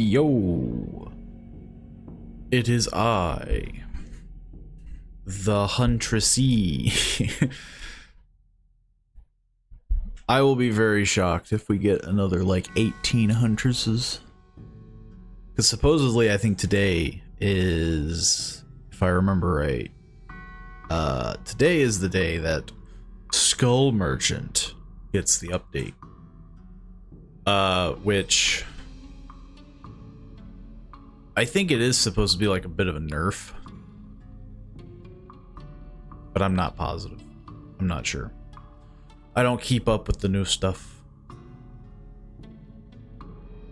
Yo, it is I, the Huntressy. I will be very shocked if we get another like 18 Huntresses. Because supposedly I think today is, if I remember right, today is the day that Skull Merchant gets the update. Which I think it is supposed to be like a bit of a nerf, but I'm not positive. I'm not sure. I don't keep up with the new stuff.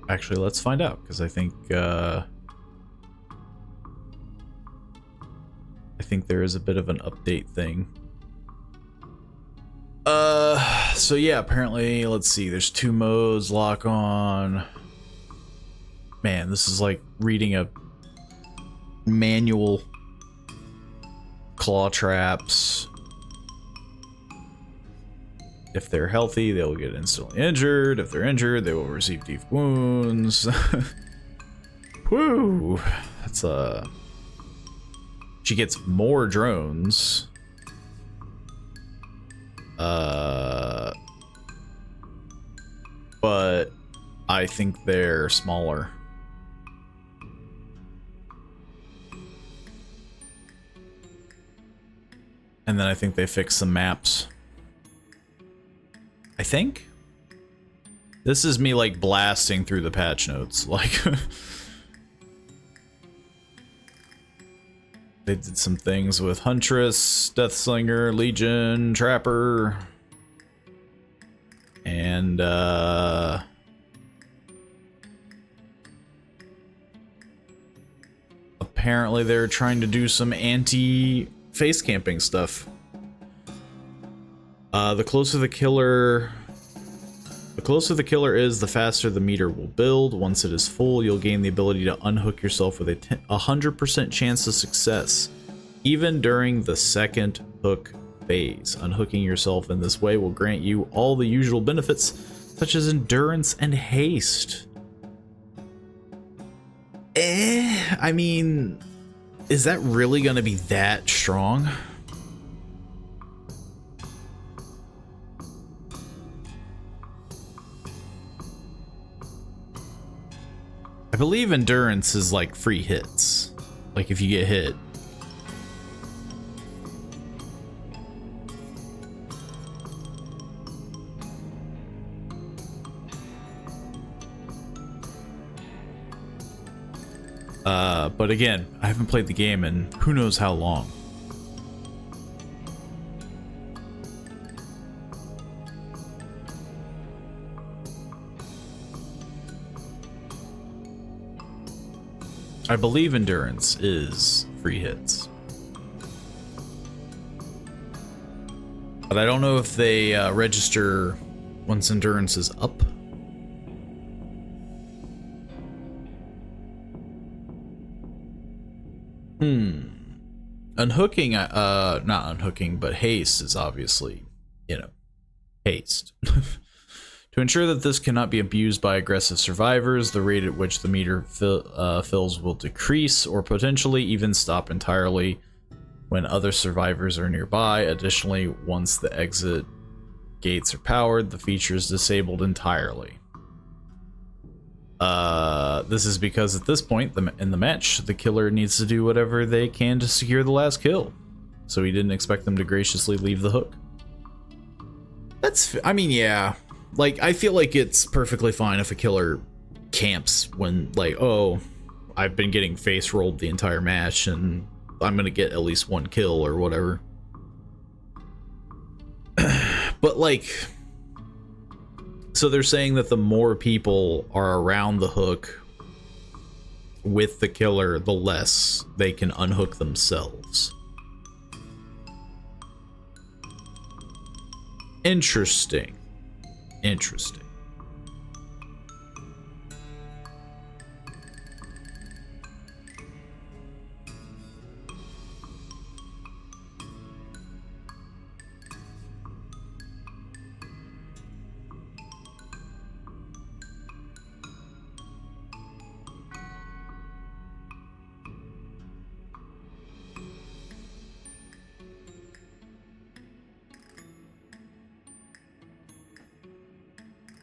Actually, let's find out, because I think there is a bit of an update thing. So yeah, apparently, let's see, there's 2 modes, lock on. Man, this is like reading a manual. Claw traps. If they're healthy, they will get instantly injured. If they're injured, they will receive deep wounds. Woo! That's she gets more drones. But I think they're smaller. And then I think they fix some maps. I think? This is me like blasting through the patch notes. Like they did some things with Huntress, Deathslinger, Legion, Trapper. And apparently they're trying to do some anti-face camping stuff. The closer the killer is, the faster the meter will build. Once it is full, you'll gain the ability to unhook yourself with a 100% chance of success, even during the second hook phase. Unhooking yourself in this way will grant you all the usual benefits, such as endurance and haste. I mean, is that really gonna be that strong? I believe endurance is like free hits. Like if you get hit. But again, I haven't played the game in who knows how long. I believe endurance is free hits. But I don't know if they register once endurance is up. Unhooking, not unhooking, but haste is obviously, haste. To ensure that this cannot be abused by aggressive survivors, the rate at which the meter fills will decrease or potentially even stop entirely when other survivors are nearby. Additionally, once the exit gates are powered, the feature is disabled entirely. This is because at this point in the match, the killer needs to do whatever they can to secure the last kill. So he didn't expect them to graciously leave the hook. I mean, yeah. Like, I feel like it's perfectly fine if a killer camps when, like, oh, I've been getting face rolled the entire match and I'm gonna get at least 1 kill or whatever. But, like, so they're saying that the more people are around the hook with the killer, the less they can unhook themselves. Interesting. Interesting.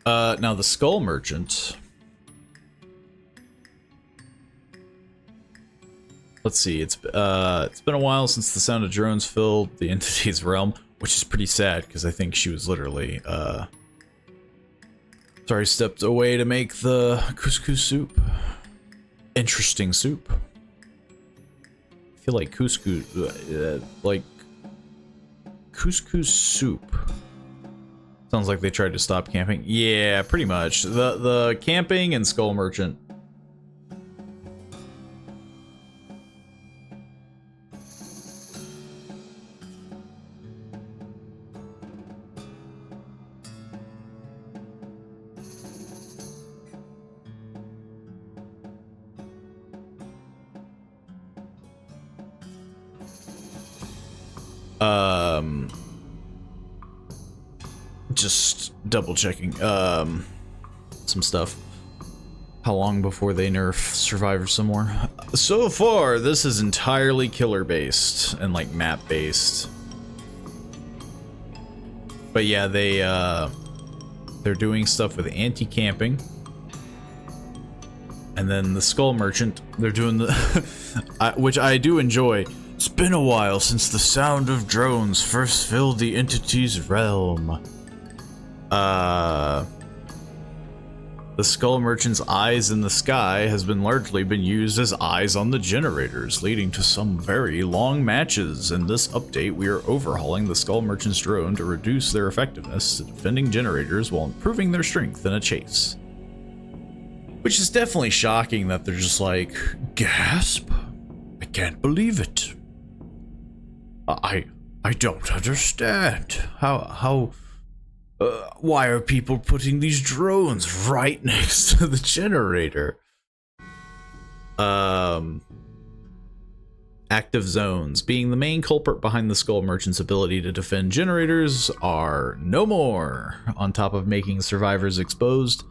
Now the Skull Merchant. Let's see, it's been a while since the sound of drones filled the entity's realm, which is pretty sad because I think she was literally sorry, stepped away to make the couscous soup. Interesting soup. I feel like couscous soup. Sounds like they tried to stop camping. Yeah, pretty much. The camping and Skull Merchant. Just double checking some stuff. How long before they nerf Survivor some more? So far, this is entirely killer based and like map based. But yeah, they're doing stuff with anti-camping. And then the Skull Merchant, they're doing the which I do enjoy. It's been a while since the sound of drones first filled the entity's realm. The Skull Merchant's eyes in the sky has been largely used as eyes on the generators, leading to some very long matches. In this update, we are overhauling the Skull Merchant's drone to reduce their effectiveness to defending generators while improving their strength in a chase. Which is definitely shocking that they're just like, gasp? I can't believe it. I don't understand. Why are people putting these drones right next to the generator? Active zones. Being the main culprit behind the Skull Merchant's ability to defend generators are no more. On top of making survivors exposed,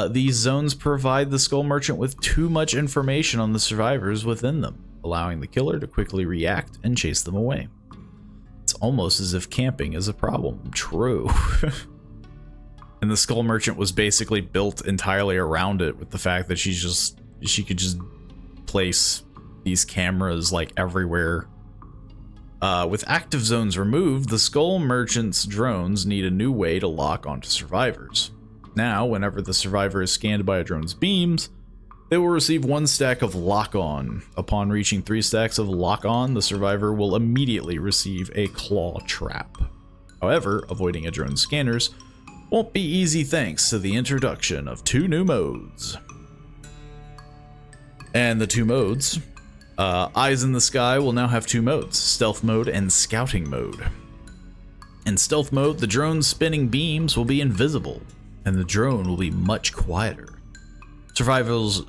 these zones provide the Skull Merchant with too much information on the survivors within them, allowing the killer to quickly react and chase them away. It's almost as if camping is a problem. True. And the Skull Merchant was basically built entirely around it, with the fact that she could just place these cameras like everywhere. With active zones removed, the Skull Merchant's drones need a new way to lock onto survivors. Now, whenever the survivor is scanned by a drone's beams, they will receive 1 stack of lock-on. Upon reaching 3 stacks of lock-on, the survivor will immediately receive a claw trap. However, avoiding a drone's scanners won't be easy thanks to the introduction of 2 new modes. And the 2 modes, Eyes in the Sky will now have 2 modes, Stealth Mode and Scouting Mode. In Stealth Mode, the drone's spinning beams will be invisible, and the drone will be much quieter. Survivors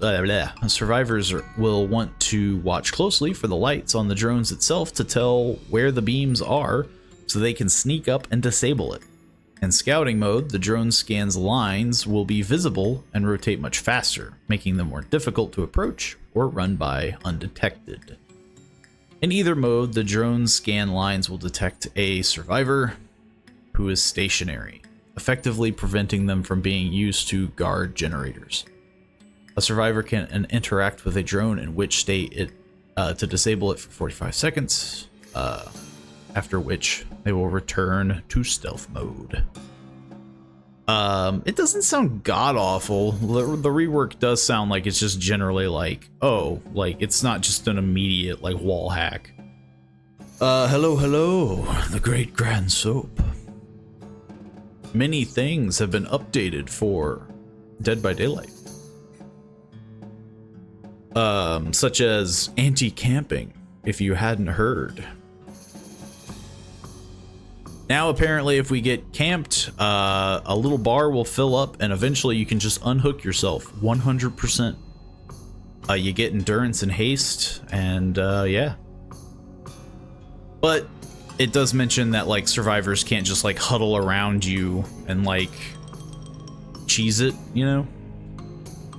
will want to watch closely for the lights on the drones itself to tell where the beams are so they can sneak up and disable it. In Scouting Mode, the drone scan's lines will be visible and rotate much faster, making them more difficult to approach or run by undetected. In either mode, the drone's scan lines will detect a survivor who is stationary, effectively preventing them from being used to guard generators. A survivor can interact with a drone in which state to disable it for 45 seconds, after which they will return to stealth mode. It doesn't sound god-awful. The rework does sound like it's just generally like, oh, like it's not just an immediate like wall hack. Hello, the great grand soap. Many things have been updated for Dead by Daylight. Such as anti-camping, if you hadn't heard. Now, apparently, if we get camped, a little bar will fill up, and eventually you can just unhook yourself 100%. You get endurance and haste, and yeah. But it does mention that, like, survivors can't just, like, huddle around you and, like, cheese it, you know?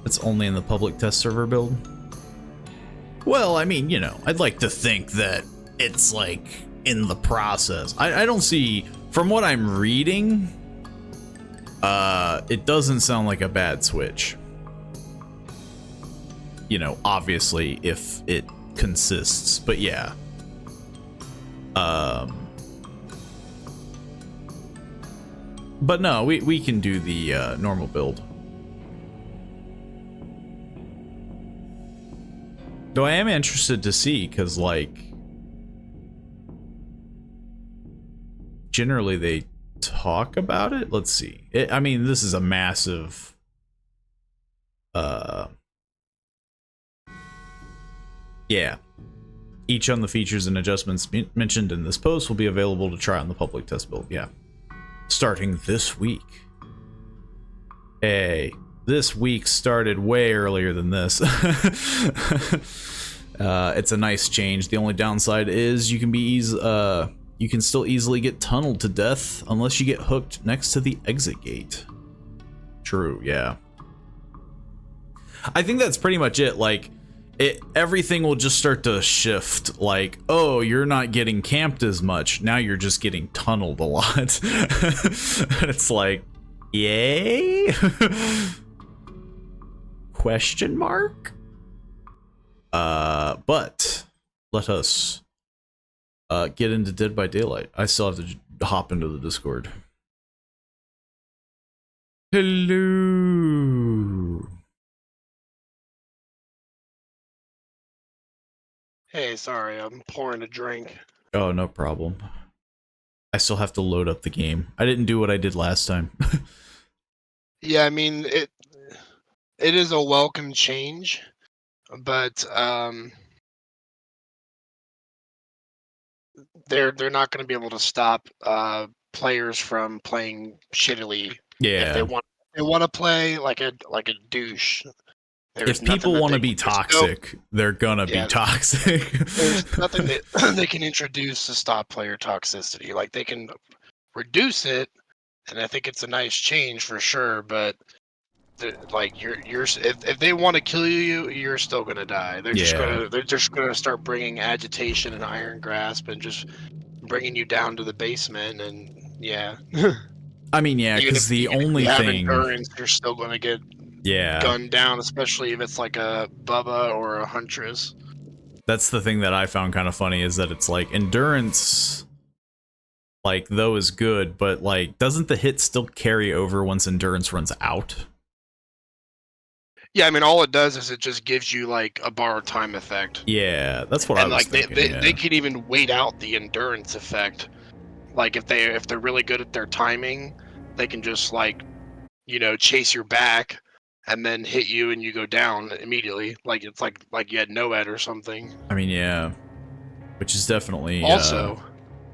It's only in the public test server build. Well, I mean, you know, I'd like to think that it's, like, in the process. I don't see, from what I'm reading, It doesn't sound like a bad switch. You know, obviously, if it consists, but yeah. But no, we can do the normal build. Though I am interested to see, because, like, generally they talk about it. Let's see. I mean, this is a massive... yeah. Each on the features and adjustments mentioned in this post will be available to try on the public test build. Yeah. Starting this week. Hey, this week started way earlier than this. It's a nice change. The only downside is you can still easily get tunneled to death unless you get hooked next to the exit gate. True, yeah. I think that's pretty much it. Like, everything will just start to shift. Like, oh, you're not getting camped as much. Now you're just getting tunneled a lot. And it's like, yay? Question mark? But let us get into Dead by Daylight. I still have to hop into the Discord. Hello. Hey, sorry, I'm pouring a drink. Oh, no problem. I still have to load up the game. I didn't do what I did last time. Yeah, I mean, it is a welcome change, but they're not going to be able to stop players from playing shittily. Yeah. If they want to play like a douche. If people want to be toxic, they're gonna be toxic. There's nothing that they can introduce to stop player toxicity. Like, they can reduce it, and I think it's a nice change for sure. But like, if they want to kill you, you're still gonna die. They're just gonna start bringing agitation and iron grasp and just bringing you down to the basement. And yeah. I mean, yeah, because the only thing endurance, you're still gonna get gunned down, especially if it's like a Bubba or a Huntress. That's the thing that I found kind of funny, is that it's like endurance, like, though, is good, but like, doesn't the hit still carry over once endurance runs out? Yeah, I mean, all it does is it just gives you like a borrowed time effect. Yeah, that's what I was thinking. They can even wait out the endurance effect. Like, if they're really good at their timing, they can just, like, you know, chase your back and then hit you and you go down immediately. Like, it's like you had NOED or something. I mean, yeah, which is definitely also.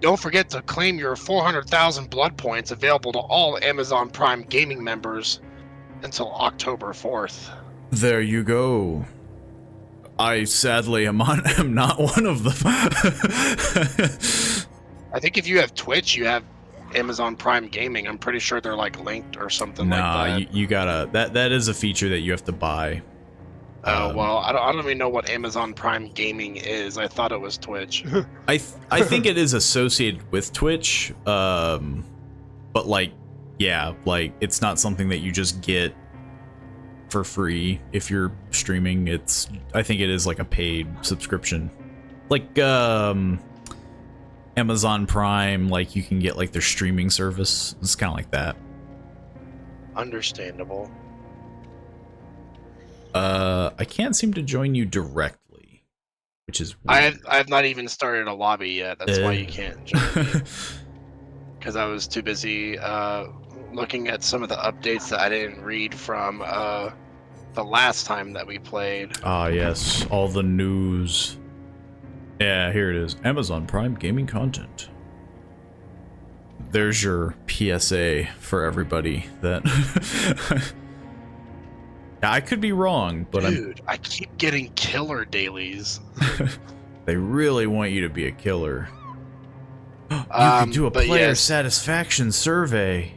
Don't forget to claim your 400,000 blood points, available to all Amazon Prime gaming members until October 4th. There you go. I sadly am not one of them. I think if you have Twitch, you have Amazon Prime Gaming. I'm pretty sure they're like linked or something like that. Nah, you gotta. That is a feature that you have to buy. Oh, well, I don't even know what Amazon Prime Gaming is. I thought it was Twitch. I think it is associated with Twitch, but like, yeah, like, it's not something that you just get for free if you're streaming. I think it is like a paid subscription, like Amazon Prime. Like, you can get like their streaming service. It's kind of like that. Understandable. I can't seem to join you directly, which is weird. I've not even started a lobby yet. That's why you can't join me. Because I was too busy looking at some of the updates that I didn't read from the last time that we played. Ah, yes, all the news. Yeah, here it is. Amazon Prime gaming content. There's your PSA for everybody that... I could be wrong, but dude, I keep getting killer dailies. They really want you to be a killer. You can do a player satisfaction survey.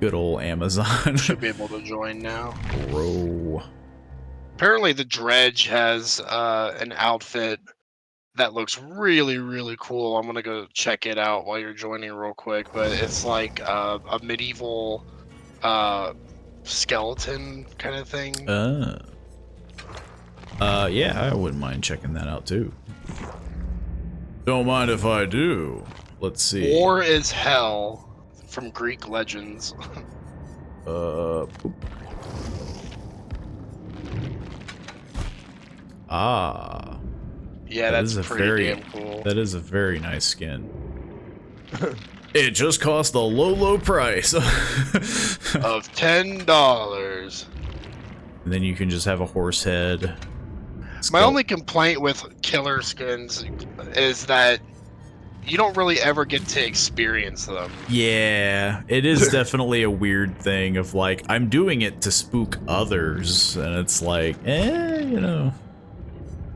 Good old Amazon. Should be able to join now. Bro. Apparently the Dredge has an outfit that looks really, really cool. I'm gonna go check it out while you're joining real quick. But it's like a medieval uh, skeleton kind of thing. Yeah, I wouldn't mind checking that out too. Don't mind if I do. Let's see. War is hell from Greek legends. Boop. Ah. Yeah, That that's is a pretty damn cool. That is a very nice skin. It just cost a low price. Of $10. And then you can just have a horse head. My only complaint with killer skins is that you don't really ever get to experience them. Yeah, it is definitely a weird thing of like, I'm doing it to spook others, and it's like, you know.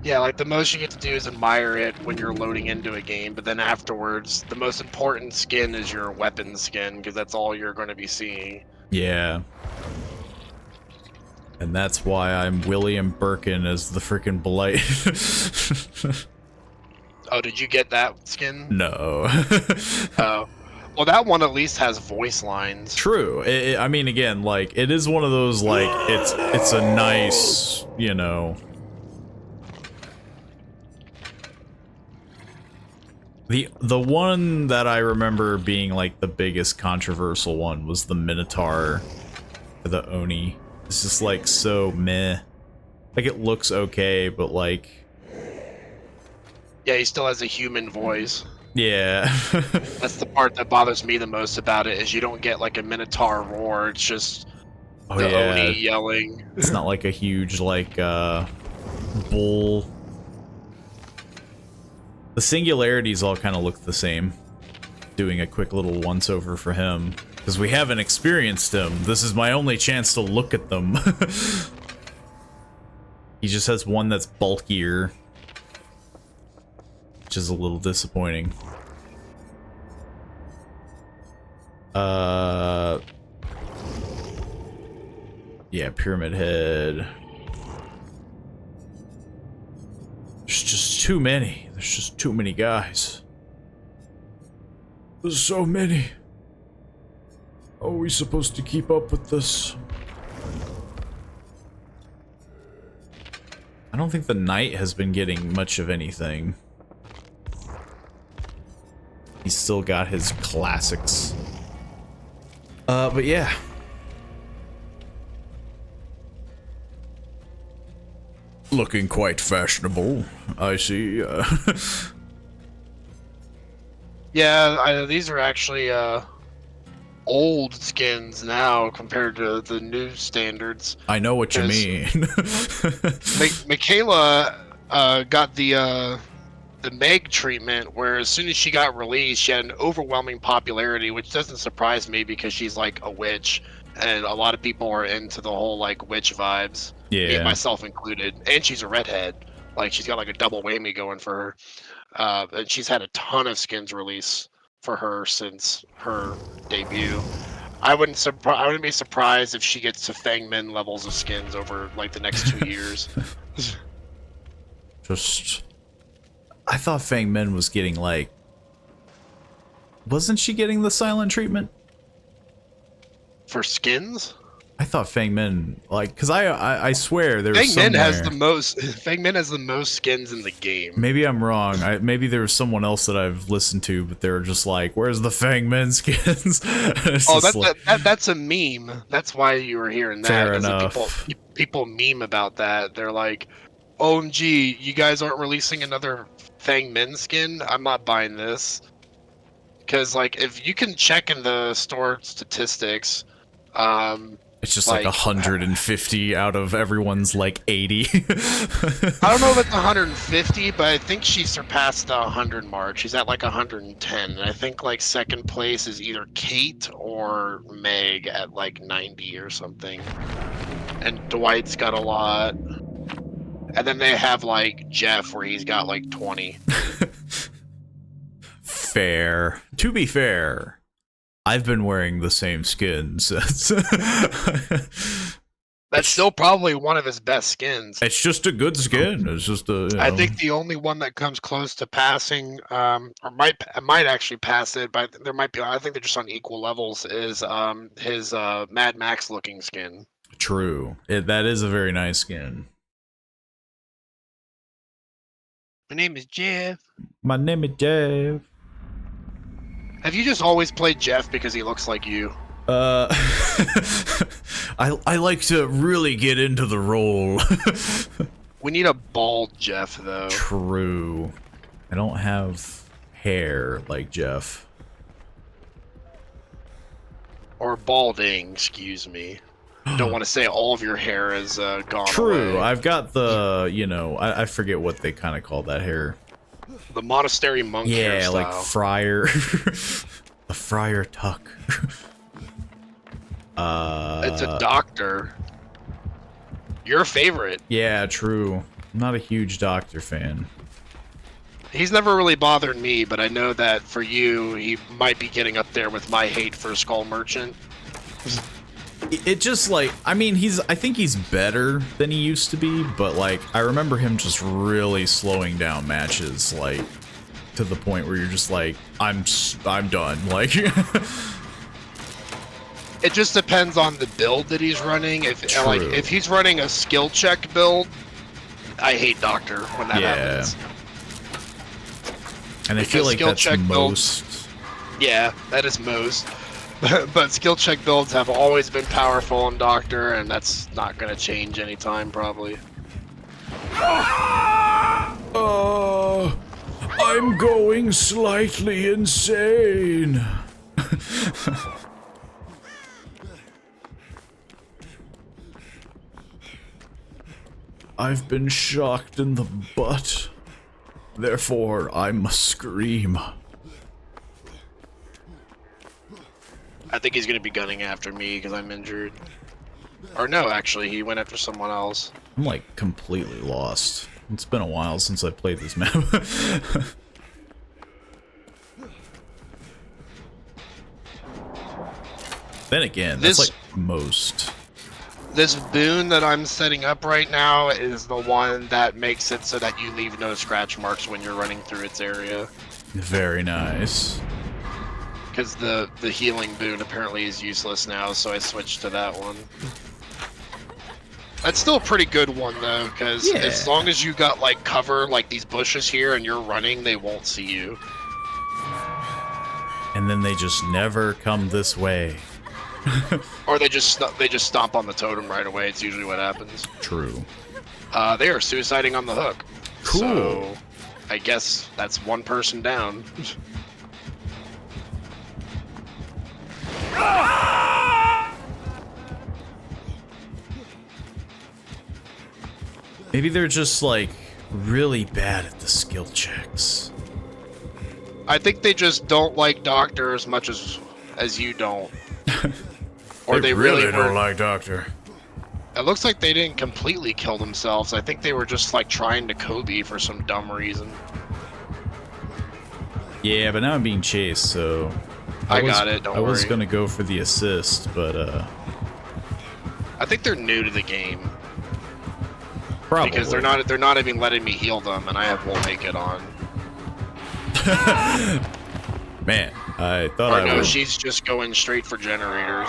Yeah, like the most you get to do is admire it when you're loading into a game, but then afterwards, the most important skin is your weapon skin, because that's all you're going to be seeing. Yeah. And that's why I'm William Birkin as the freaking Blight. Oh, did you get that skin? No. Oh. Well, that one at least has voice lines. True. I mean, again, like, it is one of those, like, it's a nice, you know... The one that I remember being, like, the biggest controversial one was the Minotaur for the Oni. It's just, like, so meh. Like, it looks okay, but, like... Yeah, he still has a human voice. Yeah. That's the part that bothers me the most about it, is you don't get, like, a Minotaur roar, it's just the Oni yelling. It's not like a huge, like, bull. The singularities all kind of look the same. Doing a quick little once-over for him. Because we haven't experienced him. This is my only chance to look at them. He just has one that's bulkier. Which is a little disappointing. Yeah, Pyramid Head. There's just too many. There's just too many guys. There's so many. How are we supposed to keep up with this? I don't think the Knight has been getting much of anything. He's still got his classics. But yeah. Looking quite fashionable, I see. Yeah, these are actually old skins now compared to the new standards. I know what you mean. Michaela got the Meg treatment, where as soon as she got released, she had an overwhelming popularity, which doesn't surprise me because she's like a witch, and a lot of people are into the whole like witch vibes. Yeah. Me, myself included. And she's a redhead. Like, she's got like a double whammy going for her. And she's had a ton of skins release for her since her debut. I wouldn't be surprised if she gets to Fang Min levels of skins over like the next 2 years. I thought Fang Min was getting like... Wasn't she getting the silent treatment? For skins? I thought Fang Min, like, cause I swear there was Fang Min has the most. Fang Min has the most skins in the game. Maybe I'm wrong. Maybe there was someone else that I've listened to, but they're just like, "Where's the Fang Min skins?" Oh, that's a meme. That's why you were hearing that. Fair enough. People meme about that. They're like, "OMG, you guys aren't releasing another Fang Min skin? I'm not buying this." Because like, if you can check in the store statistics, it's just like 150 out of everyone's like 80. I don't know if it's 150, but I think she surpassed the 100 mark. She's at like 110. And I think like second place is either Kate or Meg at like 90 or something. And Dwight's got a lot. And then they have like Jeff, where he's got like 20. Fair. To be fair, I've been wearing the same skins. That's still probably one of his best skins. It's just a good skin. It's just a. I think the only one that comes close to passing, or might actually pass it, but there might be. I think they're just on equal levels. Is his Mad Max looking skin. True. That is a very nice skin. My name is Jeff. My name is Jeff. Have you just always played Jeff because he looks like you? I like to really get into the role. We need a bald Jeff, though. True. I don't have hair like Jeff. Or balding, excuse me. I don't want to say all of your hair is gone True. away. I've got the, you know, I forget what they kind of call that hair. The monastery monk hairstyle. Yeah, like friar. The friar tuck. It's a doctor. Your favorite. Yeah, true. I'm not a huge Doctor fan. He's never really bothered me, but I know that for you, he might be getting up there with my hate for Skull Merchant. It just like, I mean, I think he's better than he used to be, but like, I remember him just really slowing down matches, like, to the point where you're just like, I'm done, like. It just depends on the build that he's running. If he's running a skill check build, I hate Doctor when that happens. And I feel like that's most. Yeah, that is most. But skill check builds have always been powerful on Doctor, and that's not going to change anytime, probably. I'm going slightly insane. I've been shocked in the butt. Therefore, I must scream. I think he's going to be gunning after me because I'm injured. Or no, actually, he went after someone else. I'm like completely lost. It's been a while since I played this map. Then again, that's like most. This boon that I'm setting up right now is the one that makes it so that you leave no scratch marks when you're running through its area. Very nice. Because the healing boon apparently is useless now, so I switched to that one. That's still a pretty good one though, because as long as you got like cover, like these bushes here, and you're running, they won't see you. And then they just never come this way. Or they just stomp on the totem right away. It's usually what happens. True. They are suiciding on the hook. Cool. So, I guess that's one person down. Maybe they're just like really bad at the skill checks. I think they just don't like Doctor as much as you don't. Or they really don't like Doctor. It looks like they didn't completely kill themselves. I think they were just like trying to Kobe for some dumb reason. Yeah, but now I'm being chased, so I got it. Don't worry. I was gonna go for the assist, but I think they're new to the game. Probably. Because they're not even letting me heal them, and I have Won't Make It on. Man, I thought I would. She's just going straight for generators.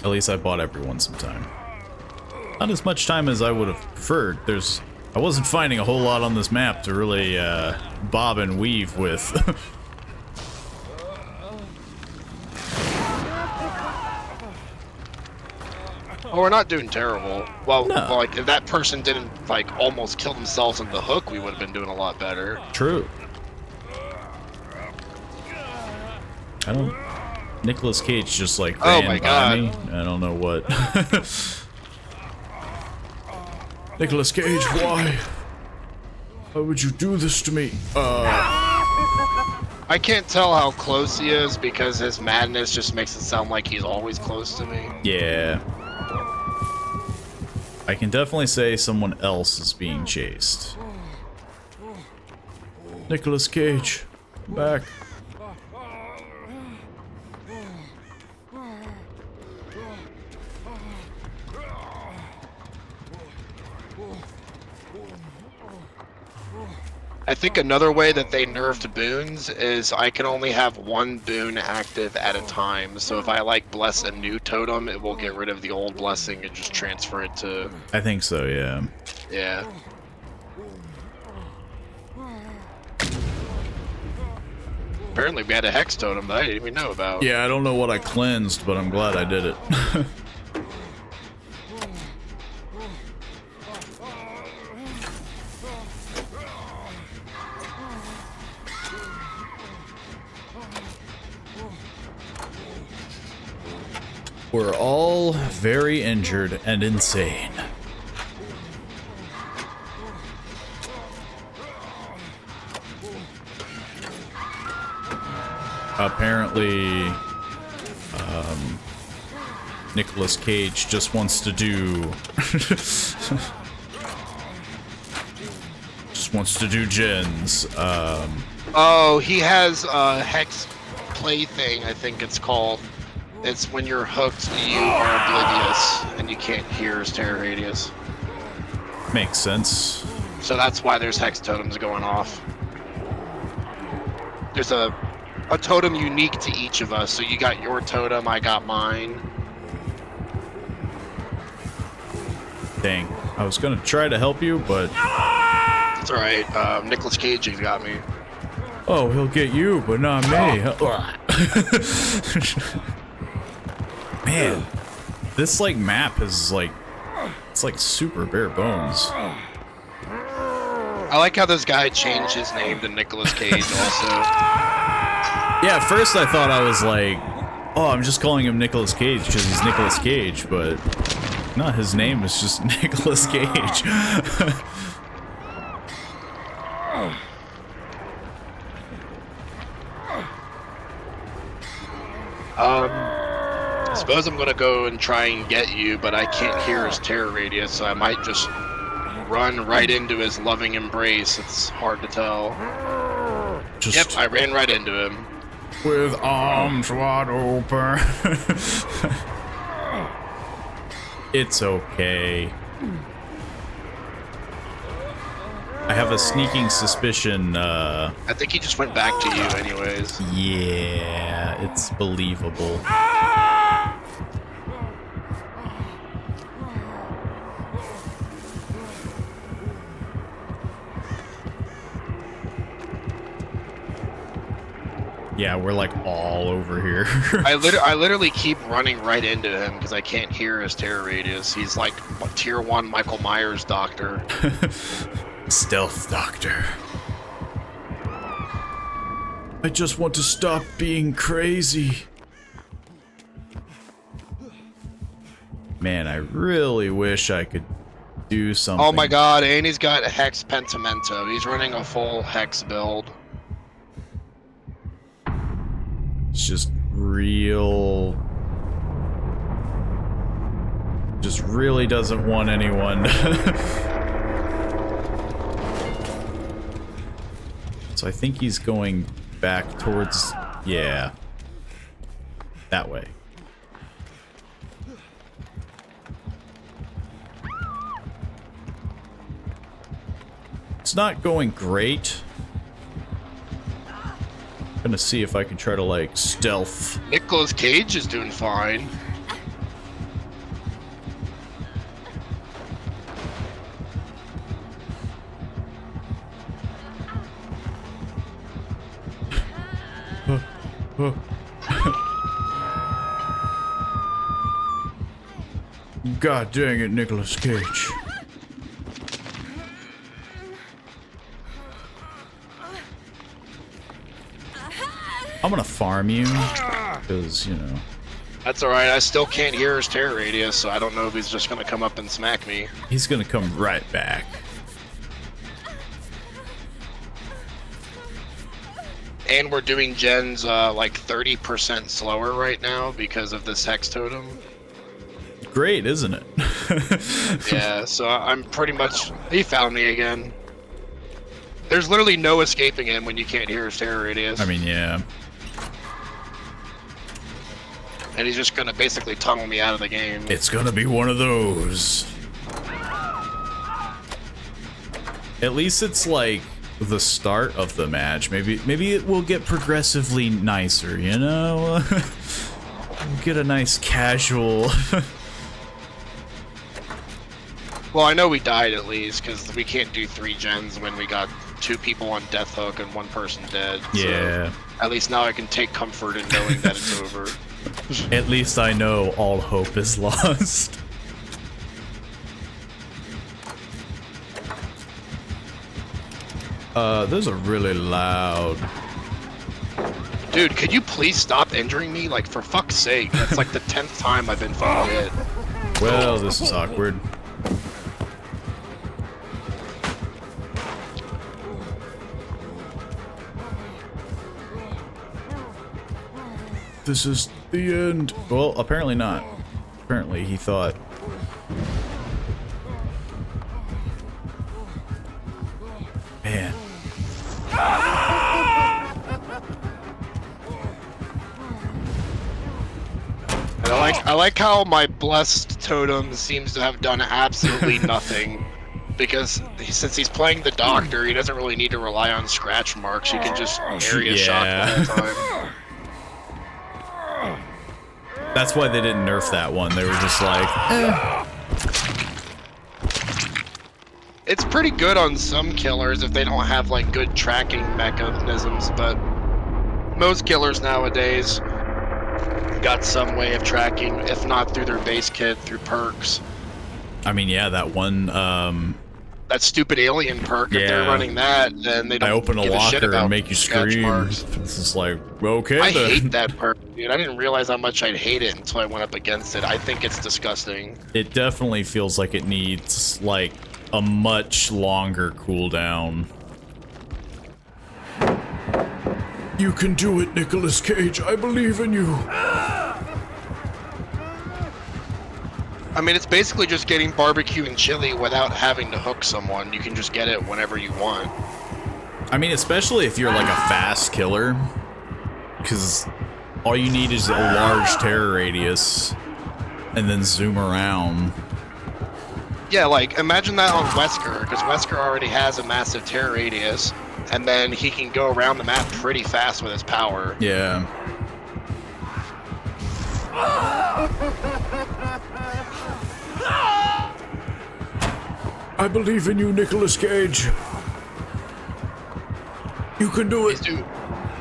At least I bought everyone some time. Not as much time as I would have preferred. I wasn't finding a whole lot on this map to really bob and weave with. Oh, we're not doing terrible. Well, No. like if that person didn't like almost kill themselves on the hook, we would have been doing a lot better. True. I don't. Nicolas Cage just like ran my by God. me. I don't know what. Nicolas Cage, why? Why would you do this to me? I can't tell how close he is because his madness just makes it sound like he's always close to me. Yeah. I can definitely say someone else is being chased. Nicolas Cage, come back. I think another way that they nerfed boons is I can only have one boon active at a time. So if I like bless a new totem, it will get rid of the old blessing and just transfer it to. I think so, yeah. Yeah. Apparently we had a hex totem that I didn't even know about. Yeah, I don't know what I cleansed, but I'm glad I did it. We're all very injured and insane. Apparently, Nicolas Cage just wants to do... just wants to do gens. Oh, he has a hex plaything, I think it's called. It's when you're hooked, you are oblivious, and you can't hear his terror radius. Makes sense. So that's why there's hex totems going off. There's a totem unique to each of us. So you got your totem, I got mine. Dang. I was gonna try to help you, but... It's alright. Nicolas Cage has got me. Oh, he'll get you, but not me. Man, this like map is like, it's like super bare bones. I like how this guy changed his name to Nicolas Cage also. Yeah, at first I thought I was like, oh, I'm just calling him Nicolas Cage because he's Nicolas Cage, but no, his name is just Nicolas Cage. I suppose I'm gonna go and try and get you, but I can't hear his terror radius, so I might just run right into his loving embrace. It's hard to tell. Yep, I ran right into him. With arms wide open. It's okay. I have a sneaking suspicion, I think he just went back to you anyways. Yeah, it's believable. Yeah, we're like all over here. I literally keep running right into him because I can't hear his terror radius. He's like tier 1 Michael Myers doctor. Stealth doctor. I just want to stop being crazy. Man, I really wish I could do something. Oh my god, and he's got a Hex Pentimento. He's running a full Hex build. It's just real... just really doesn't want anyone. So I think he's going back towards... yeah. That way. It's not going great. I'm gonna see if I can try to, like, stealth. Nicolas Cage is doing fine. God dang it, Nicolas Cage. I'm gonna farm you, because, you know. That's alright, I still can't hear his terror radius, so I don't know if he's just gonna come up and smack me. He's gonna come right back. And we're doing gens like 30% slower right now because of this Hex Totem. Great, isn't it? Yeah, so I'm pretty much... He found me again. There's literally no escaping him when you can't hear his terror radius. I mean, yeah. And he's just gonna basically tunnel me out of the game. It's gonna be one of those. At least it's like the start of the match. Maybe it will get progressively nicer, you know? We'll get a nice casual... Well, I know we died at least, because we can't do 3 gens when we got 2 people on death hook and 1 person dead. Yeah. So at least now I can take comfort in knowing that it's over. At least I know all hope is lost. Those are really loud. Dude, could you please stop injuring me? Like, for fuck's sake. That's like the 10th time I've been fucking hit. Well, this is awkward. This is the end. Well, apparently not. Apparently he thought. Man. And I like how my blessed totem seems to have done absolutely nothing. Because since he's playing the doctor, he doesn't really need to rely on scratch marks. He can just area shot the whole time. That's why they didn't nerf that one. They were just like, eh. It's pretty good on some killers if they don't have like good tracking mechanisms, but most killers nowadays got some way of tracking, if not through their base kit, through perks. I mean, yeah, that one, that stupid alien perk, if they're running that, then they don't I open a give locker shit about and make you scream. It's just like, okay, I then. hate that perk, dude. I didn't realize how much I'd hate it until I went up against it. I think it's disgusting. It definitely feels like it needs, like, a much longer cooldown. You can do it, Nicolas Cage. I believe in you. I mean, it's basically just getting barbecue and chili without having to hook someone. You can just get it whenever you want. I mean, especially if you're like a fast killer, because all you need is a large terror radius and then zoom around. Yeah, like, imagine that on Wesker, because Wesker already has a massive terror radius, and then he can go around the map pretty fast with his power. Yeah. I believe in you, Nicolas Cage. You can do it.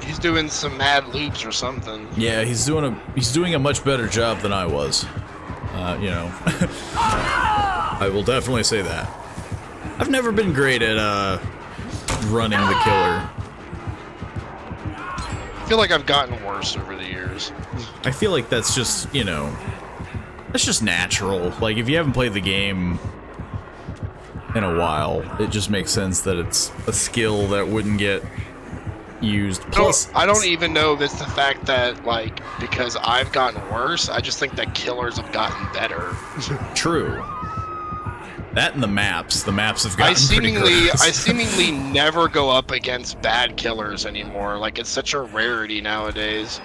He's doing some mad loops or something. Yeah, he's doing a much better job than I was. You know. I will definitely say that. I've never been great at running the killer. I feel like I've gotten worse over the years. I feel like that's just, you know, that's just natural. Like, if you haven't played the game in a while, it just makes sense that it's a skill that wouldn't get used. Plus, I don't even know if it's the fact that, like, because I've gotten worse, I just think that killers have gotten better. True. That and the maps have gotten pretty gross. I seemingly never go up against bad killers anymore. Like, it's such a rarity nowadays.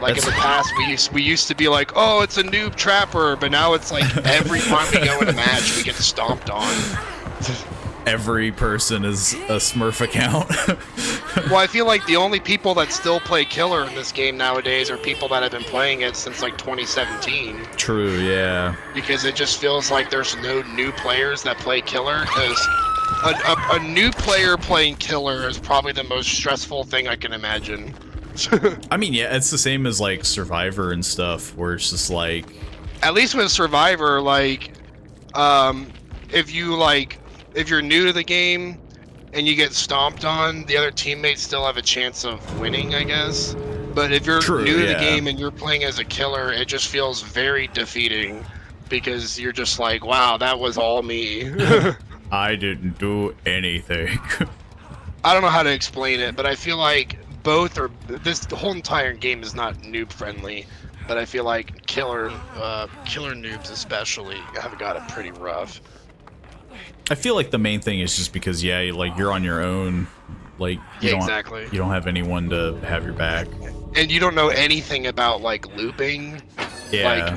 Like, in the past, we used to be like, oh, it's a noob trapper, but now it's like every time we go in a match, we get stomped on. Every person is a Smurf account. Well, I feel like the only people that still play killer in this game nowadays are people that have been playing it since like 2017. True, yeah. Because it just feels like there's no new players that play killer, because a new player playing killer is probably the most stressful thing I can imagine. I mean, yeah, it's the same as like Survivor and stuff, where it's just like... At least with Survivor, like, if you're new to the game and you get stomped on, the other teammates still have a chance of winning, I guess. But if you're new to the game and you're playing as a killer, it just feels very defeating, because you're just like, wow, that was all me. I didn't do anything. I don't know how to explain it, but I feel like the whole entire game is not noob friendly, but I feel like killer noobs especially have got it pretty rough. I feel like the main thing is just because, yeah, like, you're on your own. Like, you don't have anyone to have your back. And you don't know anything about, like, looping. Yeah.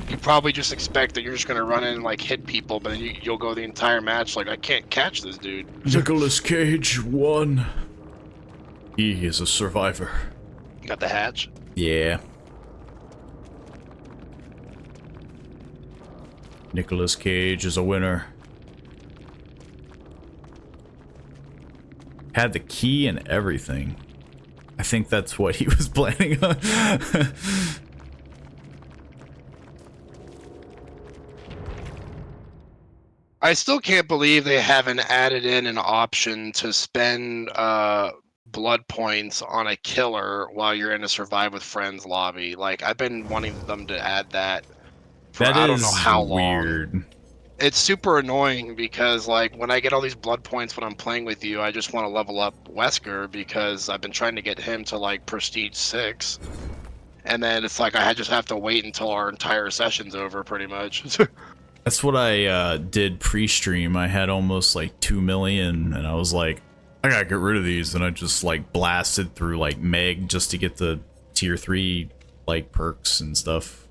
you probably just expect that you're just gonna run in and like hit people, but then you'll go the entire match like I can't catch this dude. Nicolas Cage won. He is a survivor. You got the hatch. Yeah. Nicolas Cage is a winner. Had the key and everything. I think that's what he was planning on. I still can't believe they haven't added in an option to spend blood points on a killer while you're in a survive with friends lobby. Like I've been wanting them to add that for That I don't know is how weird. long. It's super annoying because like when I get all these blood points when I'm playing with you, I just want to level up Wesker because I've been trying to get him to like prestige 6. And then it's like I just have to wait until our entire session's over pretty much. That's what I did pre-stream. I had almost like 2 million, and I was like, I gotta get rid of these, and I just like blasted through like Meg just to get the tier 3 like perks and stuff.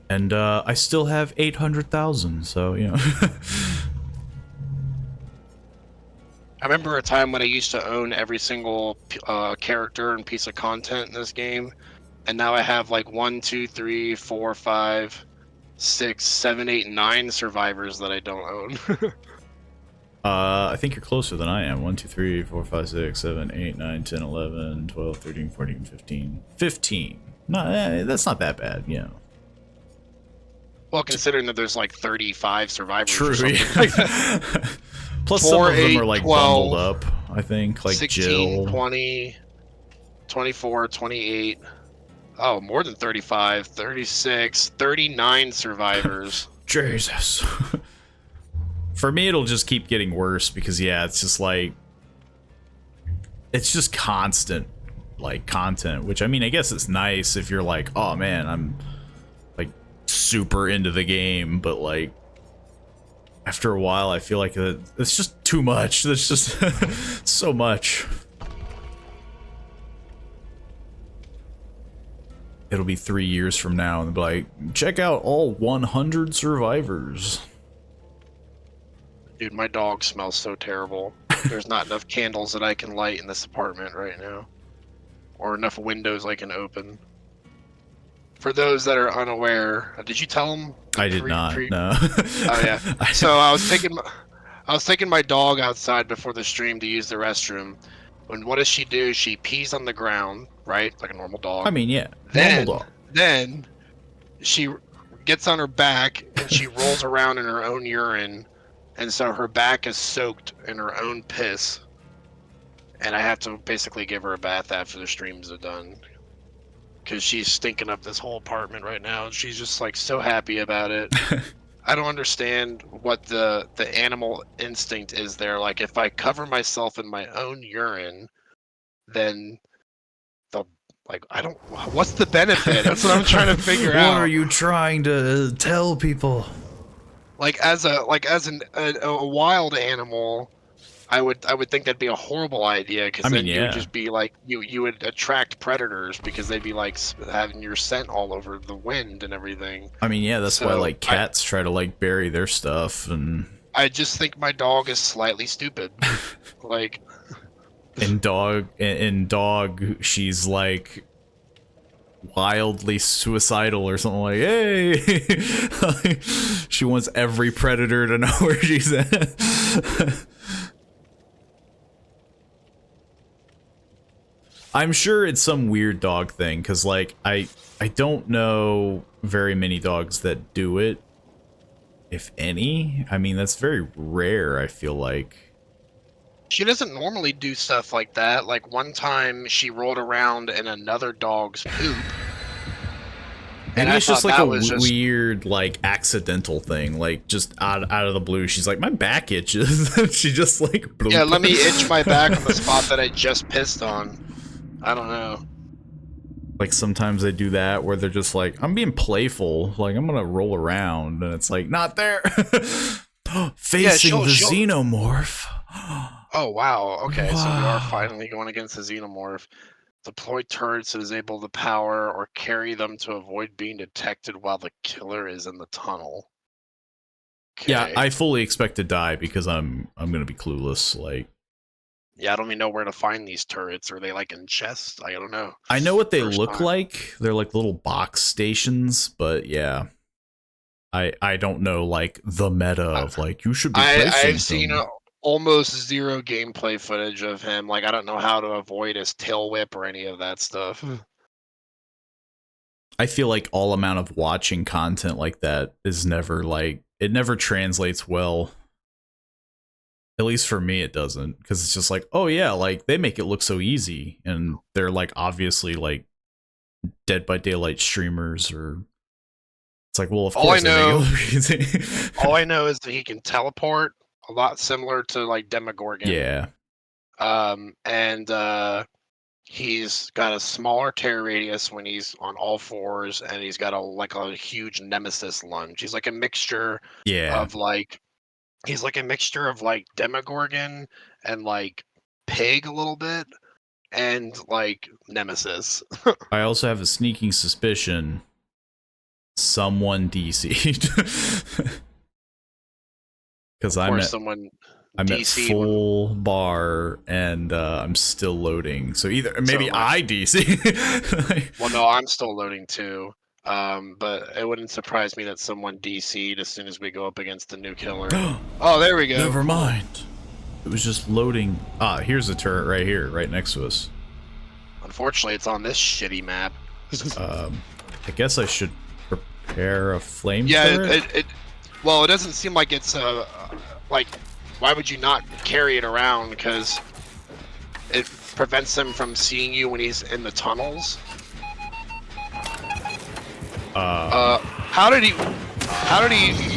And I still have 800,000, so you know. I remember a time when I used to own every single character and piece of content in this game, and now I have like 1, 2, 3, 4, 5, 6, 7, 8, 9 survivors that I don't own. I think you're closer than I am. 1, 2, 3, 4, 5, 6, 7, 8, 9, 10, 11, 12, 13, 14, 15. 15. No, that's not that bad, you know. Well, considering that there's like 35 survivors True, or something yeah. like that. Plus 4, some of them 8, are like 12, bundled up, I think, like 16, Jill. 20, 24, 28. Oh, more than 35, 36, 39 survivors. Jesus. For me, it'll just keep getting worse because, yeah, it's just like... It's just constant, like, content. Which, I mean, I guess it's nice if you're like, oh, man, I'm, like, super into the game. But, like, after a while, I feel like it's just too much. There's just so much. It'll be 3 years from now, and they'll be like, check out all 100 survivors. Dude, my dog smells so terrible. There's not enough candles that I can light in this apartment right now. Or enough windows I can open. For those that are unaware, did you tell them? I did not, no. Oh, yeah. So I was taking my dog outside before the stream to use the restroom. And what does she do? She pees on the ground, right? Like a normal dog. I mean, yeah, normal dog. Then she gets on her back and she rolls around in her own urine. And so her back is soaked in her own piss. And I have to basically give her a bath after the streams are done. Because she's stinking up this whole apartment right now. And she's just like so happy about it. I don't understand what the animal instinct is there. Like if I cover myself in my own urine, then they'll like I don't. What's the benefit? That's what I'm trying to figure out. What are you trying to tell people? Like as a wild animal, I would think that'd be a horrible idea because I then mean, you would yeah. just be like you would attract predators because they'd be like having your scent all over the wind and everything. I mean, yeah, that's So why like cats try to like bury their stuff, and I just think my dog is slightly stupid. Like in dog, she's like wildly suicidal or something like, hey. She wants every predator to know where she's at. I'm sure it's some weird dog thing, because like I don't know very many dogs that do it, if any. I mean, that's very rare, I feel like. she doesn't normally do stuff like that. Like one time she rolled around in another dog's poop. Maybe it's just like a weird, like, accidental thing. Like, just out of the blue, she's like, my back itches. She just, like... Bloop. Yeah, let me itch my back on the spot that I just pissed on. I don't know. Like, sometimes they do that, where they're just like, I'm being playful. Like, I'm gonna roll around, and it's like, not there! Facing the xenomorph. Oh, wow. Okay, wow. So we are finally going against the xenomorph. Deploy turrets that is able to power or carry them to avoid being detected while the killer is in the tunnel. Yeah, Okay. I fully expect to die because I'm gonna be clueless. Like, Yeah, I don't even know where to find these turrets. Are they like in chests? I don't know. I know what they First look time. like. They're like little box stations, but yeah. I don't know like the meta of like you should be placing I've seen them. almost zero gameplay footage of him. Like I don't know how to avoid his tail whip or any of that stuff. I feel like all amount of watching content like that is never like it never translates well. At least for me it doesn't, because it's just like, oh yeah, like they make it look so easy and they're like obviously like Dead by Daylight streamers, or it's like, well, of All I course they make it know, look easy. all I know is that he can teleport a lot similar to like Demogorgon. Yeah. And he's got a smaller tear radius when he's on all fours, and he's got a huge nemesis lunge. He's like a mixture Yeah. of like Demogorgon and like Pig a little bit, and like Nemesis. I also have a sneaking suspicion someone DC'd. Because Of I'm course, at someone I'm at DC'd full bar and I'm still loading. So either maybe So I DC. well, no, I'm still loading too. But it wouldn't surprise me that someone DC'd as soon as we go up against the new killer. Oh, there we go. Never Cool. mind. It was just loading. Ah, here's a turret right here, right next to us. Unfortunately, it's on this shitty map. I guess I should prepare a flame turret. Well, it doesn't seem like it's like, why would you not carry it around? Because it prevents him from seeing you when he's in the tunnels. How did he?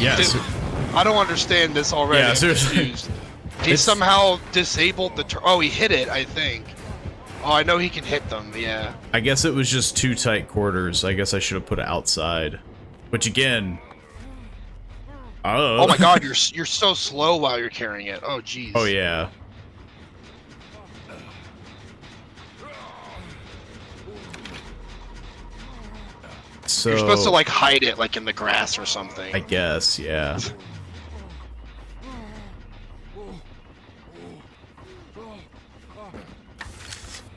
Yes. I don't understand this already. Yeah, I'm seriously. confused. He somehow disabled the. Oh, he hit it, I think. Oh, I know he can hit them. Yeah. I guess it was just too tight quarters. I guess I should have put it outside. Which again. Oh my God, you're so slow while you're carrying it. Oh jeez. Oh yeah. So You're supposed to like hide it like in the grass or something. I guess, yeah.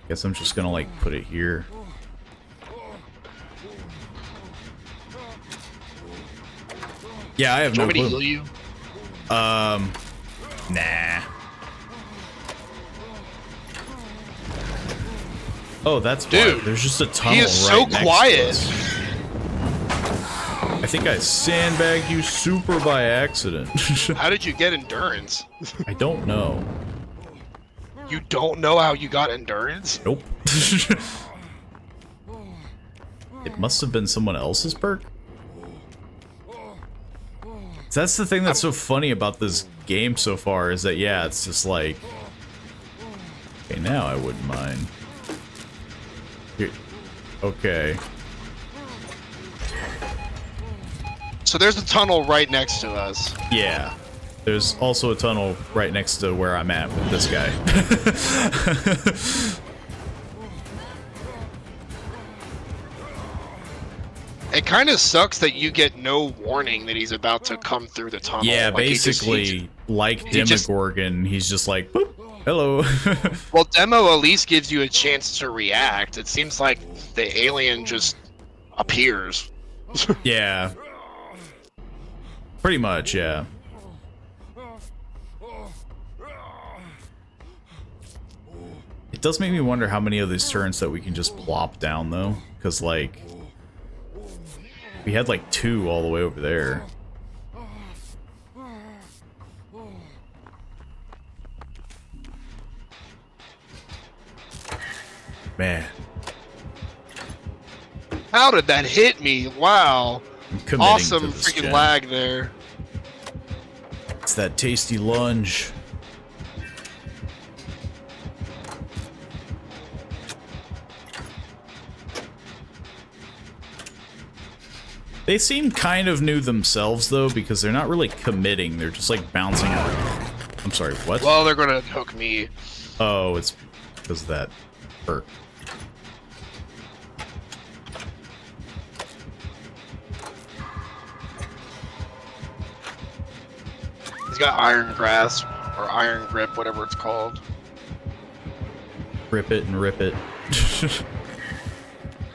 Guess I'm just gonna like put it here. Yeah, I have Do you no want me to clue. heal you? Nah. Oh, that's why. Dude, There's just a tunnel he is so right next to quiet. us. I think I sandbagged you super by accident. How did you get endurance? I don't know. You don't know how you got endurance? Nope. It must have been someone else's perk. That's the thing that's so funny about this game so far, is that, yeah, it's just like... Okay, now I wouldn't mind. Here. Okay. So there's a tunnel right next to us. Yeah. There's also a tunnel right next to where I'm at with this guy. It kind of sucks that you get no warning that he's about to come through the tunnel. Yeah, Like, basically, like he just- Demogorgon, he's just like, boop, hello. Well, demo at least gives you a chance to react. It seems like the alien just appears. Yeah. Pretty much, yeah. It does make me wonder how many of these turrets that we can just plop down, though. Because, like, we had, like, 2 all the way over there. Man. How did that hit me? Wow. I'm committing Awesome to this freaking gen. lag there. It's that tasty lunge. They seem kind of new themselves, though, because they're not really committing. They're just, like, bouncing out. I'm sorry, what? Well, they're gonna hook me. Oh, it's because of that perk. He's got iron grasp or iron grip, whatever it's called. Rip it and rip it.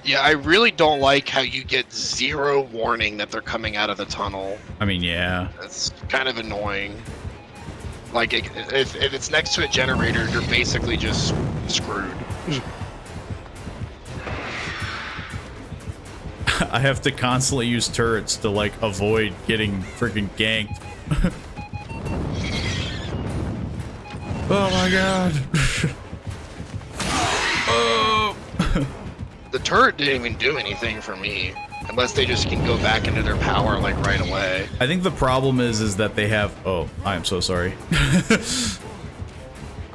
Yeah, I really don't like how you get zero warning that they're coming out of the tunnel. I mean, yeah. It's kind of annoying. Like, if it's next to a generator, you're basically just screwed. I have to constantly use turrets to, like, avoid getting freaking ganked. Oh my god. Oh. The turret didn't even do anything for me. Unless they just can go back into their power, like, right away. I think the problem is that they have... Oh, I am so sorry.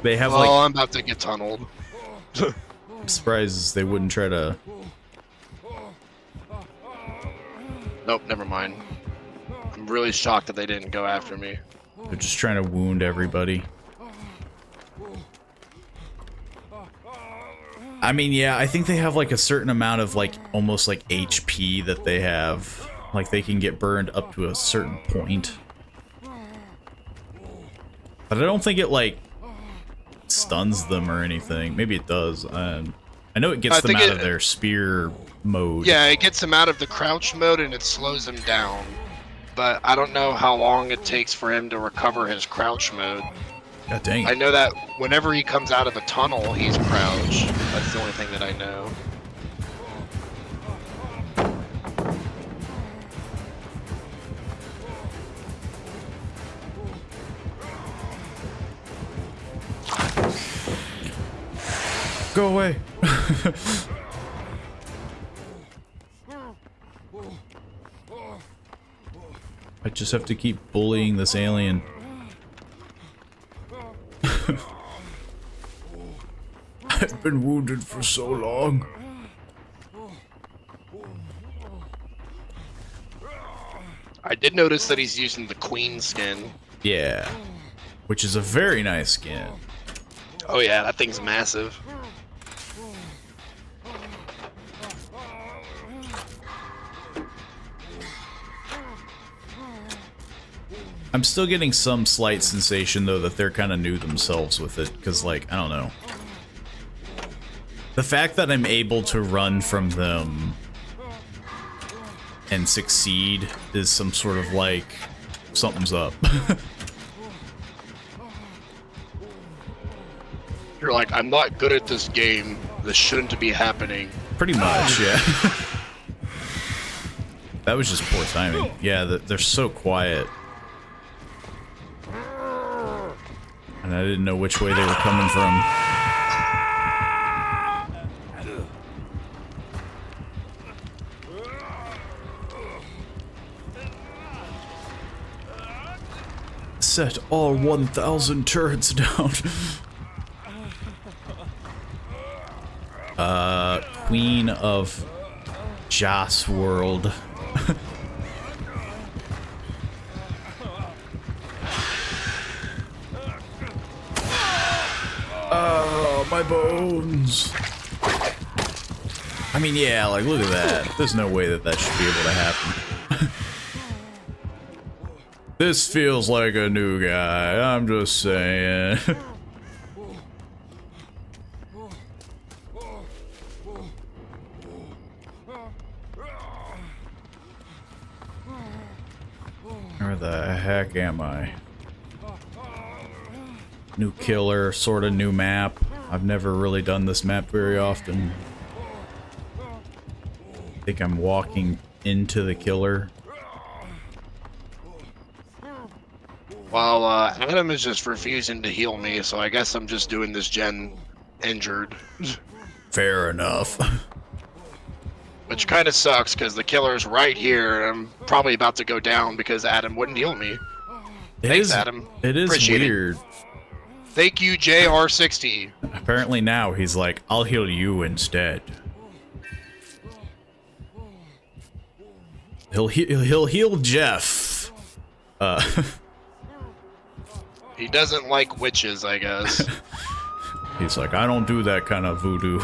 They have, like... Oh, I'm about to get tunneled. I'm surprised they wouldn't try to... Nope, never mind. I'm really shocked that they didn't go after me. They're just trying to wound everybody. I mean, yeah, I think they have, like, a certain amount of, like, almost, like, HP that they have. Like, they can get burned up to a certain point. But I don't think it, like, stuns them or anything. Maybe it does. I know it gets them out of their spear mode. Yeah, it gets them out of the crouch mode and it slows them down. But I don't know how long it takes for him to recover his crouch mode. God dang it. I know that whenever he comes out of a tunnel, he's crouched. That's the only thing that I know. Go away. I just have to keep bullying this alien. I've been wounded for so long. I did notice that he's using the queen skin. Yeah. Which is a very nice skin. Oh yeah, that thing's massive. I'm still getting some slight sensation, though, that they're kind of new themselves with it, because, like, I don't know. The fact that I'm able to run from them and succeed is some sort of, like, something's up. You're like, I'm not good at this game. This shouldn't be happening. Pretty much, yeah. That was just poor timing. Yeah, they're so quiet. And I didn't know which way they were coming from. Set all 1,000 turrets down. Queen of Joss World. Oh, my bones. I mean, yeah, like, look at that. There's no way that that should be able to happen. This feels like a new guy, I'm just saying. Where the heck am I? New killer, sort of new map. I've never really done this map very often. I think I'm walking into the killer. Well, Adam is just refusing to heal me, so I guess I'm just doing this gen injured. Fair enough. Which kind of sucks, because the killer's right here, and I'm probably about to go down because Adam wouldn't heal me. Thanks, Adam. It is Appreciate weird. It. Thank you, JR60. Apparently now he's like, I'll heal you instead. He'll heal Jeff. He doesn't like witches, I guess. He's like, I don't do that kind of voodoo.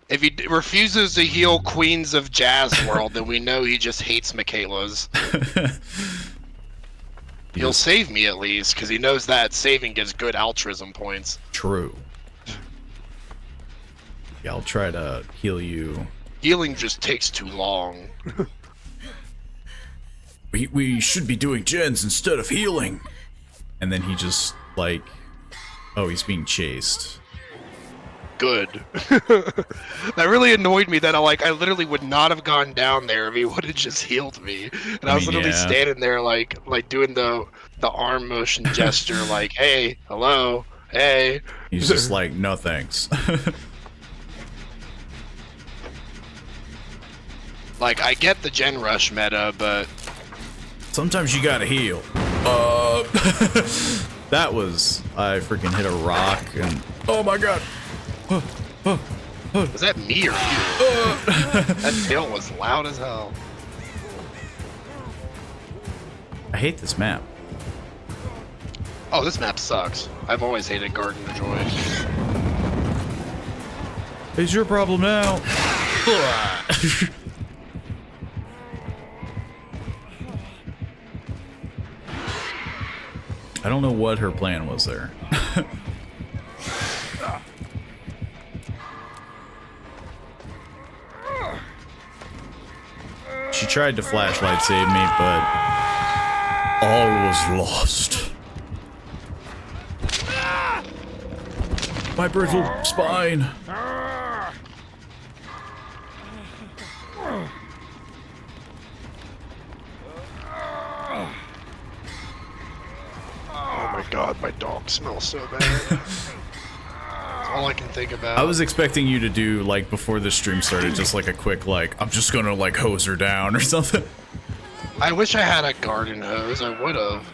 If he refuses to heal Queens of Jazz World, then we know he just hates Michaela's. He'll save me at least, because he knows that saving gives good altruism points. True. Yeah, I'll try to heal you. Healing just takes too long. We should be doing gens instead of healing. And then he just, like... Oh, he's being chased. Good. That really annoyed me that I literally would not have gone down there if he would have just healed me. And I was literally standing there like doing the arm motion gesture like, hey, hello, hey. He's just like, no thanks. Like, I get the gen rush meta, but sometimes you gotta heal. That was... I freaking hit a rock and... Oh my god! Was that me or you? That tail was loud as hell. I hate this map. Oh, this map sucks. I've always hated Garden of Joy. It's your problem now. I don't know what her plan was there. She tried to flashlight save me, but all was lost. My brittle spine. Oh my god, my dog smells so bad. That's all I can think about. I was expecting you to do, like, before the stream started, just like a quick, like, I'm just gonna, like, hose her down or something. I wish I had a garden hose. I would've.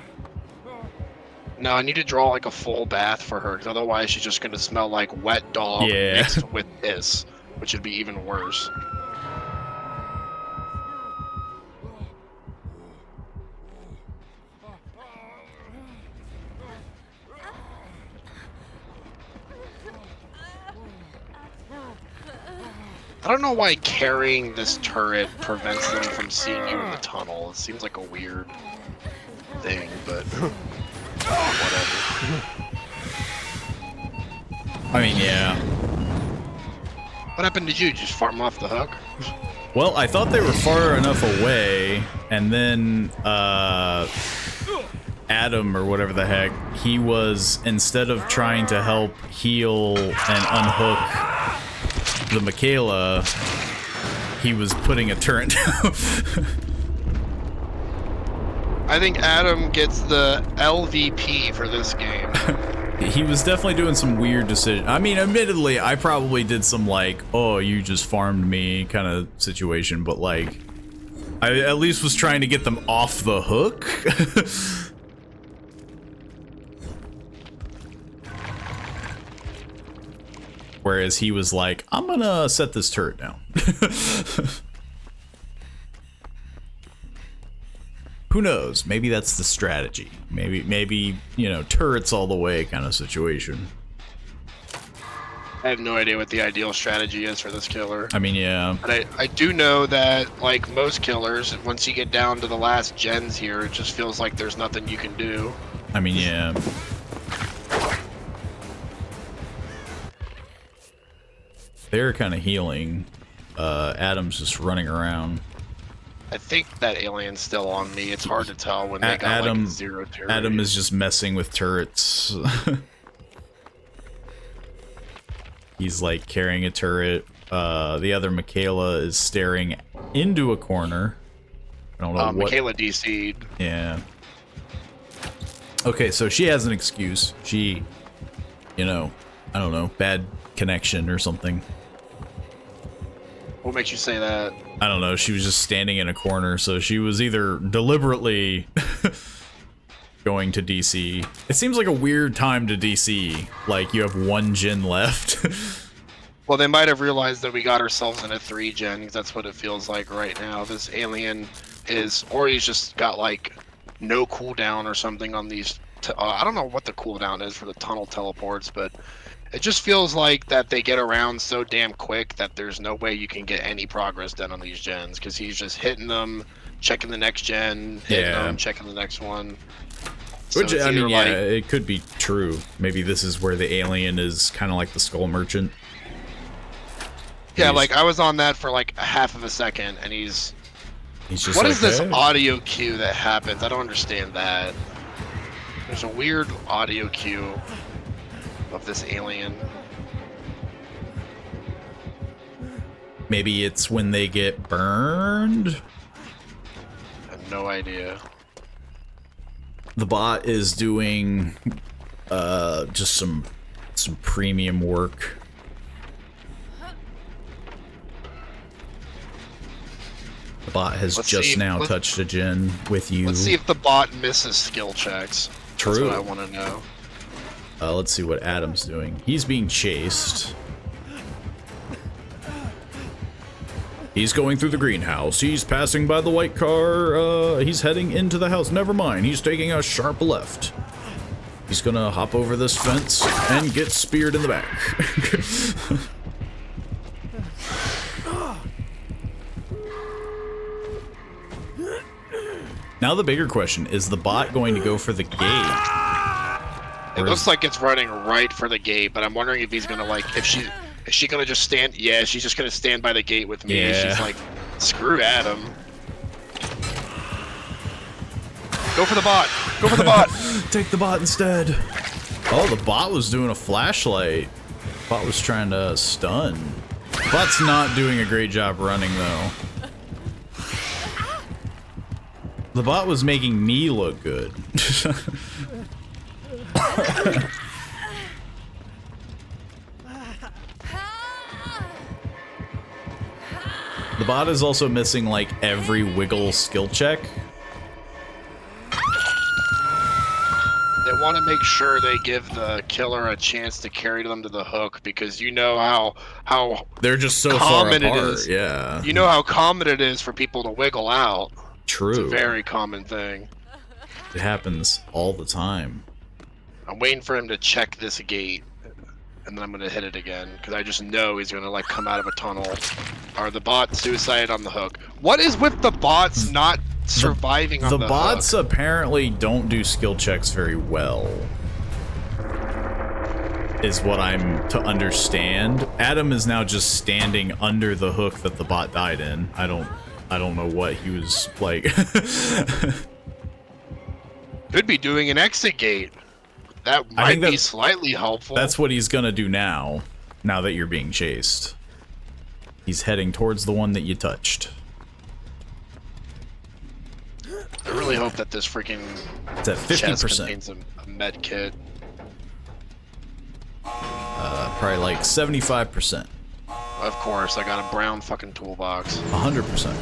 No, I need to draw, like, a full bath for her, because otherwise she's just gonna smell like wet dog mixed with piss, which would be even worse. I don't know why carrying this turret prevents them from seeing you in the tunnel. It seems like a weird thing, but whatever. I mean, yeah. What happened to you? Did you just farm off the hook? Well, I thought they were far enough away, and then, Adam, or whatever the heck, he was, instead of trying to help heal and unhook the Michaela, he was putting a turret down. I think Adam gets the LVP for this game. He was definitely doing some weird decisions. I mean, admittedly, I probably did some, like, oh, you just farmed me kind of situation, but, like, I at least was trying to get them off the hook. Whereas he was like, I'm gonna set this turret down. Who knows? Maybe that's the strategy. Maybe, you know, turrets all the way kind of situation. I have no idea what the ideal strategy is for this killer. I mean, yeah. But I do know that, like most killers, once you get down to the last gens here, it just feels like there's nothing you can do. I mean, yeah. They're kind of healing. Adam's just running around. I think that alien's still on me. It's hard to tell when they got like zero turret. Adam is just messing with turrets. He's like carrying a turret. The other Michaela is staring into a corner. I don't know what. Michaela DC'd. Yeah. Okay, so she has an excuse. She, you know, I don't know, bad connection or something. What makes you say that? I don't know, she was just standing in a corner, so she was either deliberately going to DC. It seems like a weird time to DC, like you have one gen left. Well, they might have realized that we got ourselves in a 3 gen, because that's what it feels like right now. This alien is, or he's just got like no cooldown or something on these, I don't know what the cooldown is for the tunnel teleports, but it just feels like that they get around so damn quick that there's no way you can get any progress done on these gens, because he's just hitting them, checking the next gen, hitting them, checking the next one. So which, I mean, yeah, like, it could be true. Maybe this is where the alien is kind of like the skull merchant. Yeah, like I was on that for like a half of a second, and he's just what like, is this hey. audio cue that happens? I don't understand that. There's a weird audio cue of this alien. Maybe it's when they get burned? I have no idea. The bot is doing just some premium work. The bot has just now touched a gen with you. Let's see if the bot misses skill checks. True. That's what I want to know. Let's see what Adam's doing. He's being chased. He's going through the greenhouse. He's passing by the white car. He's heading into the house. Never mind. He's taking a sharp left. He's gonna hop over this fence and get speared in the back. Now the bigger question, is the bot going to go for the gate? It looks like it's running right for the gate, but I'm wondering if he's gonna like, is she gonna just stand? Yeah, she's just gonna stand by the gate with me. Yeah. She's like, screw Adam. Go for the bot. Go for the bot. Take the bot instead. Oh, the bot was doing a flashlight. Bot was trying to stun. Bot's not doing a great job running though. The bot was making me look good. The bot is also missing like every wiggle skill check. They want to make sure they give the killer a chance to carry them to the hook, because you know how they're just so far apart. It is. Yeah. You know how common it is for people to wiggle out. True. It's a very common thing. It happens all the time. I'm waiting for him to check this gate, and then I'm gonna hit it again, because I just know he's gonna like come out of a tunnel. Or the bot suicided on the hook. What is with the bots not surviving on the hook? The bots apparently don't do skill checks very well, is what I'm to understand. Adam is now just standing under the hook that the bot died in. I don't know what he was like. Could be doing an exit gate. That might be slightly helpful. That's what he's gonna do now that you're being chased. He's heading towards the one that you touched. I really hope that this freaking it's at 50%. Contains a med kit. Probably like 75%. Of course, I got a brown fucking toolbox. 100%.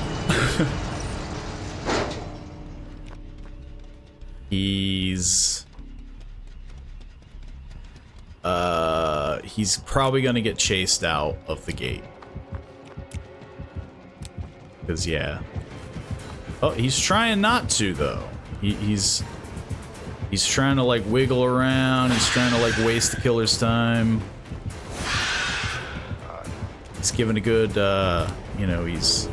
He's probably gonna get chased out of the gate. Cause yeah. Oh, he's trying not to though. He's trying to like wiggle around. He's trying to like waste the killer's time. He's giving a good, you know, he's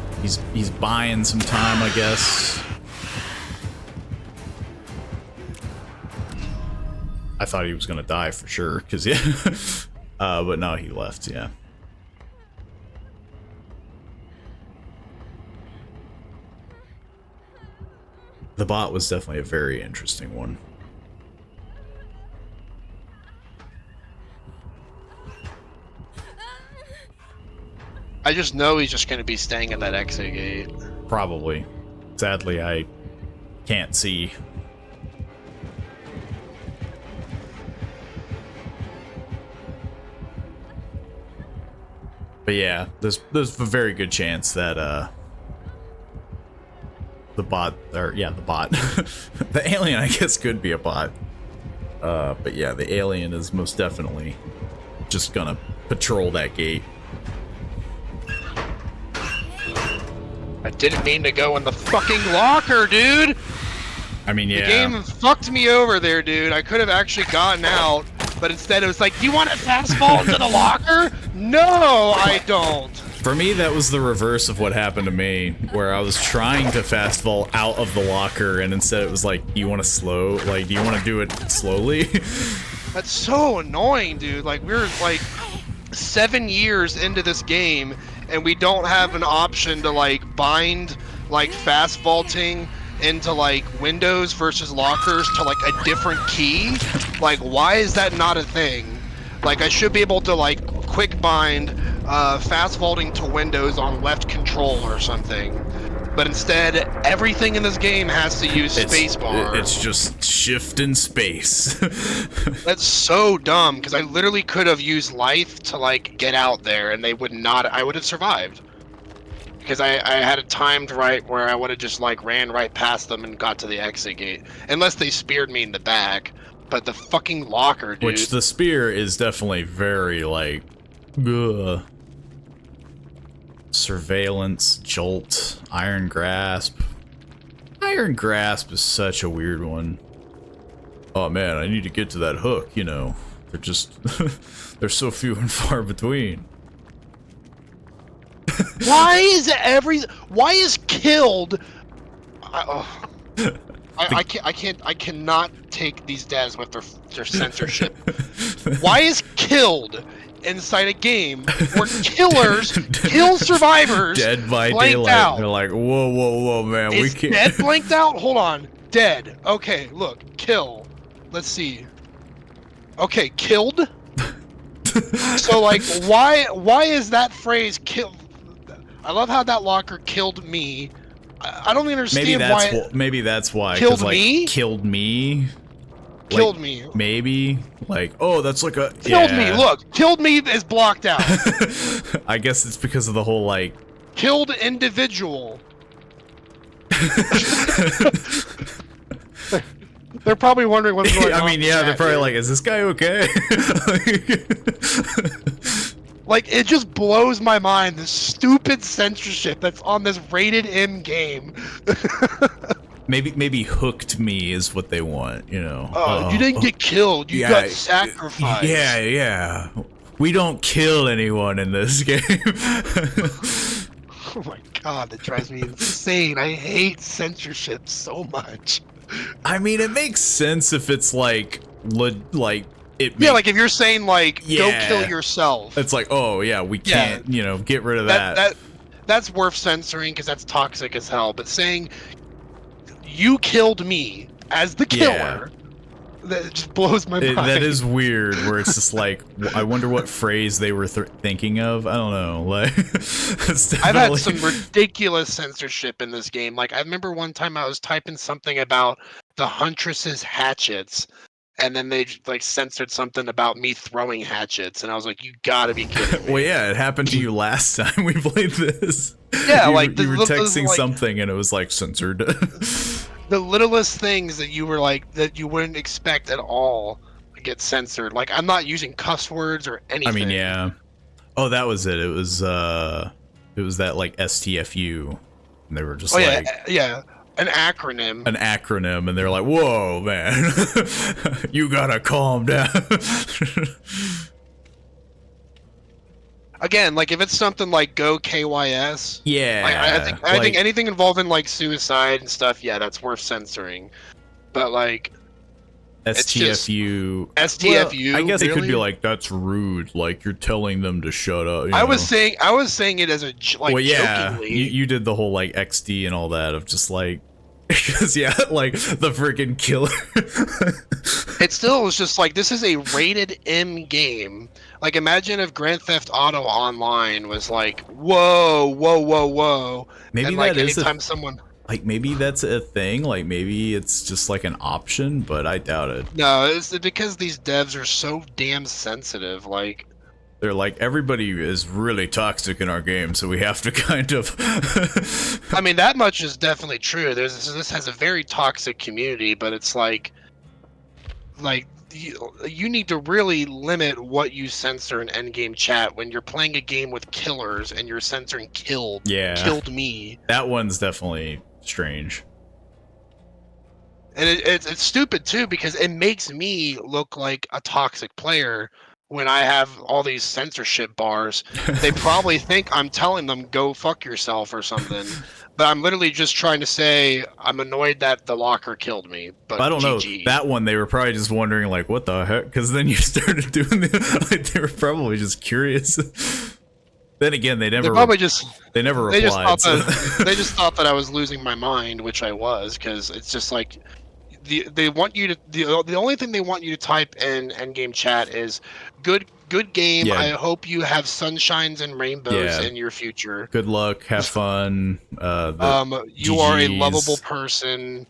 buying some time, I guess. I thought he was gonna die for sure, cause yeah, but no, he left. Yeah. The bot was definitely a very interesting one. I just know he's just going to be staying at that exit gate. Probably. Sadly, I can't see. But yeah, there's a very good chance that the bot, or yeah, the bot, the alien, I guess, could be a bot. But yeah, the alien is most definitely just gonna patrol that gate. I didn't mean to go in the fucking locker, dude! I mean, yeah. The game fucked me over there, dude. I could have actually gotten out, but instead it was like, do you want to fastball into the locker? No, I don't. For me, that was the reverse of what happened to me, where I was trying to fast vault out of the locker, and instead it was like, do you want to do you want to do it slowly? That's so annoying, dude. Like, we're like 7 years into this game, and we don't have an option to like bind like fast vaulting into like windows versus lockers to like a different key. Like, why is that not a thing? Like, I should be able to like quick bind fast vaulting to windows on left control or something. But instead, everything in this game has to use spacebar. It's just shift in space. That's so dumb, because I literally could have used life to like get out there, and they would not. I would have survived. Because I had it timed right where I would have just like ran right past them and got to the exit gate. Unless they speared me in the back. But the fucking locker, dude. Which the spear is definitely very like... Ugh. Surveillance, jolt, iron grasp. Iron grasp is such a weird one. Oh man, I need to get to that hook, you know. They're just... they're so few and far between. Why is killed? I cannot take these devs with their censorship. Why is killed inside a game where killers kill survivors? Dead by blanked daylight. Out. They're like, whoa, whoa, whoa, man, we Is can't. dead blanked out? Hold on, dead. Okay, look, kill. Let's see. Okay, killed. So like, why is that phrase kill? I love how that locker killed me. I don't understand why. Maybe that's why. Killed like, me? Killed me. Killed like, me. Maybe. Like, oh, that's like a... Killed me. Look, killed me is blocked out. I guess it's because of the whole, like... Killed individual. They're probably wondering what's going on. I mean, yeah, they're probably like, is this guy okay? Like, it just blows my mind, this stupid censorship that's on this rated M game. maybe hooked me is what they want, you know. You didn't get killed, you got sacrificed. Yeah. We don't kill anyone in this game. Oh my god, that drives me insane. I hate censorship so much. I mean, it makes sense if it's like yeah, like if you're saying like, go kill yourself. It's like, oh yeah, we can't, you know, get rid of that. That's worth censoring because that's toxic as hell. But saying you killed me as the killer, that just blows my mind. That is weird. Where it's just like, I wonder what phrase they were thinking of. I don't know. Like, I've had some ridiculous censorship in this game. Like, I remember one time I was typing something about the Huntress's hatchets. And then they like censored something about me throwing hatchets, and I was like, "You gotta be kidding me!" Well, yeah, it happened to you last time we played this. Yeah, you were texting like, something, and it was like censored. The littlest things that you were like that you wouldn't expect at all get censored. Like, I'm not using cuss words or anything. I mean, yeah. Oh, that was it. It was that like STFU, and they were just yeah. An acronym, and they're like, whoa, man, you gotta calm down. Again, like if it's something like go KYS, yeah, I think anything involving like suicide and stuff, yeah, that's worth censoring. But like STFU, STFU, well, I guess really? it could be like, that's rude, like you're telling them to shut up. I was saying it as a like, well, yeah, jokingly. you did the whole like XD and all that of just like, because yeah, like the freaking killer. It still was just like, this is a rated M game. Like, imagine if Grand Theft Auto Online was like, whoa. Maybe and like that is anytime someone. Like, maybe that's a thing, like, maybe it's just, like, an option, but I doubt it. No, it's because these devs are so damn sensitive, like... They're like, everybody is really toxic in our game, so we have to kind of... I mean, that much is definitely true. This has a very toxic community, but it's like you need to really limit what you censor in endgame chat when you're playing a game with killers and you're censoring killed. Yeah. Killed me. That one's definitely strange. And it's stupid too, because it makes me look like a toxic player when I have all these censorship bars, they probably think I'm telling them go fuck yourself or something. But I'm literally just trying to say I'm annoyed that the locker killed me. But I don't know. GG. That one, they were probably just wondering, like, what the heck? Because then you started doing the, like, they were probably just curious. Then again, they never They never they just replied. they just thought that I was losing my mind, which I was, because it's just like they want you to the only thing they want you to type in endgame chat is good game. Yeah. I hope you have sunshines and rainbows Yeah. in your future. Good luck, have fun. You are a lovable GGs. person.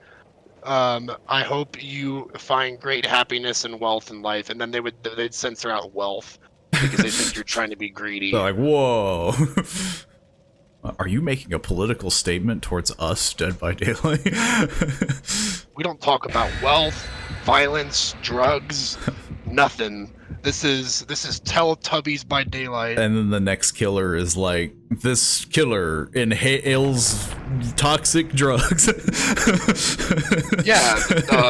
I hope you find great happiness and wealth in life. And then they'd censor out wealth because they think you're trying to be greedy. They're like, whoa. Are you making a political statement towards us, Dead by Daylight? We don't talk about wealth, violence, drugs, nothing. This is Teletubbies by daylight. And then the next killer is like, this killer inhales toxic drugs. Yeah,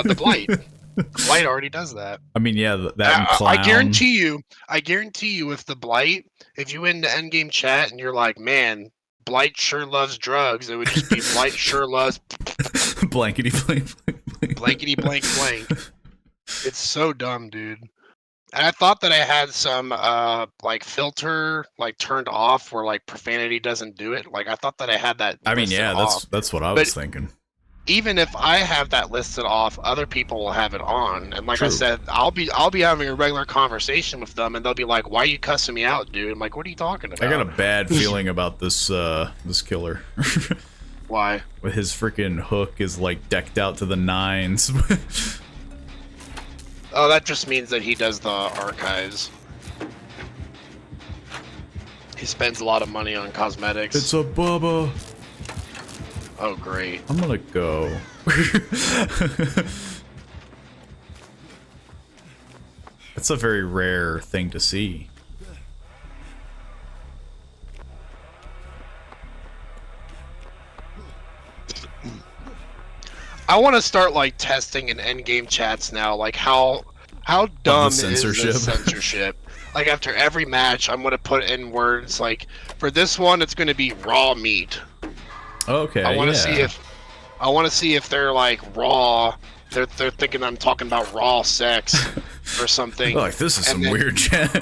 the blight. The blight already does that. I mean, yeah, that and clown. I guarantee you, if the blight, if you into endgame chat and you're like, man, blight sure loves drugs, it would just be blight sure loves blankety blank blank blankety blank blank. It's so dumb, dude. And I thought that I had some like filter like turned off where like profanity doesn't do it. Like I thought that I had that. I mean, yeah, off. that's what I was thinking. Even if I have that listed off, other people will have it on. And like True. I said, I'll be having a regular conversation with them, and they'll be like, "Why are you cussing me out, dude?" I'm like, "What are you talking about?" I got a bad feeling about this this killer. Why? With his freaking hook is like decked out to the nines. Oh, that just means that he does the archives. He spends a lot of money on cosmetics. It's a Bubba. Oh, great. I'm gonna go. That's a very rare thing to see. I want to start like testing in endgame chats now, like how dumb is the censorship? Like after every match, I'm gonna put in words like, for this one, it's gonna be raw meat. Okay. I want to see if they're like raw. They're thinking I'm talking about raw sex or something. Like this is some weird chat.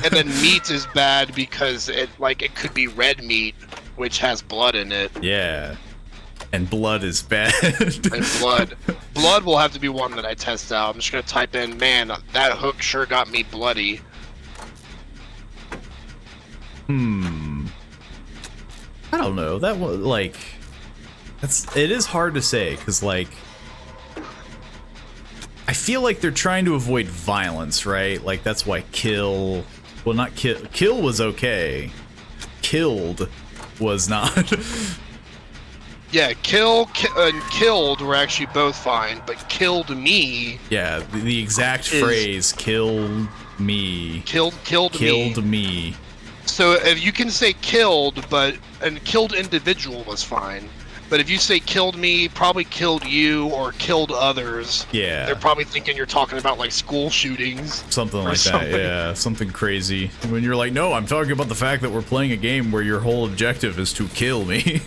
And then meat is bad because it could be red meat, which has blood in it. Yeah. And blood is bad. And blood will have to be one that I test out. I'm just gonna type in, man, that hook sure got me bloody. I don't know. That was like, it is hard to say because like, I feel like they're trying to avoid violence, right? Like that's why kill, well, not kill. Kill was okay. Killed was not. Yeah, and killed were actually both fine, but killed me. Yeah, the exact phrase "killed me." Killed me. So if you can say killed, and killed individual was fine. But if you say killed me, probably killed you or killed others. Yeah. They're probably thinking you're talking about like school shootings. Something like that, yeah. Something crazy. When you're like, no, I'm talking about the fact that we're playing a game where your whole objective is to kill me.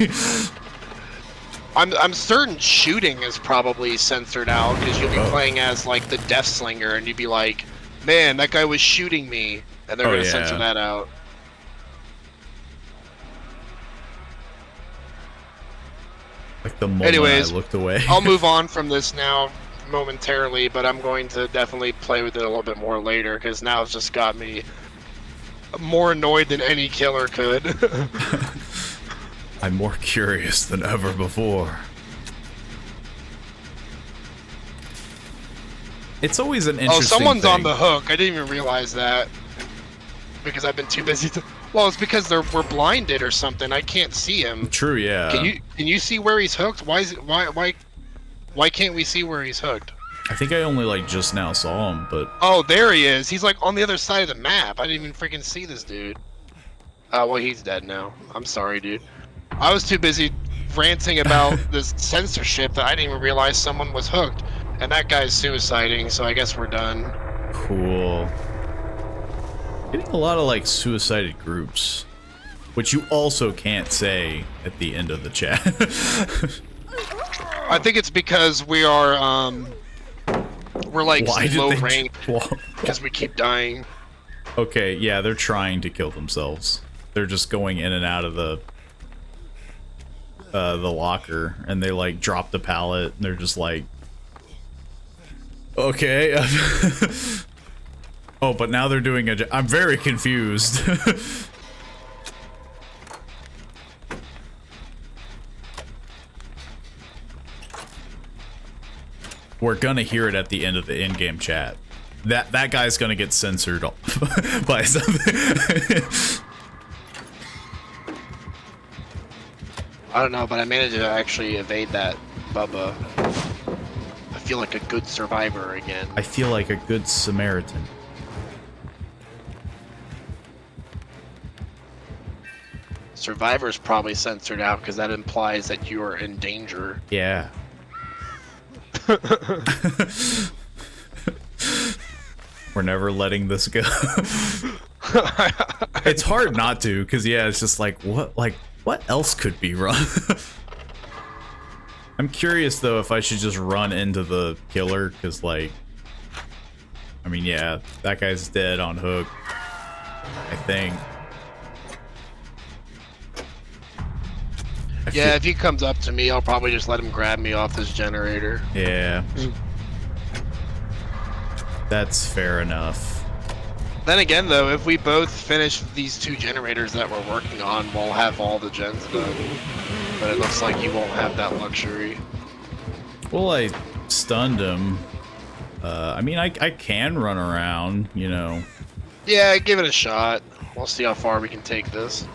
I'm certain shooting is probably censored out because you'll be playing as like the death slinger and you'd be like, man, that guy was shooting me, and they're gonna censor that out. Like the moment Anyways, I looked away. I'll move on from this now momentarily, but I'm going to definitely play with it a little bit more later because now it's just got me more annoyed than any killer could. I'm more curious than ever before. It's always an interesting someone's thing. on the hook. I didn't even realize that because I've been too busy to... Well, it's because we're blinded or something. I can't see him. True, yeah. Can you see where he's hooked? Why can't we see where he's hooked? I think I only like just now saw him, but oh, there he is. He's like on the other side of the map. I didn't even freaking see this dude. Well, he's dead now. I'm sorry, dude. I was too busy ranting about this censorship that I didn't even realize someone was hooked. And that guy's suiciding, so I guess we're done. cool. Getting a lot of like suicided groups, which you also can't say at the end of the chat. I think it's because we are we're like low rank because we keep dying. Okay, yeah, they're trying to kill themselves. They're just going in and out of the locker, and they like drop the pallet, and they're just like, okay. Oh, but now they're doing I'm very confused. We're gonna hear it at the end of the in-game chat. That guy's gonna get censored by something. I don't know, but I managed to actually evade that, Bubba. I feel like a good survivor again. I feel like a good Samaritan. Survivor's probably censored out because that implies that you are in danger. Yeah. We're never letting this go. It's hard not to, because yeah, it's just like what else could be wrong? I'm curious though if I should just run into the killer, because like, I mean, yeah, that guy's dead on hook, I think. Yeah, if he comes up to me, I'll probably just let him grab me off this generator. Yeah. That's fair enough. Then again, though, if we both finish these 2 generators that we're working on, we'll have all the gens done. But it looks like you won't have that luxury. Well, I stunned him. I mean, I can run around, you know. Yeah, give it a shot. We'll see how far we can take this.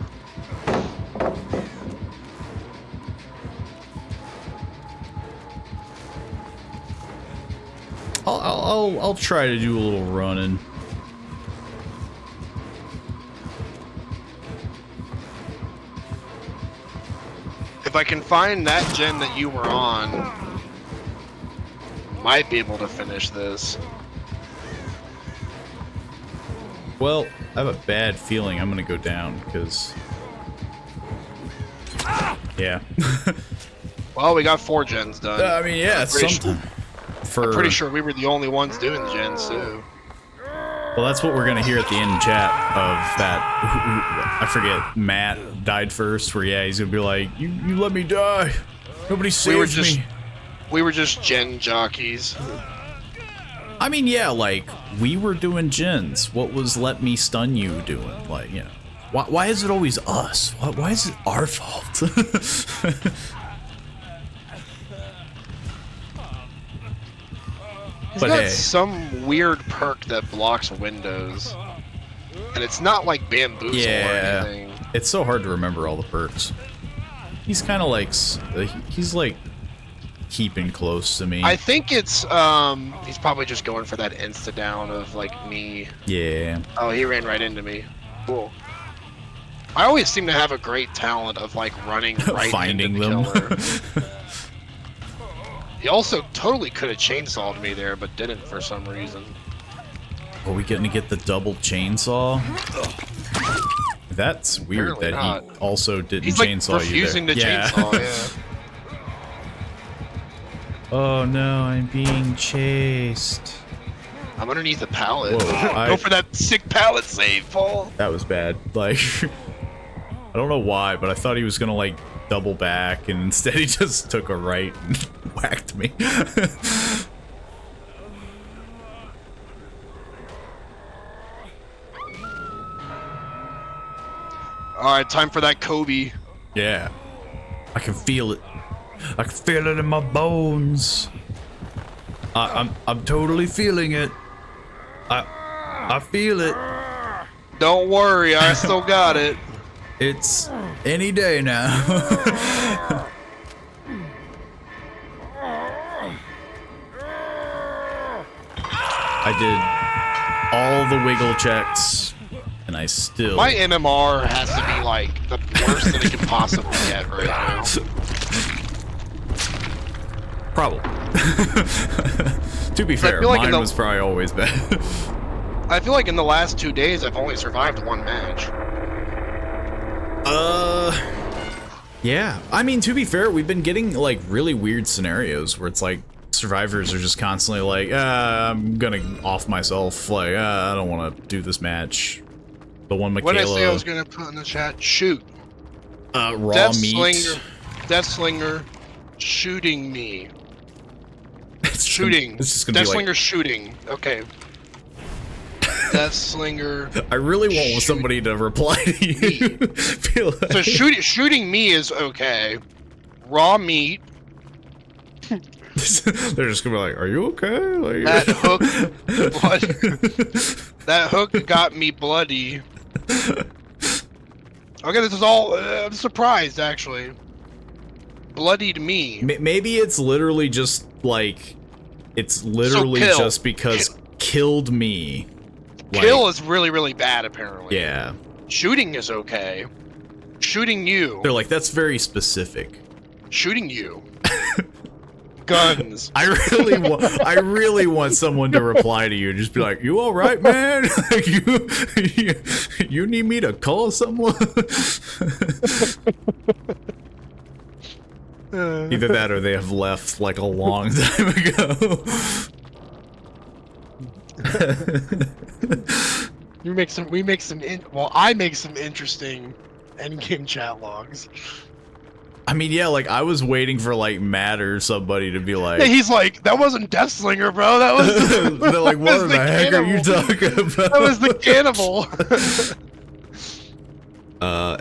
I'll try to do a little running. If I can find that gen that you were on, might be able to finish this. Well, I have a bad feeling I'm gonna go down, because... Yeah. Well, we got 4 gens done. I mean, yeah, something. I'm pretty sure we were the only ones doing the gens, too. Well, that's what we're gonna hear at the end chat of that. I forget, Matt died first, where yeah, he's gonna be like, you let me die. Nobody saves me. We were just gen jockeys. I mean, yeah, like, we were doing gens. What was Let Me Stun You doing? Like, you know, why is it always us? Why is it our fault? He's got some weird perk that blocks windows. And it's not like bamboozle or anything. It's so hard to remember all the perks. He's kind of like, he's like keeping close to me. I think it's, he's probably just going for that insta-down of like me. Yeah. Oh, he ran right into me. Cool. I always seem to have a great talent of like running right finding into the them. killer. He also totally could have chainsawed me there, but didn't for some reason. Are we getting to get the double chainsaw? That's weird. Apparently that not. he also didn't He's chainsaw like refusing you there. to chainsaw, yeah. Oh no, I'm being chased. I'm underneath the pallet. Whoa, Go for that sick pallet save, Paul. That was bad. Like, I don't know why, but I thought he was gonna like double back, and instead he just took a right and whacked me. Alright, time for that Kobe. Yeah. I can feel it. I can feel it in my bones. I'm totally feeling it. I feel it. Don't worry, I still got it. It's any day now. I did all the wiggle checks, and I still... My MMR has to be like the worst that it can possibly get right now. Probably. To be fair, like mine was probably always bad. I feel like in the last 2 days, I've only survived 1 match. Yeah. I mean, to be fair, we've been getting, like, really weird scenarios where it's like survivors are just constantly like, I'm gonna off myself. Like, I don't want to do this match. The one Michaela... What did I say I was gonna put in the chat? Shoot. Raw Death meat. Slinger. Death Slinger shooting me. Shooting. It's just gonna Death be Slinger like... shooting. Okay. Death Slinger. I really want somebody to reply to you. Like... So shooting me is okay. Raw meat. They're just gonna be like, "Are you okay?" Like... That hook. That hook got me bloody. Okay, this is all. I'm surprised actually. Bloodied me. Maybe it's literally just like, it's literally just because killed me. Like, kill is really bad apparently. Yeah. Shooting is okay. Shooting you. They're like, that's very specific. Shooting you. Guns. I really want someone to reply to you and just be like, "You all right, man? Like, you need me to call someone?" Either that or they have left like a long time ago. I make some interesting endgame chat logs. I mean, yeah, like, I was waiting for, like, Matt or somebody to be like... Yeah, he's like, that wasn't Deathslinger, bro, that was... They're like, what the heck are you talking about? That was the cannibal!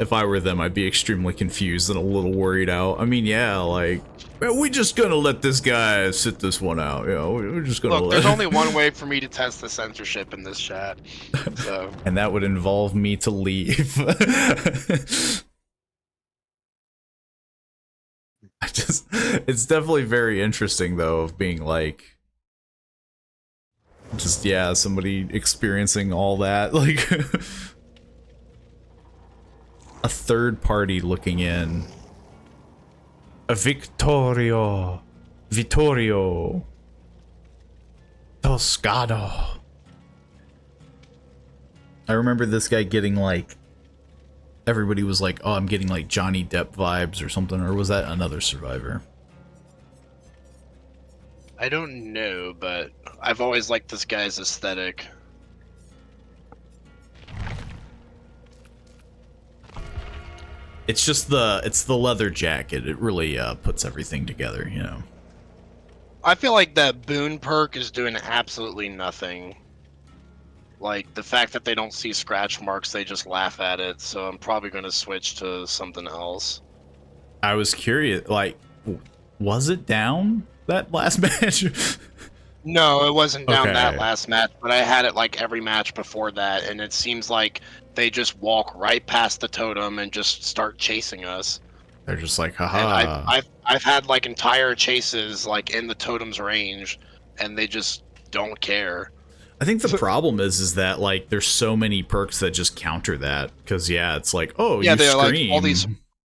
If I were them, I'd be extremely confused and a little worried out. I mean, yeah, like, man, we're just gonna let this guy sit this one out, you know, we're just gonna Look, there's only one way for me to test the censorship in this chat, so... And that would involve me to leave. It's definitely very interesting though, of being like, just, yeah, somebody experiencing all that, like, a third party looking in. A Vittorio Toscado. I remember this guy getting like, everybody was like, "Oh, I'm getting like Johnny Depp vibes or something," or was that another survivor? I don't know, but I've always liked this guy's aesthetic. It's just it's the leather jacket. It really puts everything together, you know. I feel like that boon perk is doing absolutely nothing. Like, the fact that they don't see scratch marks, they just laugh at it, so I'm probably going to switch to something else. I was curious, like, was it down that last match? No, it wasn't down that last match, but I had it like every match before that, and it seems like they just walk right past the totem and just start chasing us. They're just like, haha. And I've had like entire chases like in the totem's range, and they just don't care. I think the problem is that like there's so many perks that just counter that, because yeah, it's like, oh, yeah, you scream. Like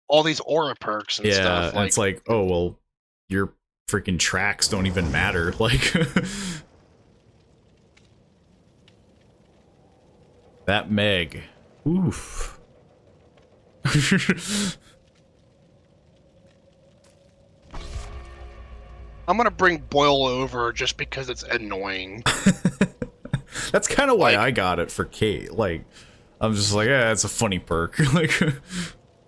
all these aura perks and stuff. Yeah, it's like, oh well, your freaking tracks don't even matter. Like that Meg, oof. I'm gonna bring Boyle over just because it's annoying. That's kind of why I got it for Kate. Like, I'm just like, yeah, it's a funny perk.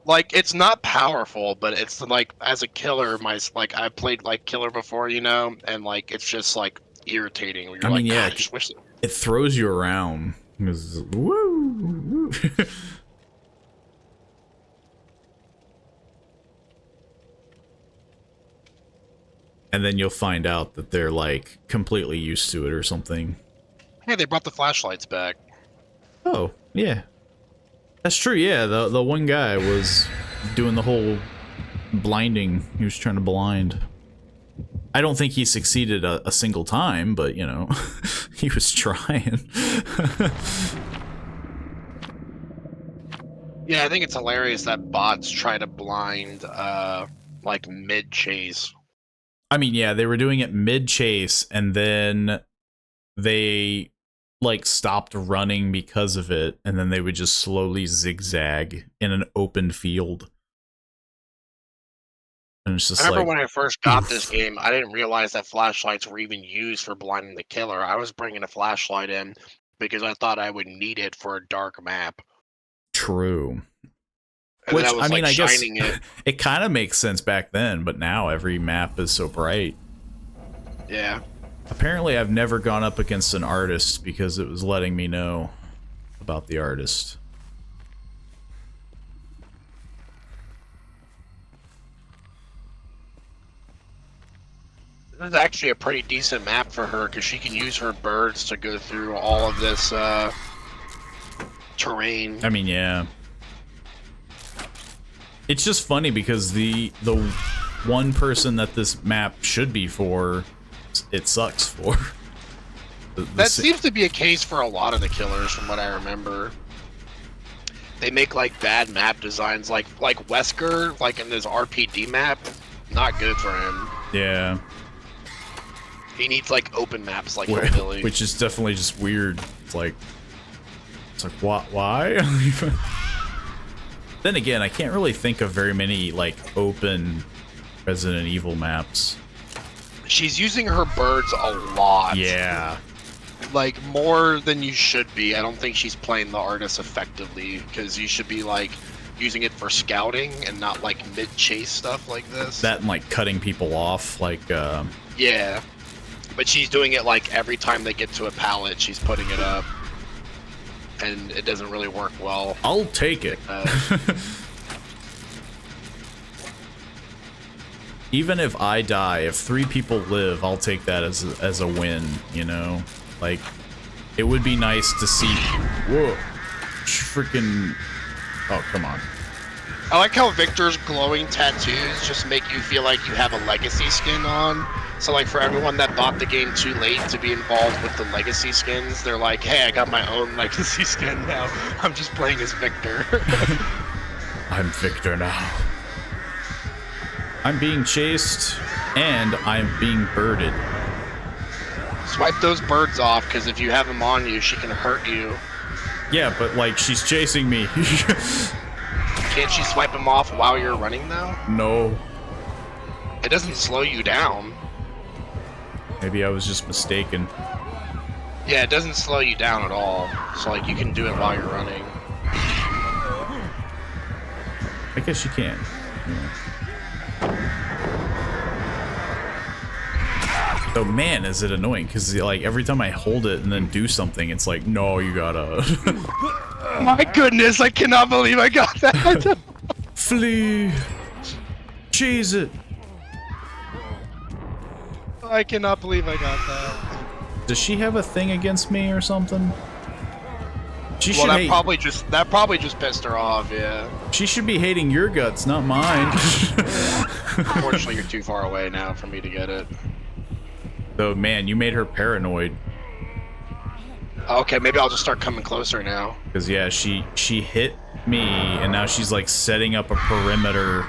Like, it's not powerful, but it's like, as a killer, I played like killer before, you know, and like it's just like irritating. You're I mean, like, yeah, I just wish it throws you around. Woo. And then you'll find out that they're like completely used to it or something. Hey, they brought the flashlights back. Oh, yeah. That's true, yeah. The one guy was doing the whole blinding. He was trying to blind. I don't think he succeeded a single time, but, you know, he was trying. Yeah, I think it's hilarious that bots try to blind, like, mid-chase. I mean, yeah, they were doing it mid-chase, and then they like stopped running because of it, and then they would just slowly zigzag in an open field. And it's just I remember like, when I first got this oof. game, I didn't realize that flashlights were even used for blinding the killer. I was bringing a flashlight in because I thought I would need it for a dark map. True. And then I Which, I was mean, like I guess shining it. it kind of makes sense back then, but now every map is so bright. Yeah. Apparently, I've never gone up against an artist because it was letting me know about the artist. This is actually a pretty decent map for her because she can use her birds to go through all of this terrain. I mean, yeah. It's just funny because the one person that this map should be for, it sucks for. That seems to be a case for a lot of the killers, from what I remember. They make like bad map designs, like Wesker, like in this RPD map. Not good for him. Yeah. He needs like open maps like Hillbilly. Which is definitely just weird. It's like what? Why? Then again, I can't really think of very many like open Resident Evil maps. She's using her birds a lot. Yeah. Like more than you should be. I don't think she's playing the artist effectively because you should be like using it for scouting and not like mid-chase stuff like this. That and like cutting people off, like yeah. But she's doing it like every time they get to a pallet, she's putting it up. And it doesn't really work well. I'll take it. Even if I die, if 3 people live, I'll take that as a win, you know? Like, it would be nice to see... Whoa. Freaking... Oh, come on. I like how Victor's glowing tattoos just make you feel like you have a legacy skin on. So like for everyone that bought the game too late to be involved with the legacy skins, they're like, hey, I got my own legacy skin now. I'm just playing as Victor. I'm Victor now. I'm being chased, and I'm being birded. Swipe those birds off, because if you have them on you, she can hurt you. Yeah, but like, she's chasing me. Can't she swipe them off while you're running, though? No. It doesn't slow you down. Maybe I was just mistaken. Yeah, it doesn't slow you down at all. So, like, you can do it while you're running. I guess you can. Yeah. So, man, is it annoying, because, like, every time I hold it and then do something, it's like, no, you gotta... My goodness, I cannot believe I got that! Flee! Cheese it! I cannot believe I got that. Does she have a thing against me or something? She Well, should that hate... probably just pissed her off, yeah. She should be hating your guts, not mine. Unfortunately, you're too far away now for me to get it. So, man, you made her paranoid. Okay, maybe I'll just start coming closer now. Because, yeah, she hit me, and now she's, like, setting up a perimeter.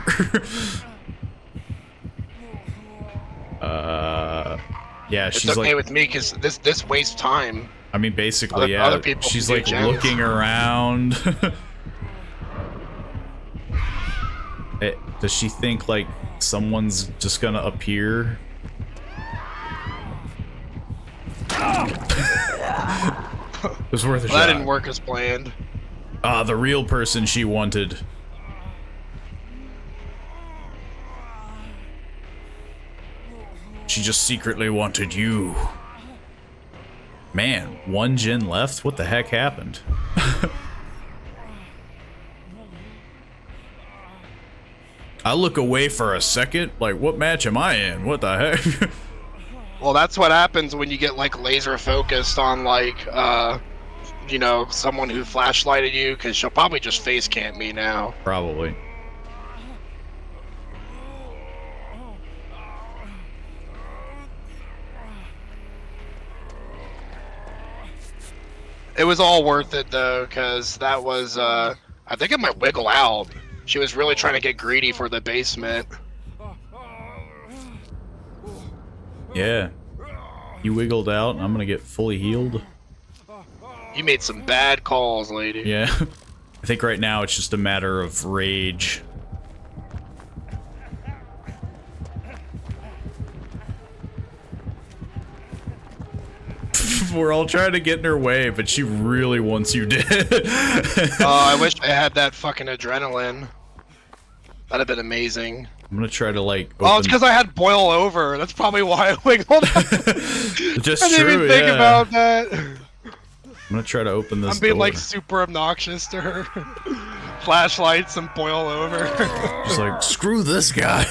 Yeah, she's it's okay like... with me, because this wastes time. I mean, basically, yeah. Other people She's, can do like, gens. looking around. Does she think, like, someone's just gonna appear? It was worth a shot. That didn't work as planned. Ah, the real person she wanted. She just secretly wanted you. Man, 1 gen left? What the heck happened? I look away for a second, like, what match am I in? What the heck? Well, that's what happens when you get, like, laser focused on, like, you know, someone who flashlighted you, because she'll probably just face cam me now. Probably. It was all worth it, though, because that was, I think it might wiggle out. She was really trying to get greedy for the basement. Yeah. You wiggled out, and I'm gonna get fully healed. You made some bad calls, lady. Yeah. I think right now it's just a matter of rage. We're all trying to get in her way, but she really wants you dead. Oh, I wish I had that fucking adrenaline. That'd have been amazing. I'm gonna try to like. Oh, it's because I had boil over. That's probably why I wiggled. Just I didn't even think about that. I'm gonna try to open this. I'm being door. like super obnoxious to her. Flashlights and boil over. Just like screw this guy.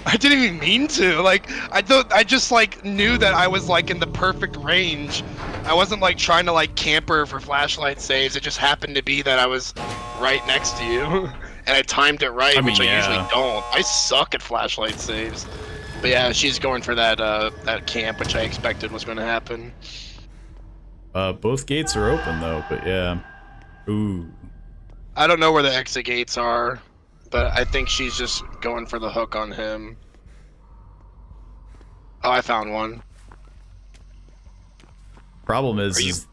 I didn't even mean to. Like I just like knew that I was like in the perfect range. I wasn't like trying to like camper for flashlight saves. It just happened to be that I was right next to you, and I timed it right, which I usually don't. I suck at flashlight saves. But yeah, she's going for that that camp, which I expected was going to happen. Both gates are open though, but yeah. Ooh. I don't know where the exit gates are, but I think she's just going for the hook on him. Oh, I found one. Problem is,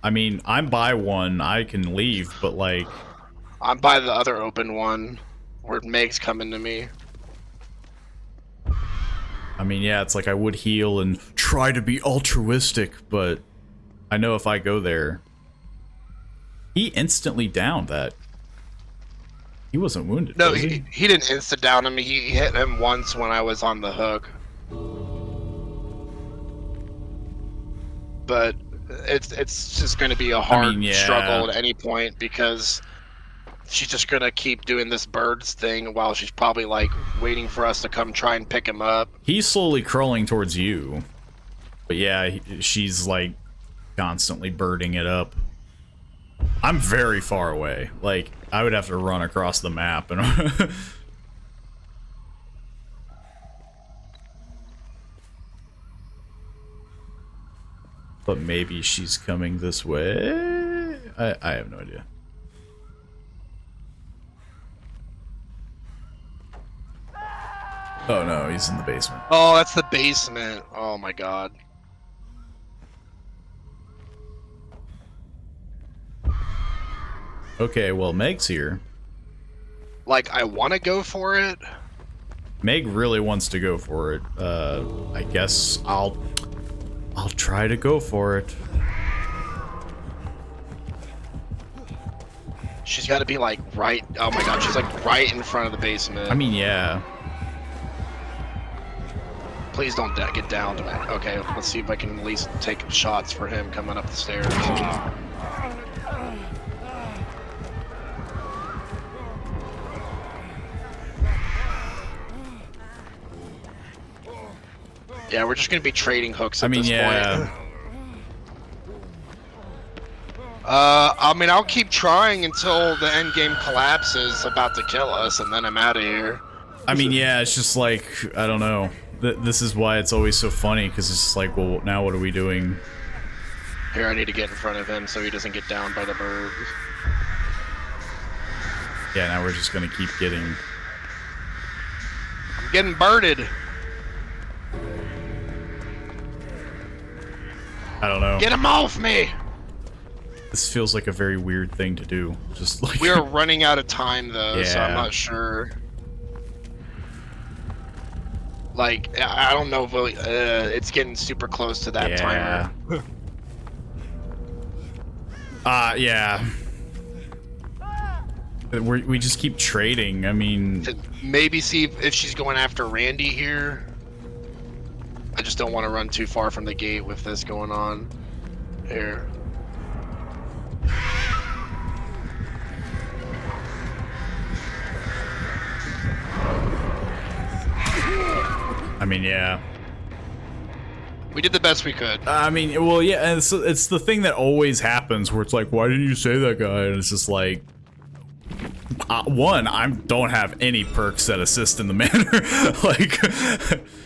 I mean, I'm by one, I can leave, but like... I'm by the other open one, where Meg's coming to me. I mean, yeah, it's like I would heal and try to be altruistic, but I know if I go there... He instantly downed that. He wasn't wounded, No, was he? He didn't insta down him. He hit him once when I was on the hook. But it's just going to be a hard struggle at any point because she's just going to keep doing this birds thing while she's probably like waiting for us to come try and pick him up. He's slowly crawling towards you. But yeah, she's like constantly birding it up. I'm very far away. Like, I would have to run across the map and... But maybe she's coming this way? I have no idea. Oh no, he's in the basement. Oh, that's the basement. Oh my god. Okay, well, Meg's here. Like, I want to go for it. Meg really wants to go for it. I guess I'll try to go for it. She's got to be like right. Oh my god, she's like right in front of the basement. I mean, yeah. Please don't get down to me. Okay, let's see if I can at least take shots for him coming up the stairs. Yeah, we're just gonna be trading hooks at this point. I mean, I'll keep trying until the end game collapses, about to kill us, and then I'm out of here. I mean, yeah, it's just like, I don't know. This is why it's always so funny, because it's just like, well, now what are we doing? Here, I need to get in front of him so he doesn't get down by the birds. Yeah, now we're just gonna keep getting... I'm getting birded. I don't know. Get him off me! This feels like a very weird thing to do. Just like... We are running out of time, though, so I'm not sure. Like, I don't know if it's getting super close to that timer. Yeah. We just keep trading, I mean... Maybe see if she's going after Randy here. I just don't want to run too far from the gate with this going on. Here. I mean, yeah. We did the best we could. I mean, well, yeah, and it's the thing that always happens where it's like, why didn't you say that guy? And it's just like... one, I don't have any perks that assist in the manner. Like,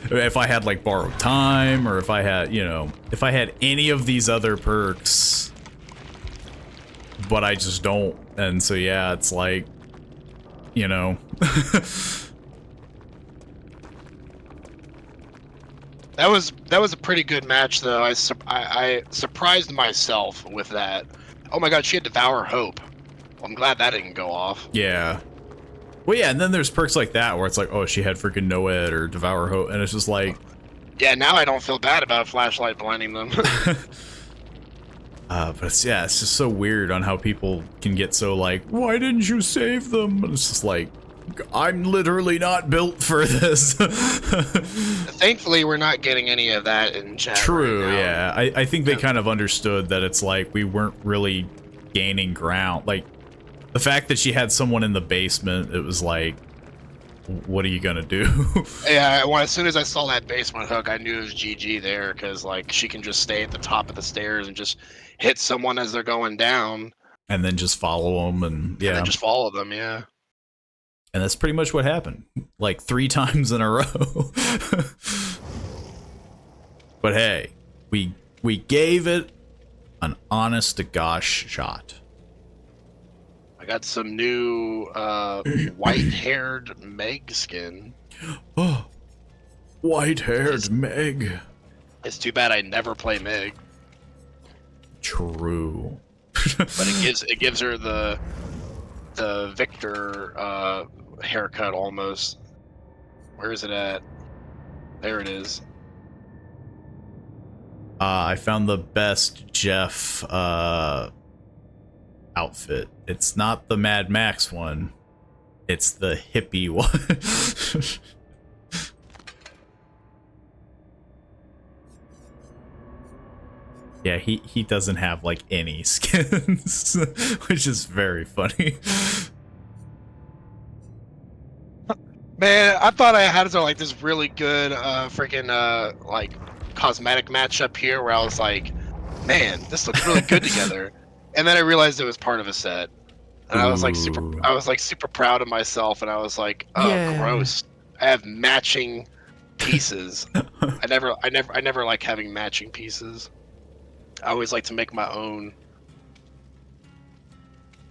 if I had, like, borrowed time, or if I had, you know, if I had any of these other perks, but I just don't. And so, yeah, it's like, you know. That was a pretty good match, though. I surprised myself with that. Oh my god, she had Devour Hope. Well, I'm glad that didn't go off. Yeah. Well, yeah, and then there's perks like that where it's like, oh, she had freaking Noed or Devour Hope, and it's just like... Yeah, now I don't feel bad about a flashlight blinding them. But it's just so weird on how people can get so like, why didn't you save them? And it's just like, I'm literally not built for this. Thankfully, we're not getting any of that in chat. True, right now. yeah. I think they kind of understood that it's like we weren't really gaining ground. Like, the fact that she had someone in the basement, it was like, what are you gonna do? Yeah, well, as soon as I saw that basement hook, I knew it was GG there, because like she can just stay at the top of the stairs and just hit someone as they're going down, and then just follow them, and yeah, and then just follow them. Yeah, and that's pretty much what happened, like 3 times in a row. But hey, we gave it an honest to gosh shot. I got some new white-haired Meg skin. Oh, white-haired Meg. It's too bad I never play Meg. True. But it gives her the Victor haircut almost. Where is it at? There it is. I found the best Jeff outfit. It's not the Mad Max one. It's the hippie one. Yeah, he doesn't have like any skins, which is very funny. Man, I thought I had like this really good freaking like cosmetic matchup here where I was like, man, this looks really good together. And then I realized it was part of a set. And I was like super proud of myself, and I was like, oh, yeah. Gross. I have matching pieces. I never like having matching pieces. I always like to make my own.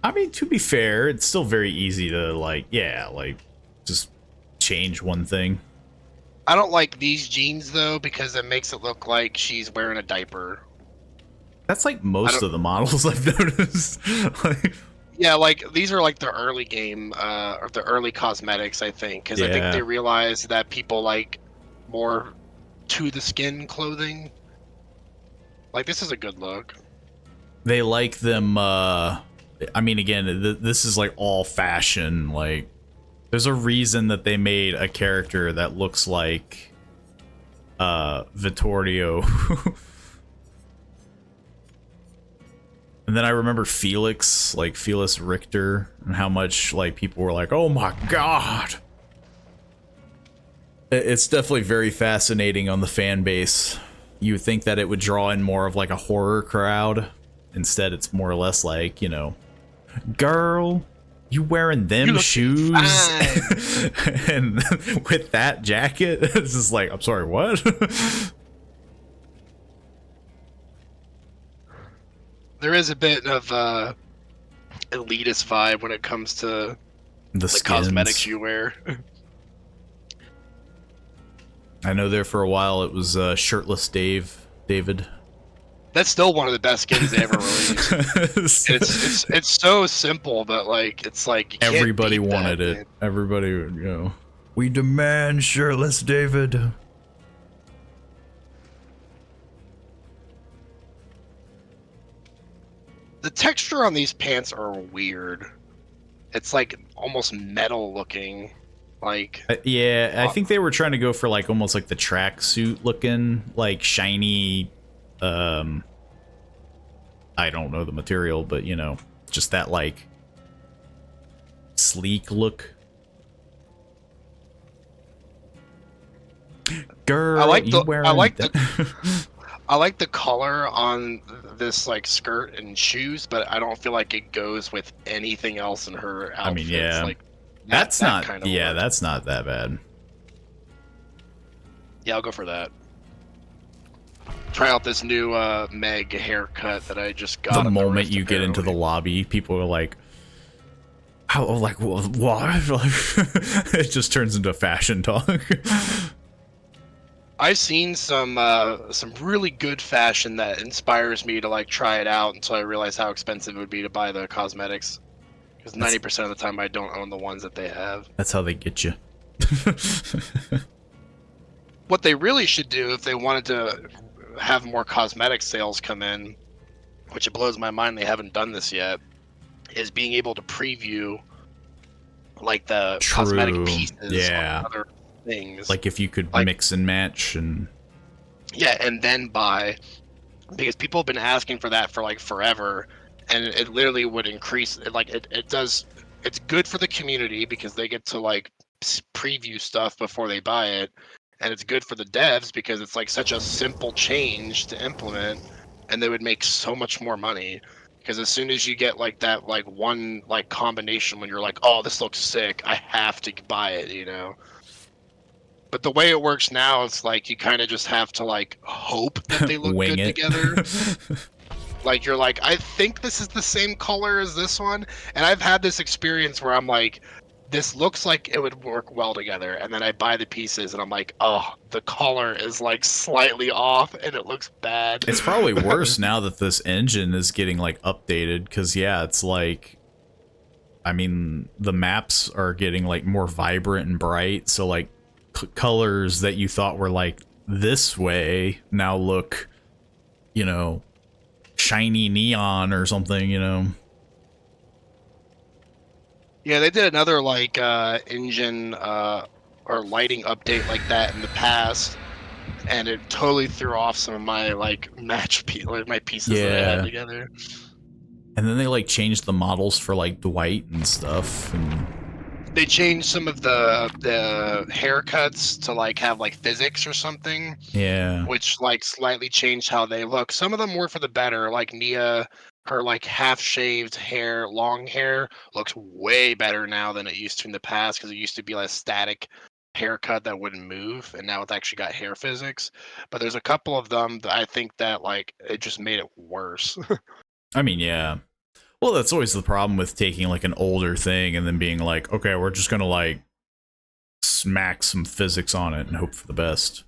I mean, to be fair, it's still very easy to like just change one thing. I don't like these jeans though, because it makes it look like she's wearing a diaper. That's like most of the models I've noticed. Yeah, like these are like the early game or the early cosmetics, I think, because I think they realized that people like more to the skin clothing. Like, this is a good look. They like them. I mean, again, this is like all fashion. Like, there's a reason that they made a character that looks like Vittorio. And then I remember Felix Richter, and how much like people were like, "Oh my god!" It's definitely very fascinating on the fan base. You would think that it would draw in more of like a horror crowd. Instead, it's more or less like, you know, girl, you wearing them shoes and with that jacket? It's just like, I'm sorry, what? There is a bit of elitist vibe when it comes to the cosmetics you wear. I know there for a while it was shirtless David. That's still one of the best skins they ever released. it's so simple, but like it's like you can't everybody beat wanted that, it. Man. Everybody, you know, we demand shirtless David. The texture on these pants are weird. It's like almost metal looking. Like yeah, I think they were trying to go for like almost like the tracksuit looking, like shiny. I don't know the material, but you know, just that like sleek look. Girl, I like I like the color on this like skirt and shoes, but I don't feel like it goes with anything else in her outfits. I mean, yeah, like that's that not. Kind of yeah, look. That's not that bad. Yeah, I'll go for that. Try out this new Meg haircut that I just got. The moment you get into the lobby, people are like, "How?" Like, what? It just turns into fashion talk. I've seen some really good fashion that inspires me to like try it out until I realize how expensive it would be to buy the cosmetics. Because That's 90% of the time I don't own the ones that they have. that's how they get you. What they really should do if they wanted to have more cosmetic sales come in, which it blows my mind they haven't done this yet, is being able to preview like the cosmetic True. pieces on Yeah. other things. Like if you could Like, mix and match and yeah, and then buy, because people have been asking for that for like forever, and it literally would increase it. Like it does. It's good for the community because they get to like preview stuff before they buy it, and it's good for the devs because it's like such a simple change to implement, and they would make so much more money. Because as soon as you get like that, like one like combination when you're like, oh, this looks sick, I have to buy it, you know. But the way it works now, it's like you kind of just have to like hope that they look wing good it. together. Like you're like, I think this is the same color as this one, and I've had this experience where I'm like, this looks like it would work well together, and then I buy the pieces, and I'm like, oh, the color is like slightly off, and it looks bad. It's probably worse now that this engine is getting like updated, because yeah, it's like, I mean, the maps are getting like more vibrant and bright, so like colors that you thought were like this way now look, you know, shiny neon or something, you know. Yeah, they did another like engine or lighting update like that in the past, and it totally threw off some of my like like my pieces that I had Yeah. together. And then they like changed the models for like Dwight and stuff, and They changed some of the haircuts to like have like physics or something, yeah. which like slightly changed how they look. Some of them were for the better, like Nia, her like half shaved hair, long hair looks way better now than it used to in the past, because it used to be like a static haircut that wouldn't move, and now it's actually got hair physics. But there's a couple of them that I think that like it just made it worse. I mean, yeah. Well, that's always the problem with taking like an older thing and then being like, okay, we're just gonna like smack some physics on it and hope for the best.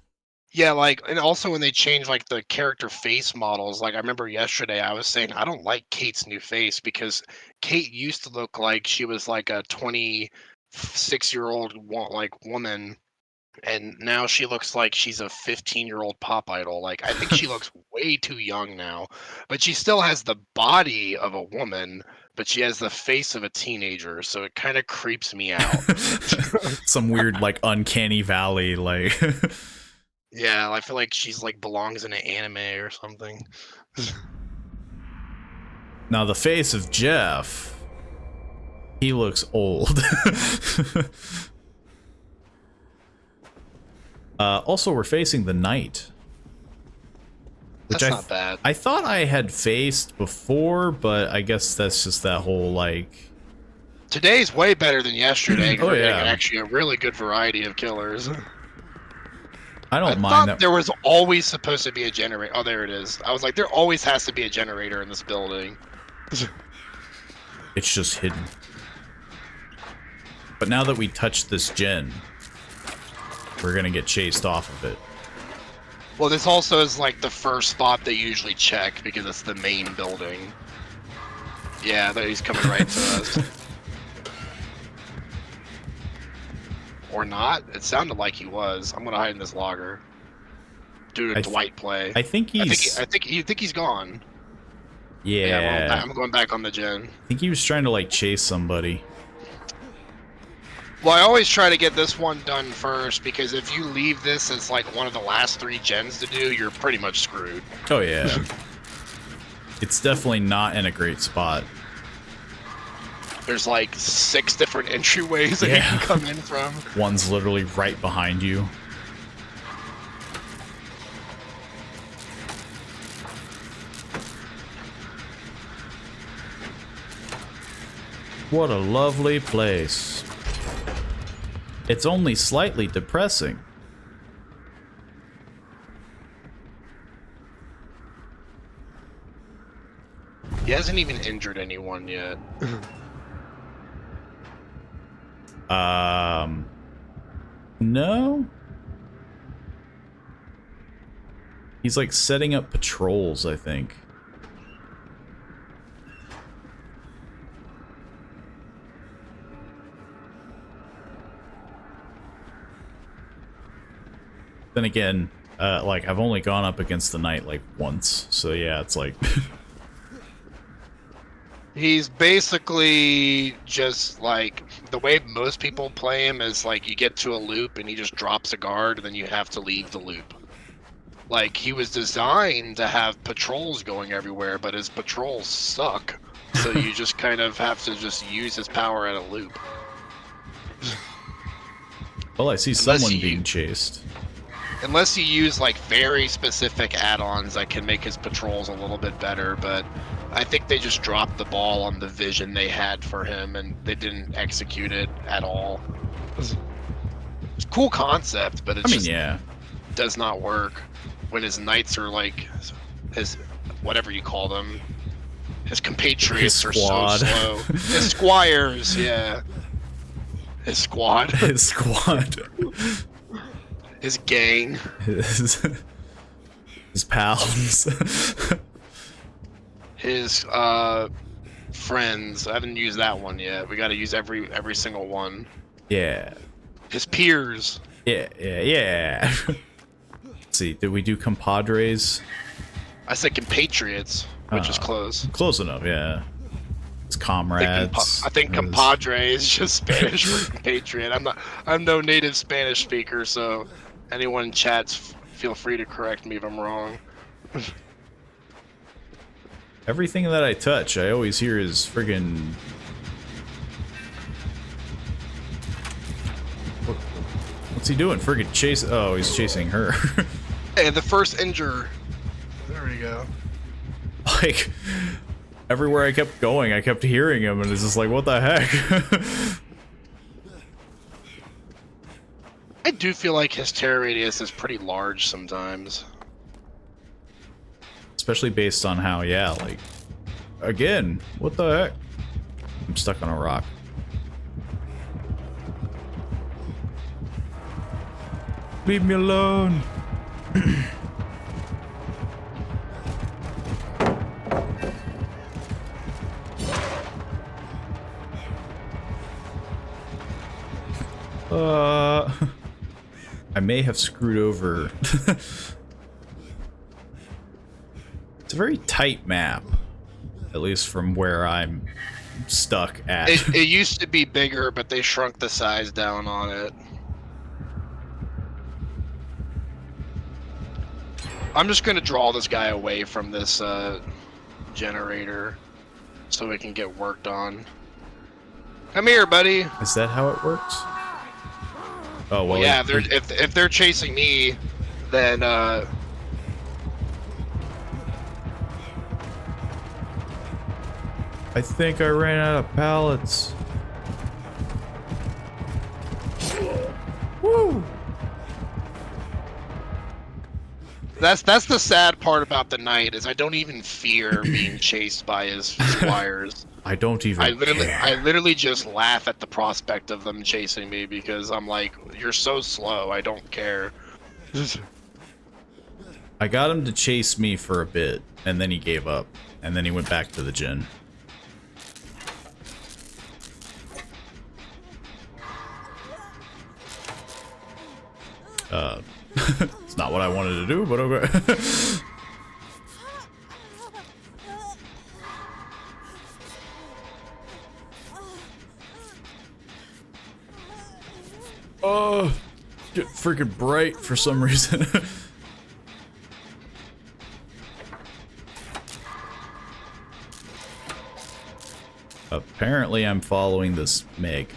Yeah, like, and also when they change like the character face models, like I remember yesterday I was saying I don't like Kate's new face, because Kate used to look like she was like a 26-year-old like woman, and now she looks like she's a 15-year-old pop idol. Like I think she looks way too young now, but she still has the body of a woman, but she has the face of a teenager, so it kind of creeps me out. Some weird like uncanny valley, like Yeah, I feel like she's like belongs in an anime or something. now the face of Jeff, he looks old. Also, we're facing the night, which That's not bad. I thought I had faced before, but I guess that's just that whole like. Today's way better than yesterday. 'Cause Oh, we're getting yeah. actually a really good variety of killers. I I don't mind thought that. there was always supposed to be a generator. Oh, there it is. I was like, there always has to be a generator in this building. It's just hidden. But now that we touched this gen, we're gonna get chased off of it. Well, this also is like the first spot they usually check because it's the main building. Yeah, there he's coming right to us. Or not? It sounded like he was. I'm gonna hide in this logger. Do a Dwight play. I think he's. I think he's gone. Yeah. I'm going back on the gen. I think he was trying to like chase somebody. Well, I always try to get this one done first, because if you leave this as like one of the last 3 gens to do, you're pretty much screwed. Oh yeah. It's definitely not in a great spot. There's like 6 different entryways that you can come in from. One's literally right behind you. What a lovely place. It's only slightly depressing. He hasn't even injured anyone yet. No? He's like setting up patrols, I think. Then again, like I've only gone up against the knight like once, so yeah, it's like He's basically just like the way most people play him is like you get to a loop and he just drops a guard and then you have to leave the loop. Like he was designed to have patrols going everywhere, but his patrols suck. So you just kind of have to just use his power at a loop. well, I see someone being chased. Unless you use like very specific add-ons that can make his patrols a little bit better, but I think they just dropped the ball on the vision they had for him and they didn't execute it at all. It's a cool concept, but it just does not work when his knights are like his whatever you call them. His compatriots are so slow. His squires, yeah. His squad. His squad. His gang. His pals. His friends. I haven't used that one yet. We got to use every single one. Yeah. His peers. Yeah. Let's see, did we do compadres? I said compatriots, which is close. Close enough, yeah. His comrades. I think compadre is just Spanish for compatriot. I'm no native Spanish speaker, so anyone in chats, feel free to correct me if I'm wrong. Everything that I touch, I always hear is friggin'... What's he doing? Friggin' chase... Oh, he's chasing her. Hey, the first injure. There we go. Like, everywhere I kept going, I kept hearing him, and it's just like, what the heck? I do feel like his terror radius is pretty large sometimes. Especially based on how, yeah, like... Again, what the heck? I'm stuck on a rock. Leave me alone! I may have screwed over. It's a very tight map, at least from where I'm stuck at. It used to be bigger, but they shrunk the size down on it. I'm just gonna draw this guy away from this generator so it can get worked on. Come here, buddy. Is that how it works? Oh well. Yeah, if they're chasing me, then I think I ran out of pallets. Woo! That's the sad part about the knight is I don't even fear being chased by his squires. I don't even care. I literally just laugh at the prospect of them chasing me because I'm like, you're so slow, I don't care. I got him to chase me for a bit, and then he gave up, and then he went back to the gin. It's not what I wanted to do, but okay. Oh, get freaking bright for some reason. Apparently I'm following this Meg.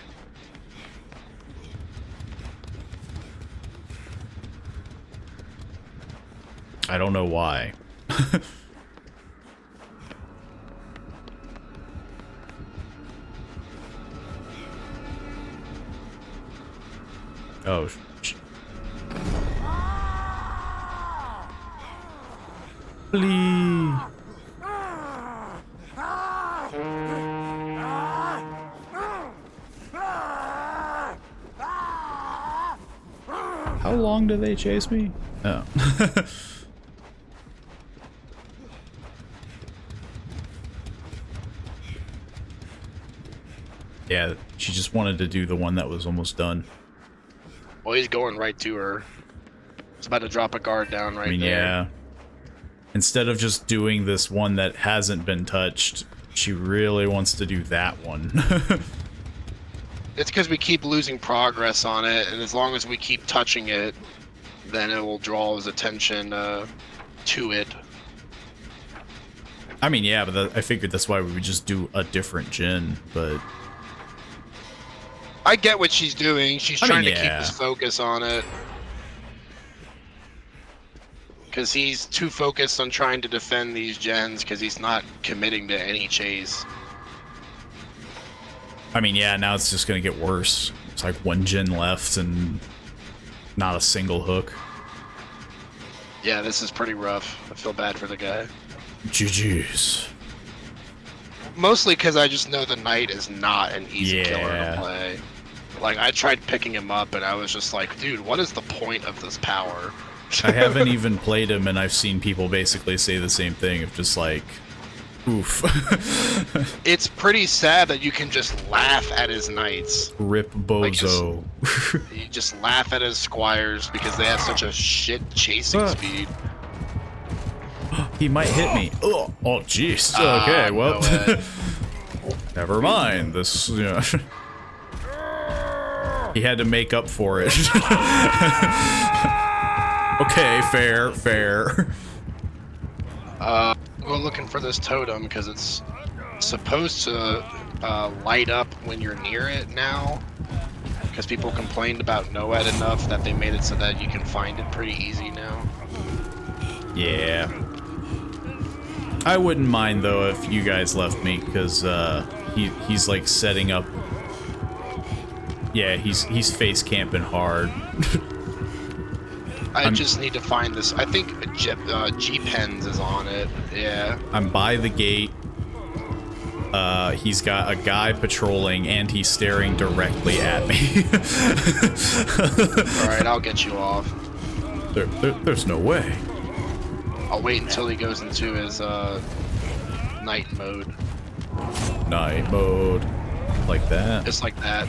I don't know why. Oh, please. How long do they chase me? Oh. Yeah, she just wanted to do the one that was almost done. Well, he's going right to her. He's about to drop a guard down right there. Yeah. Instead of just doing this one that hasn't been touched, she really wants to do that one. It's because we keep losing progress on it, and as long as we keep touching it, then it will draw his attention to it. I mean, yeah, but I figured that's why we would just do a different gen, but... I get what she's doing. She's trying to keep his focus on it. Because he's too focused on trying to defend these gens, because he's not committing to any chase. I mean, yeah, now it's just gonna get worse. It's like one gen left and not a single hook. Yeah, this is pretty rough. I feel bad for the guy. GG's. Mostly because I just know the knight is not an easy killer to play. Like, I tried picking him up, and I was just like, dude, what is the point of this power? I haven't even played him, and I've seen people basically say the same thing of just like, oof. It's pretty sad that you can just laugh at his knights. Rip Bozo. Like you just laugh at his squires because they have such a shit chasing speed. He might hit me. Oh, jeez. Okay, well, no never mind. This, you know, he had to make up for it. Okay, fair. We're looking for this totem because it's supposed to light up when you're near it now. Because people complained about Noed enough that they made it so that you can find it pretty easy now. Yeah. I wouldn't mind though if you guys left me, because he's like setting up. Yeah, he's face camping hard. I just need to find this. I think G-Pens is on it. Yeah. I'm by the gate. He's got a guy patrolling, and he's staring directly at me. Alright, I'll get you off. There's no way. I'll wait until he goes into his night mode. Night mode. Like that. Just like that.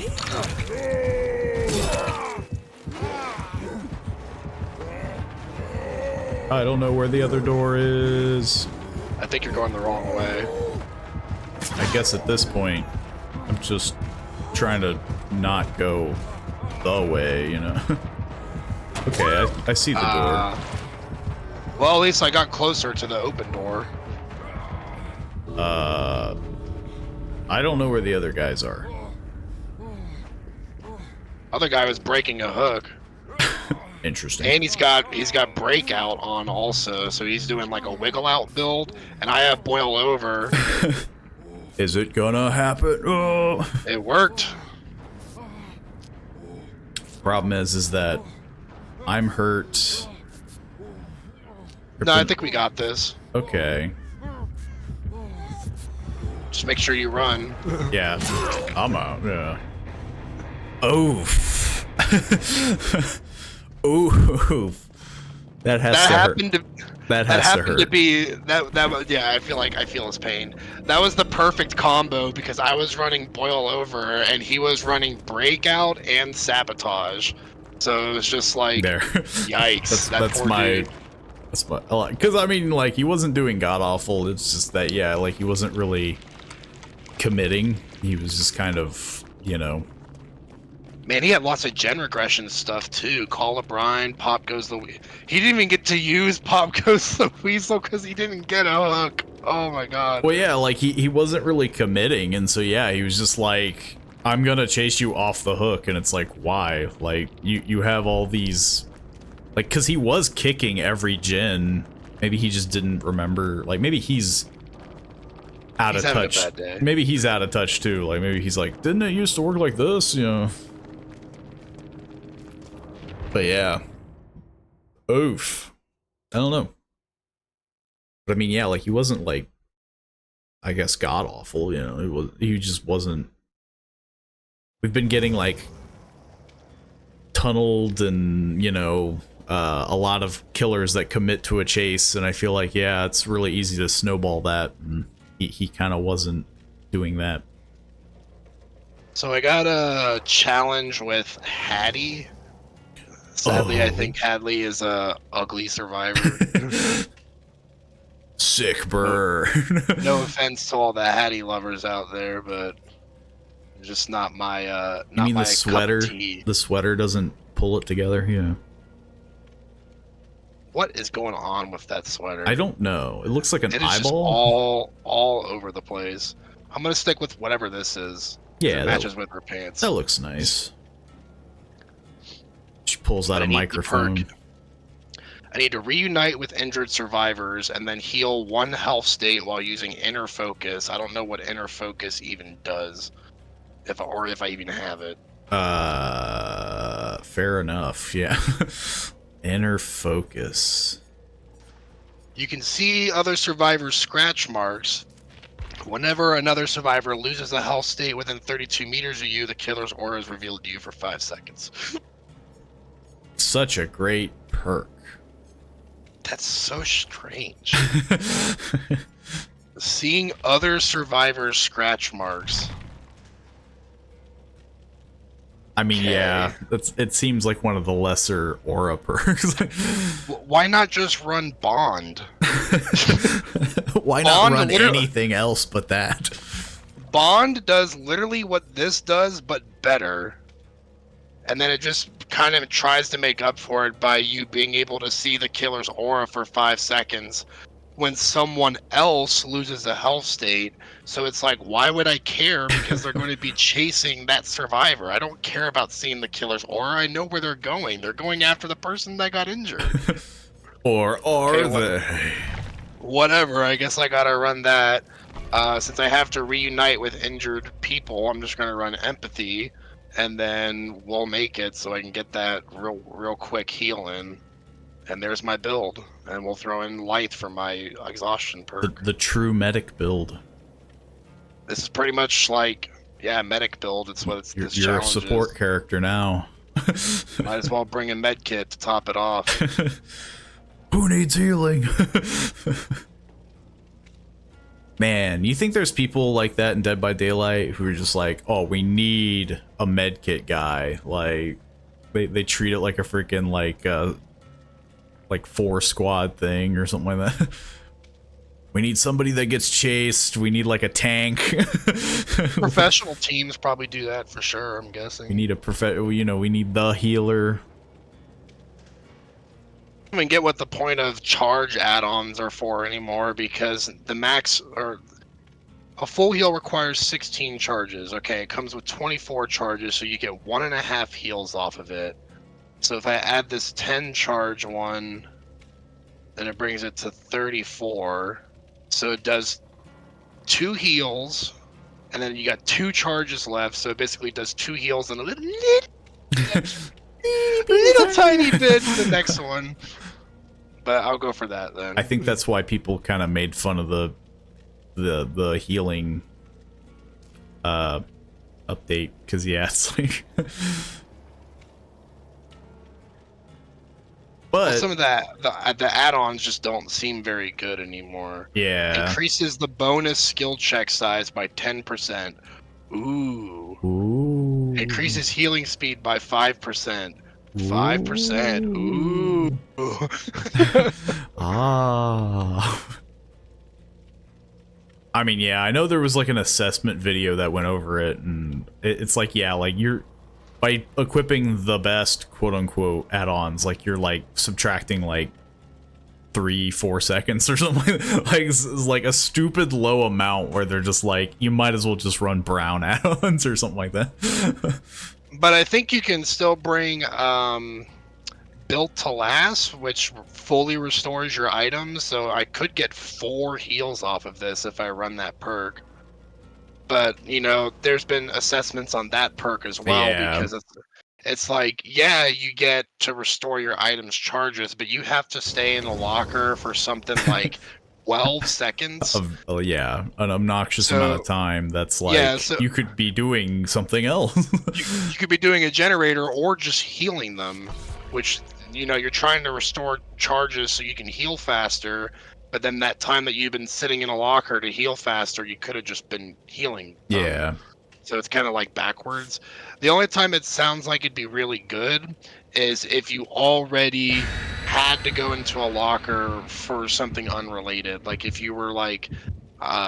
I don't know where the other door is. I think you're going the wrong way. I guess at this point, I'm just trying to not go the way, you know. Okay, I see the door. Well, at least I got closer to the open door. I don't know where the other guys are. Other guy was breaking a hook. Interesting. And he's got breakout on also, so he's doing like a wiggle out build, and I have boil over. Is it gonna happen? Oh. It worked. Problem is that I'm hurt. No, I think we got this. Okay. Just make sure you run. Yeah, I'm out. Yeah. Oof. Oof. That happened to be that. Yeah, I feel his pain. That was the perfect combo because I was running boil over and he was running breakout and sabotage. So it was just like, there. Yikes. That's my. Because I mean, like, he wasn't doing god awful. It's just that, yeah, like, he wasn't really committing. He was just kind of, you know. Man, he had lots of gen regression stuff too. Call a brine, pop goes the. He didn't even get to use pop goes the weasel because he didn't get a hook. Oh my god. Well, yeah, like he wasn't really committing, and so yeah, he was just like, I'm gonna chase you off the hook, and it's like, why? Like you have all these. Like, because he was kicking every gen. Maybe he just didn't remember. Like, maybe he's out of touch. Having a bad day. Maybe he's out of touch, too. Like, maybe he's like, didn't it used to work like this? You know? But, yeah. Oof. I don't know. But, I mean, yeah, like, he wasn't, like, I guess, god-awful, you know? He just wasn't... We've been getting, like, tunneled and, you know... a lot of killers that commit to a chase, and I feel like, yeah, it's really easy to snowball that, and he kind of wasn't doing that. So I got a challenge with Hattie. Sadly, I think Hadley is a ugly survivor. Sick No, burn. no offense to all the Hattie lovers out there, but just not You mean the my cup of sweater? tea. The sweater doesn't pull it together? Yeah. What is going on with that sweater? I don't know. It looks like an It is just eyeball. all over the place. I'm gonna stick with whatever this is. Yeah, It matches with her pants. that looks nice. She pulls out But a I need the microphone. perk. I need to reunite with injured survivors and then heal one health state while using inner focus. I don't know what inner focus even does, if I even have it. Fair enough. Yeah. Inner focus. You can see other survivors' scratch marks. Whenever another survivor loses a health state within 32 meters of you, the killer's aura is revealed to you for 5 seconds. Such a great perk. That's so strange. Seeing other survivors' scratch marks. I mean, yeah, it seems like one of the lesser aura perks. Why not just run Bond? Why not run anything else but that? Bond does literally what this does, but better. And then it just kind of tries to make up for it by you being able to see the killer's aura for 5 seconds when someone else loses a health state. So it's like, why would I care? Because they're going to be chasing that survivor. I don't care about seeing the killer's aura. I know where they're going. They're going after the person that got injured. Or are they? Whatever. I guess I gotta run that. Since I have to reunite with injured people, I'm just gonna run empathy, and then we'll make it so I can get that real quick heal in. And there's my build, and we'll throw in light for my exhaustion perk. The true medic build. This is pretty much like, yeah, medic build. It's what it's. You're a support character now. Might as well bring a med kit to top it off. Who needs healing? Man, you think there's people like that in Dead by Daylight who are just like, oh, we need a med kit guy. Like, they treat it like a freaking like 4 squad thing or something like that. We need somebody that gets chased. We need like a tank. Professional teams probably do that for sure, I'm guessing. We need we need the healer. I don't even get what the point of charge add-ons are for anymore, because the max, or a full heal requires 16 charges. Okay, it comes with 24 charges, so you get 1.5 heals off of it. So if I add this 10 charge one, then it brings it to 34. So it does 2 heals, and then you got 2 charges left. So it basically does 2 heals and a little tiny bit to the next one. But I'll go for that then. I think that's why people kind of made fun of the healing update, because yeah, it's like but some of the add-ons just don't seem very good anymore. Yeah. Increases the bonus skill check size by 10%. Ooh. Ooh. Increases healing speed by 5%. 5%. Ooh. Ah. I mean, yeah, I know there was like an assessment video that went over it, and it's like, yeah, like you're by equipping the best quote unquote add-ons, like you're like subtracting like 3-4 seconds or something. Like it's like a stupid low amount where they're just like, you might as well just run brown add-ons or something like that. But I think you can still bring Built to Last, which fully restores your items, so I could get 4 heals off of this if I run that perk. But, you know, there's been assessments on that perk as well, because it's like, yeah, you get to restore your items charges, but you have to stay in the locker for something like 12 seconds. Yeah, an obnoxious amount of time. That's like, yeah, you could be doing something else. you could be doing a generator or just healing them, which, you know, you're trying to restore charges so you can heal faster, but then that time that you've been sitting in a locker to heal faster, you could have just been healing. Yeah. So it's kind of like backwards. The only time it sounds like it'd be really good is if you already had to go into a locker for something unrelated. Like if you were like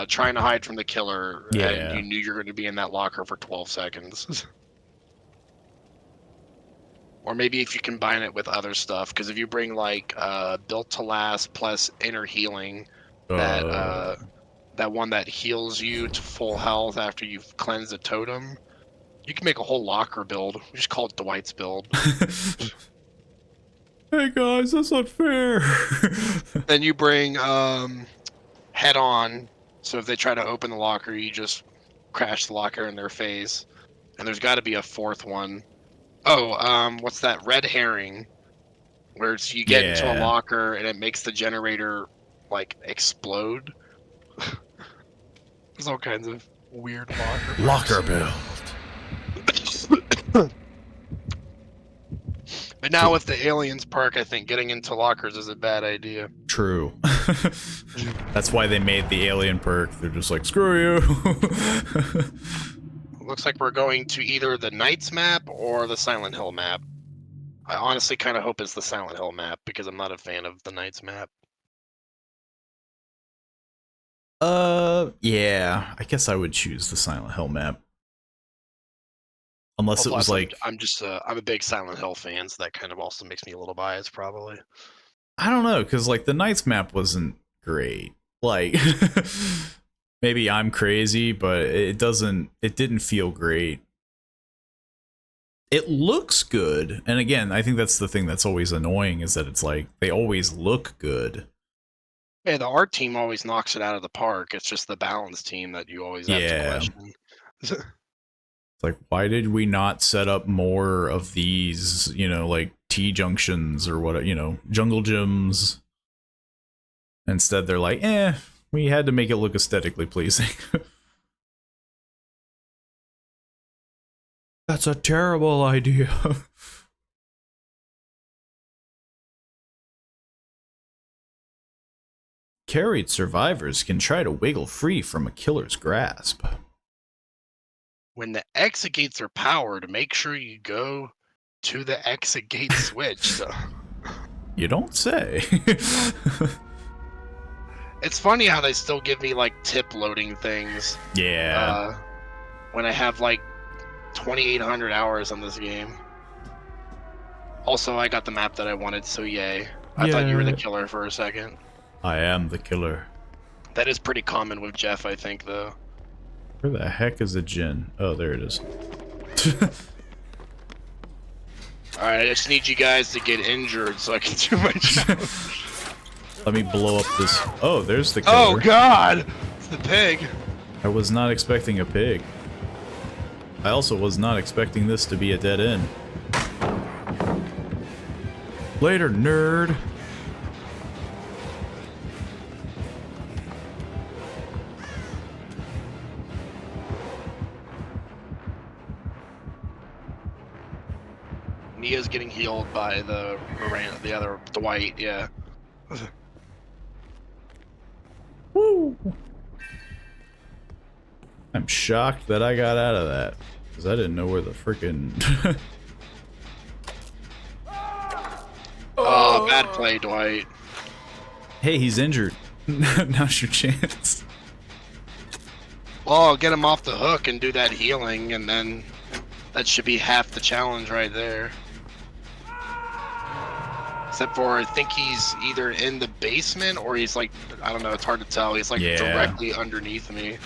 trying to hide from the killer and Yeah. you knew you're going to be in that locker for 12 seconds. Or maybe if you combine it with other stuff, because if you bring like built to last plus inner healing, that Uh. that one that heals you to full health after you've cleansed a totem, you can make a whole locker build. We just call it Dwight's build. Hey guys, that's not fair. Then you bring head on, so if they try to open the locker, you just crash the locker in their face. And there's got to be a fourth one. Oh, what's that? Red herring, where it's you get into a Yeah. locker and it makes the generator like explode. There's all kinds of weird Locker build. But now with the aliens perk, I think getting into lockers is a bad idea. True. That's why they made the alien perk. They're just like, screw you. Looks like we're going to either the Knights map or the Silent Hill map. I honestly kind of hope it's the Silent Hill map because I'm not a fan of the Knights map. Yeah. I guess I would choose the Silent Hill map. Unless it was like... I'm a big Silent Hill fan, so that kind of also makes me a little biased, probably. I don't know, because like the Knights map wasn't great. Like, maybe I'm crazy, but it didn't feel great. It looks good, and again, I think that's the thing that's always annoying, is that it's like, they always look good. Yeah, the art team always knocks it out of the park. It's just the balance team that you always have to question. It's like, why did we not set up more of these, you know, like T-junctions or what, you know, jungle gyms? Instead, they're like, we had to make it look aesthetically pleasing. That's a terrible idea. Carried survivors can try to wiggle free from a killer's grasp. When the exit gates are powered, make sure you go to the exit gate switch. So. You don't say. It's funny how they still give me like tip loading things. Yeah. When I have like 2,800 hours on this game. Also, I got the map that I wanted, so yay. I thought you were the killer for a second. I am the killer. That is pretty common with Jeff, I think, though. Where the heck is the Jin? Oh, there it is. Alright, I just need you guys to get injured so I can do my job. Let me blow up this. Oh, there's the killer. Oh, God! It's the pig. I was not expecting a pig. I also was not expecting this to be a dead end. Later, nerd. Nia's getting healed by the other Dwight, yeah. Woo! I'm shocked that I got out of that, because I didn't know where the frickin'... Oh, bad play, Dwight. Hey, he's injured. Now's your chance. Well, get him off the hook and do that healing, and then that should be half the challenge right there. Except for, I think he's either in the basement or he's like, I don't know, it's hard to tell. He's like directly underneath me.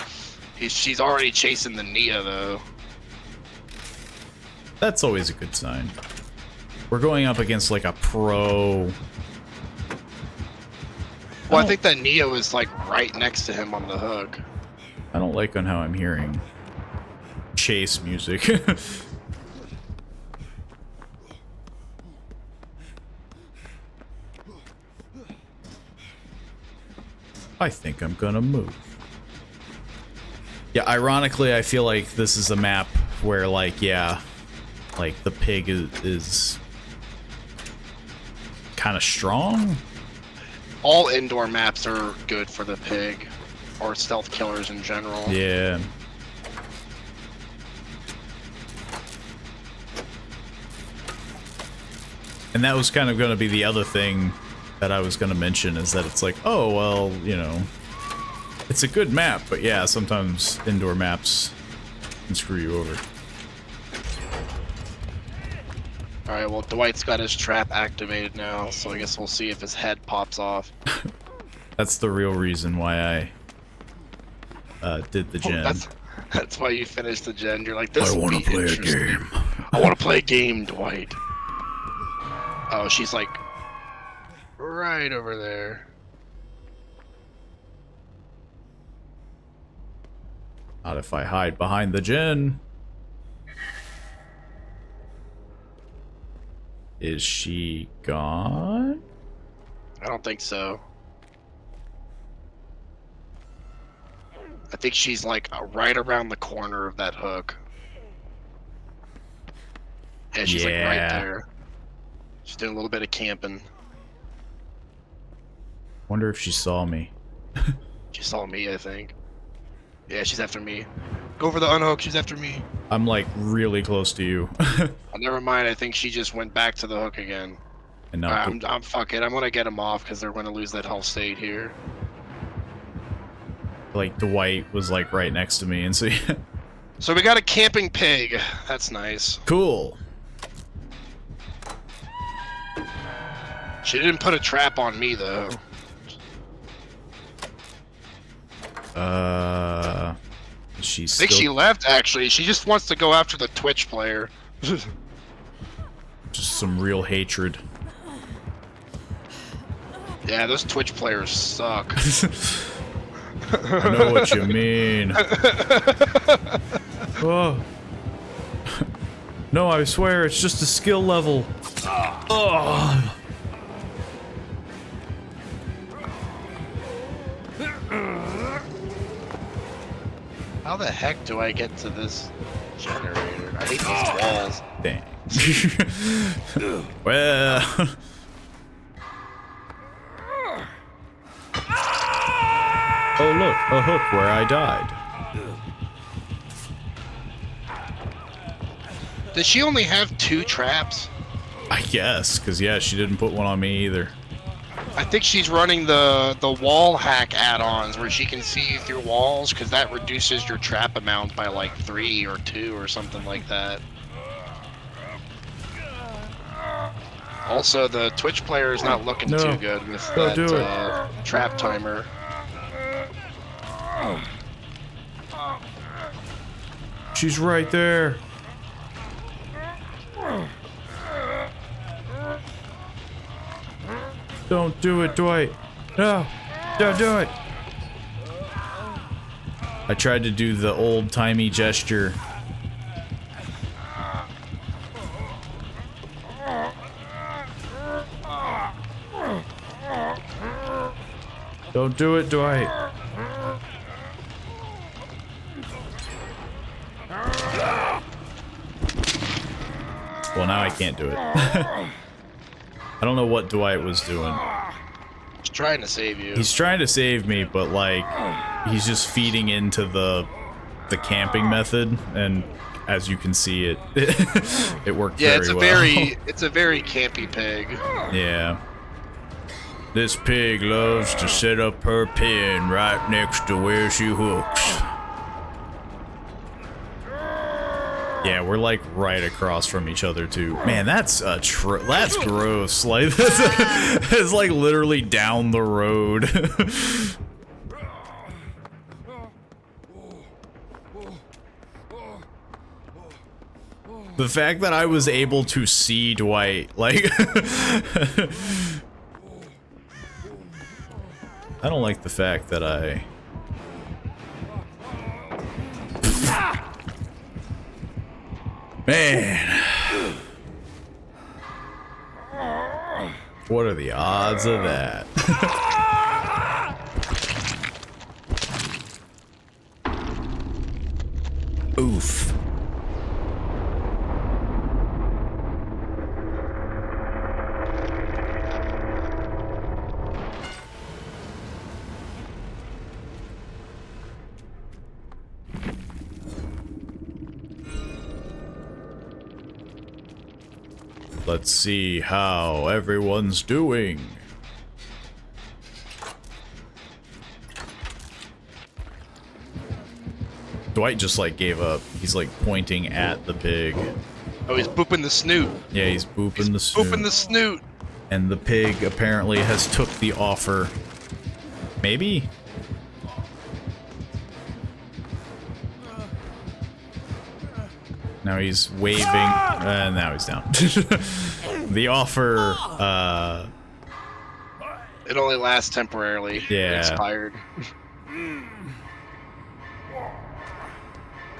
She's already chasing the Nia, though. That's always a good sign. We're going up against like a pro. Well, I think that Nia was like right next to him on the hook. I don't like on how I'm hearing chase music. I think I'm gonna move. Yeah, ironically, I feel like this is a map where, like, yeah, like the pig is kind of strong. All indoor maps are good for the pig, or stealth killers in general. Yeah. And that was kind of going to be the other thing that I was going to mention, is that it's like, oh, well, you know, it's a good map, but yeah, sometimes indoor maps can screw you over. Alright, well, Dwight's got his trap activated now, so I guess we'll see if his head pops off. That's the real reason why I did the gen. That's why you finished the gen. You're like, this I want to play a game. I want to play a game, Dwight. Oh, she's like right over there. Not if I hide behind the gen. Is she gone? I don't think so. I think she's like right around the corner of that hook. Yeah, she's like right there. She's doing a little bit of camping. Wonder if she saw me. She saw me, I think. Yeah, she's after me. Go for the unhook, she's after me. I'm like really close to you. Oh, never mind, I think she just went back to the hook again. And now I'm fuck it, I'm gonna get him off because they're gonna lose that whole state here. like Dwight was like right next to me, and so So we got a camping pig. That's nice. cool. She didn't put a trap on me though. She's I think she left actually. She just wants to go after the Twitch player. just some real hatred. Yeah, those Twitch players suck. I know what you mean. Oh. No, I swear, it's just a skill level. Oh. How the heck do I get to this generator? I hate these walls. Dang. Well. Oh look, a hook where I died. Does she only have 2 traps? I guess, because yeah, she didn't put one on me either. I think she's running the wall hack add-ons where she can see through walls, because that reduces your trap amount by like 3 or 2 or something like that. Also, the Twitch player is not looking too good with that trap timer. She's right there. Don't do it, Dwight. No, don't do it. I tried to do the old-timey gesture. Don't do it, Dwight. Well, now I can't do it. I don't know what Dwight was doing. He's trying to save you. He's trying to save me, but like, he's just feeding into the camping method, and as you can see, it it worked very well. It's a very campy pig. Yeah. This pig loves to set up her pen right next to where she hooks. Yeah, we're like right across from each other too. Man, that's that's gross. Like it's like literally down the road. The fact that I was able to see Dwight, like I don't like the fact that I Man. What are the odds of that? Oof. Let's see how everyone's doing. Dwight just like gave up. He's like pointing at the pig. Oh, he's booping the snoot. Yeah, he's booping the snoot. Booping the snoot. And the pig apparently has took the offer. Maybe? Now he's waving, and now he's down. The offer, It only lasts temporarily. Yeah. It expired.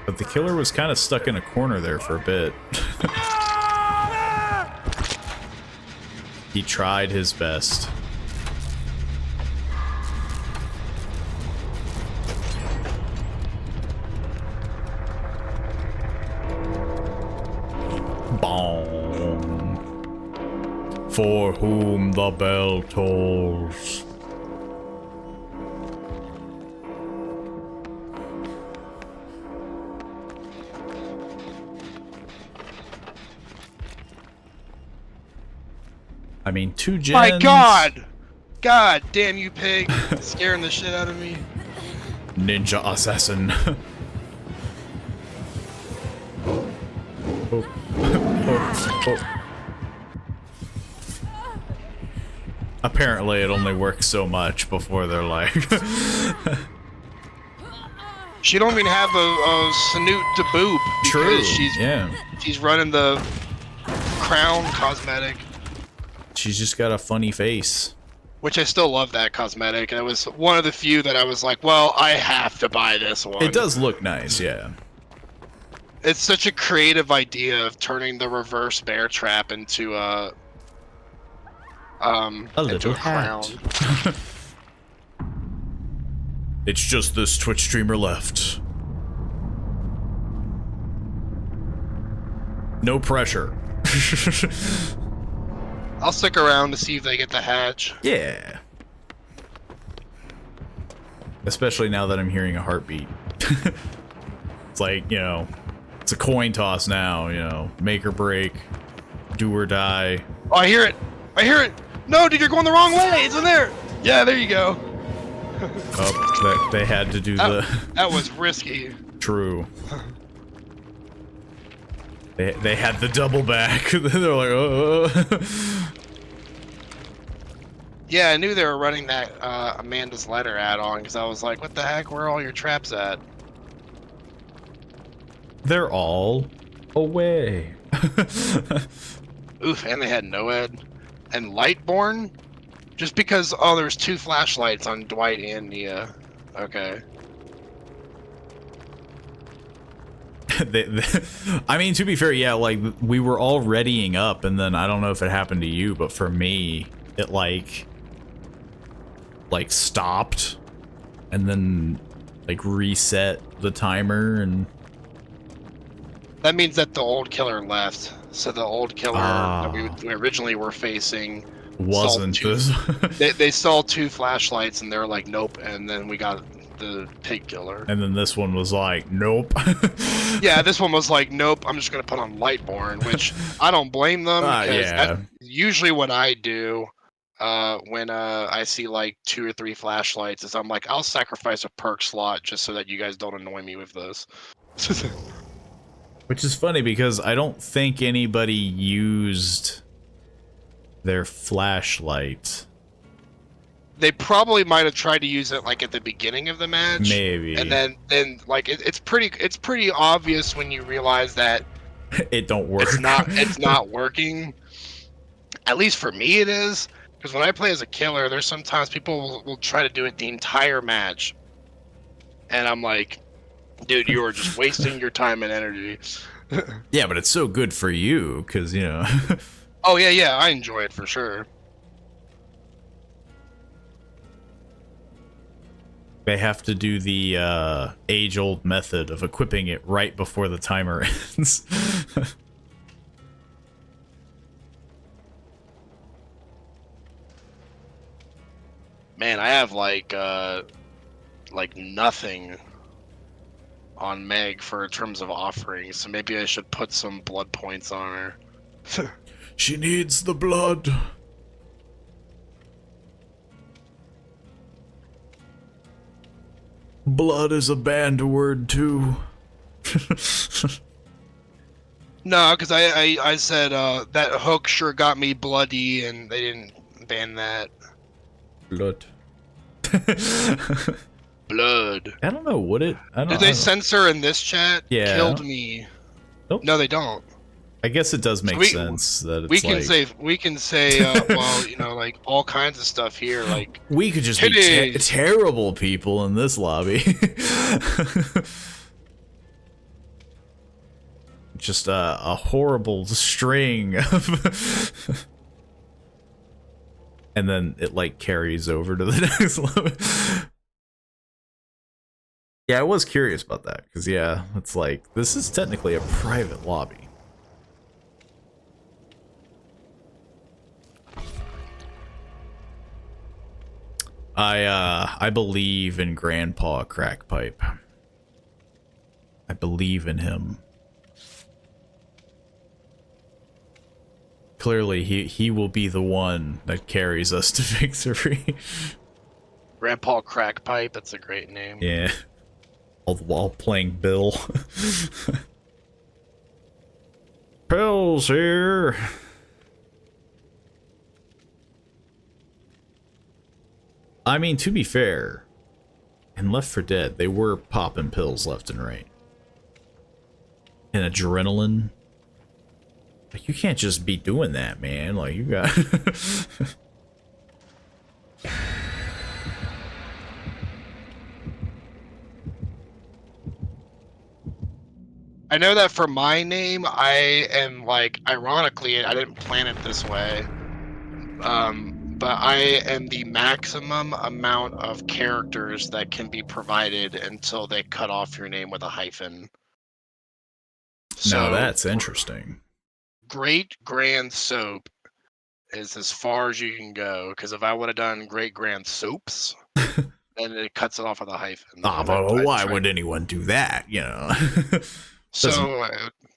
But the killer was kind of stuck in a corner there for a bit. He tried his best. Bong. For whom the bell tolls. I mean, 2 gens. My God! God damn you, pig! Scaring the shit out of me. Ninja assassin. Oh. Oh. Apparently, it only works so much before they're like. She don't even have a snoot to boop. True. Because she's running the crown cosmetic. She's just got a funny face. Which I still love that cosmetic. It was one of the few that I was like, well, I have to buy this one. It does look nice, yeah. It's such a creative idea of turning the reverse bear trap into a little crown. hat. It's just this Twitch streamer left. No pressure. I'll stick around to see if they get the hatch. Yeah. Especially now that I'm hearing a heartbeat. It's like, you know, it's a coin toss now, you know, make or break, do or die. Oh, I hear it! I hear it! No, dude, you're going the wrong way! It's in there! Yeah, there you go. Oh, they had to do That was risky. True. They had the double back. They're like, oh. Yeah, I knew they were running that Amanda's Letter add-on because I was like, what the heck? Where are all your traps at? They're all away. Oof, and they had Noed. And Lightborn? Just because, oh, there's 2 flashlights on Dwight and Nia. Okay. I mean, to be fair, yeah, like, we were all readying up, and then I don't know if it happened to you, but for me, it, like stopped, and then, like, reset the timer, and... That means that the old killer left. So the old killer that we originally were facing... Wasn't this... they saw 2 flashlights, and they were like, nope, and then we got the pig killer. And then this one was like, nope. Yeah, this one was like, nope, I'm just gonna put on Lightborn, which I don't blame them, because that's usually what I do when I see like 2 or 3 flashlights, is I'm like, I'll sacrifice a perk slot just so that you guys don't annoy me with this. Which is funny, because I don't think anybody used their flashlight. They probably might have tried to use it like at the beginning of the match. Maybe. And then like it's pretty obvious when you realize that it don't work. It's not working. At least for me it is. Because when I play as a killer, there's sometimes people will try to do it the entire match. And I'm like, dude, you are just wasting your time and energy. Yeah, but it's so good for you, because, you know. Oh, yeah, I enjoy it for sure. They have to do the age-old method of equipping it right before the timer ends. Man, I have like nothing on Meg for in terms of offerings, so maybe I should put some blood points on her. She needs the blood. Blood is a banned word too. No, because I said that hook sure got me bloody, and they didn't ban that. Blood. Blood. I don't know. Would it? I don't. Did they censor in this chat? Yeah. Killed me. Nope. No, they don't. I guess it does make sense that it's we can say well, you know, like all kinds of stuff here, like we could just be terrible people in this lobby. Just a horrible string of and then it like carries over to the next lobby. Yeah, I was curious about that because yeah, it's like this is technically a private lobby. I believe in Grandpa Crackpipe. I believe in him. Clearly, he will be the one that carries us to victory. Grandpa Crackpipe, that's a great name. Yeah. All the while playing Bill. Bill's here. I mean, to be fair, in Left 4 Dead, they were popping pills left and right. And adrenaline. Like, you can't just be doing that, man. Like, you got... I know that for my name, I am, like, ironically, I didn't plan it this way. But I am the maximum amount of characters that can be provided until they cut off your name with a hyphen. Now that's interesting. Great Grand Soap is as far as you can go, because if I would have done Great Grand Soaps, then it cuts it off with a hyphen. Ah, but why would anyone do that, you know? So,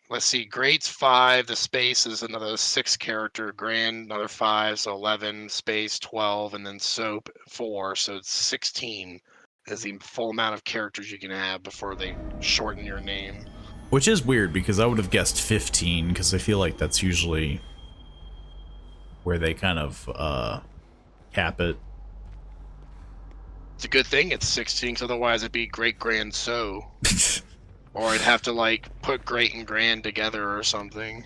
let's see, Greats 5, the space is another 6 character, Grand another 5, so 11, space 12, and then Soap 4, so it's 16 is the full amount of characters you can have before they shorten your name. Which is weird, because I would have guessed 15, because I feel like that's usually where they kind of cap it. It's a good thing it's 16, because otherwise it'd be Great Grand So. Or I'd have to, like, put Great and Grand together or something.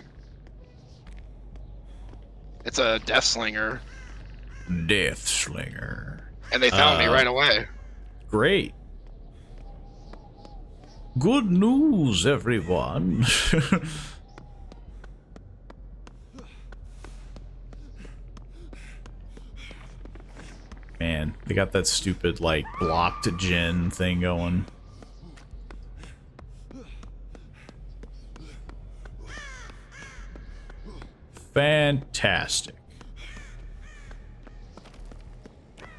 It's a Death Slinger. Death Slinger. And they found me right away. Great. Good news, everyone. Man, they got that stupid, like, blocked gen thing going. Fantastic.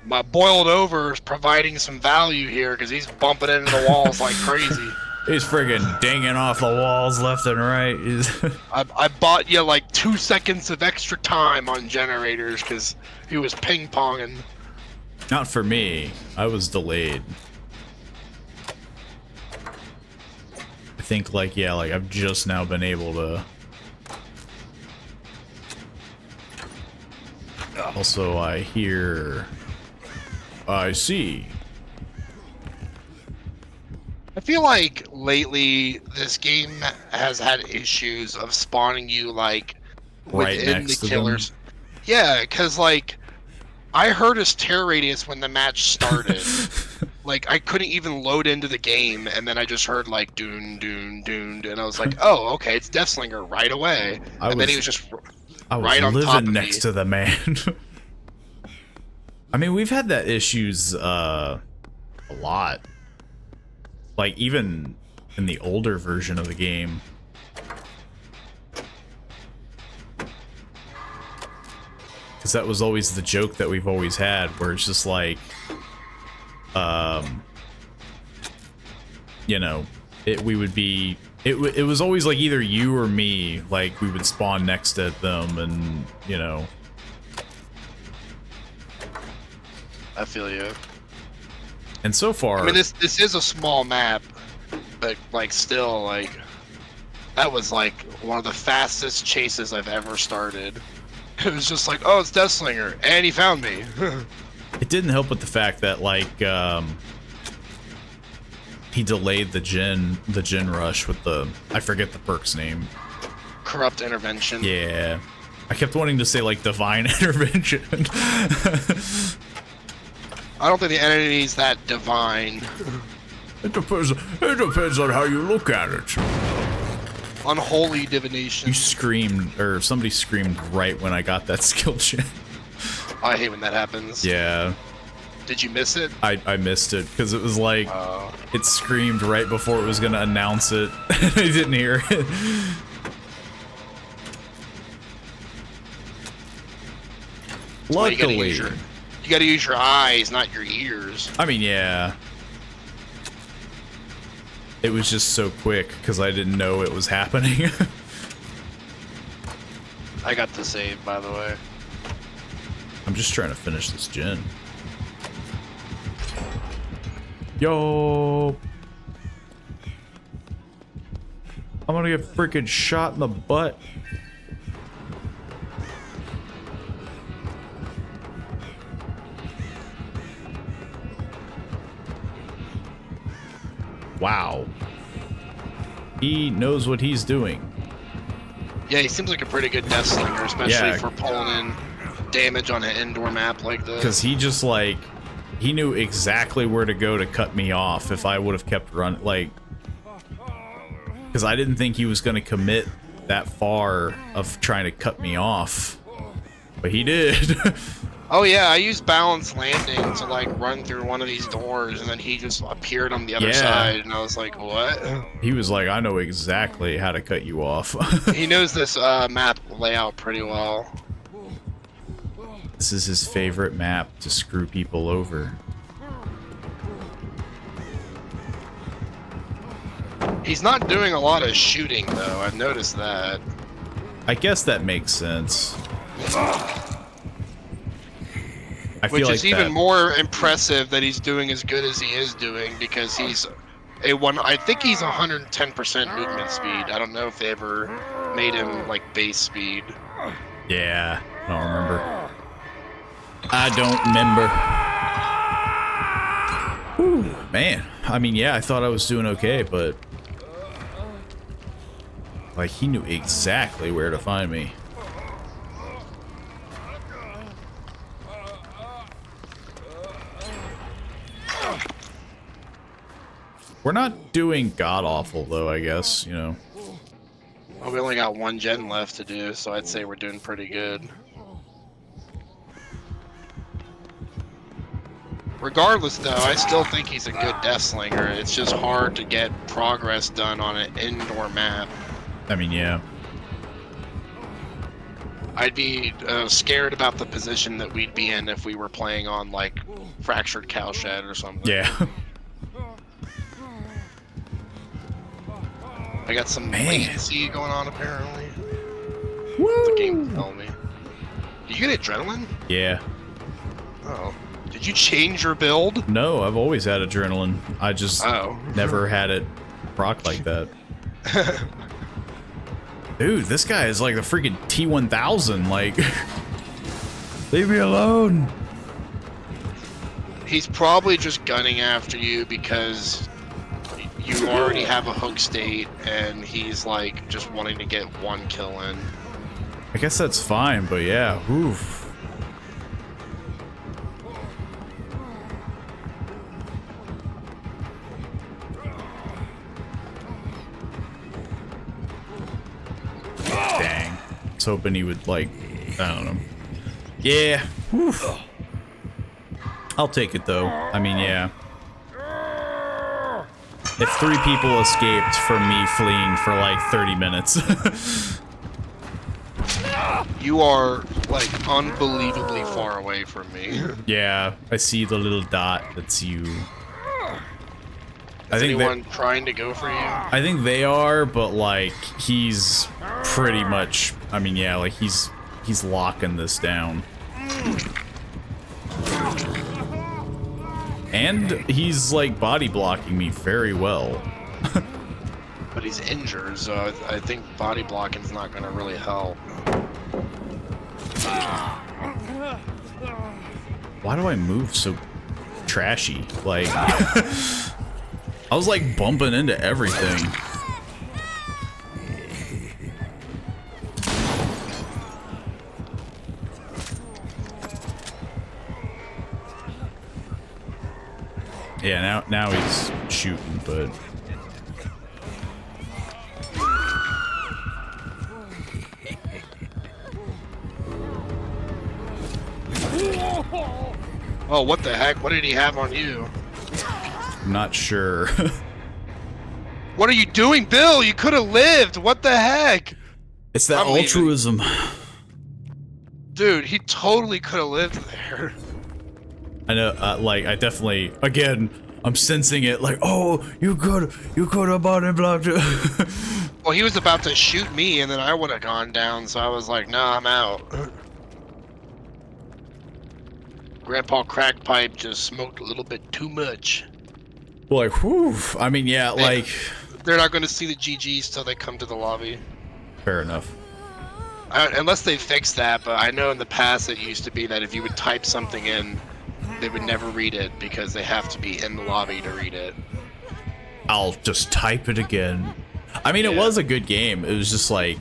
My boiled over is providing some value here because he's bumping into the walls like crazy. He's friggin' dinging off the walls left and right. I bought you like 2 seconds of extra time on generators because he was ping-ponging. Not for me. I was delayed. I think, like, yeah, like, I've just now been able to... Also, I hear... I see. I feel like lately this game has had issues of spawning you like Right within next the to killers. them. Yeah, because like I heard his tear radius when the match started. Like I couldn't even load into the game, and then I just heard like doon doon doon, and I was like, oh okay, it's Deathslinger right away. And then he was just right on top of me. Next to the man. I mean, we've had that issues a lot. Like, even in the older version of the game. Because that was always the joke that we've always had, where it's just like, you know, we would be it was always like either you or me. Like we would spawn next to them, and you know. I feel you. And so far, I mean, this is a small map, but like still like that was like one of the fastest chases I've ever started. It was just like, oh, it's Deathslinger, and he found me. it didn't help with the fact that like he delayed the gen rush with the, I forget the perk's name. Corrupt intervention. Yeah, I kept wanting to say like divine intervention. I don't think the entity's that divine. It depends on how you look at it. Unholy divination. You screamed, or somebody screamed right when I got that skill check. I hate when that happens. Yeah. Did you miss it? I missed it because it was like it screamed right before it was gonna announce it. I didn't hear it. Luckily, you gotta use your eyes, not your ears. I mean, yeah. It was just so quick because I didn't know it was happening. I got the save, by the way. I'm just trying to finish this gen. Yo! I'm gonna get freaking shot in the butt. Wow. He knows what he's doing. Yeah, he seems like a pretty good Deathslinger, especially for pulling in damage on an indoor map like this. Because he just like, he knew exactly where to go to cut me off if I would have kept running. Like, because I didn't think he was going to commit that far of trying to cut me off. But he did. Oh yeah, I used balanced landing to like run through one of these doors, and then he just appeared on the other side, and I was like, what? He was like, I know exactly how to cut you off. He knows this map layout pretty well. This is his favorite map to screw people over. He's not doing a lot of shooting though, I've noticed that. I guess that makes sense. Which is even more impressive that he's doing as good as he is doing, because he's I think he's 110% movement speed. I don't know if they ever made him like base speed. Yeah, I don't remember. I don't remember. Whew, man, I mean, yeah, I thought I was doing okay, but like he knew exactly where to find me. We're not doing god-awful, though, I guess, you know. Well, we only got one gen left to do, so I'd say we're doing pretty good. Regardless, though, I still think he's a good Deathslinger. It's just hard to get progress done on an indoor map. I mean, yeah. I'd be scared about the position that we'd be in if we were playing on, like, Fractured Cowshed or something. Yeah. I got some latency going on, apparently. Woo! The game tell me. Did you get adrenaline? Yeah. Oh. Did you change your build? No, I've always had adrenaline. I just never had it proc like that. Dude, this guy is like the freaking T-1000, like... Leave me alone! He's probably just gunning after you because you already have a hook state, and he's like just wanting to get one kill in. I guess that's fine, but yeah, oof. Dang. I was hoping he would, like, I don't know. Yeah. Oof. I'll take it, though. I mean, yeah. If 3 people escaped from me fleeing for like 30 minutes. You are like unbelievably far away from me. Yeah, I see the little dot. That's you. Is anyone trying to go for you? I think they are, but like he's pretty much. I mean, yeah, like he's locking this down, and he's like body blocking me very well. But he's injured, so I think body blocking is not going to really help. Why do I move so trashy? Like, I was like bumping into everything. Yeah, now he's shooting, but oh, what the heck? What did he have on you? I'm not sure. What are you doing, Bill? You could have lived. What the heck? It's that altruism. Dude, he totally could have lived there. I know, like, I definitely, again, I'm sensing it, like, oh, you could have body blocked it. Well, he was about to shoot me, and then I would have gone down, so I was like, nah, I'm out. Grandpa Crackpipe just smoked a little bit too much. Like, whew. I mean, yeah, like... They're not going to see the GGs till they come to the lobby. Fair enough. Unless they fix that, but I know in the past it used to be that if you would type something in, they would never read it because they have to be in the lobby to read it. I'll just type it again. I mean, it was a good game. It was just like...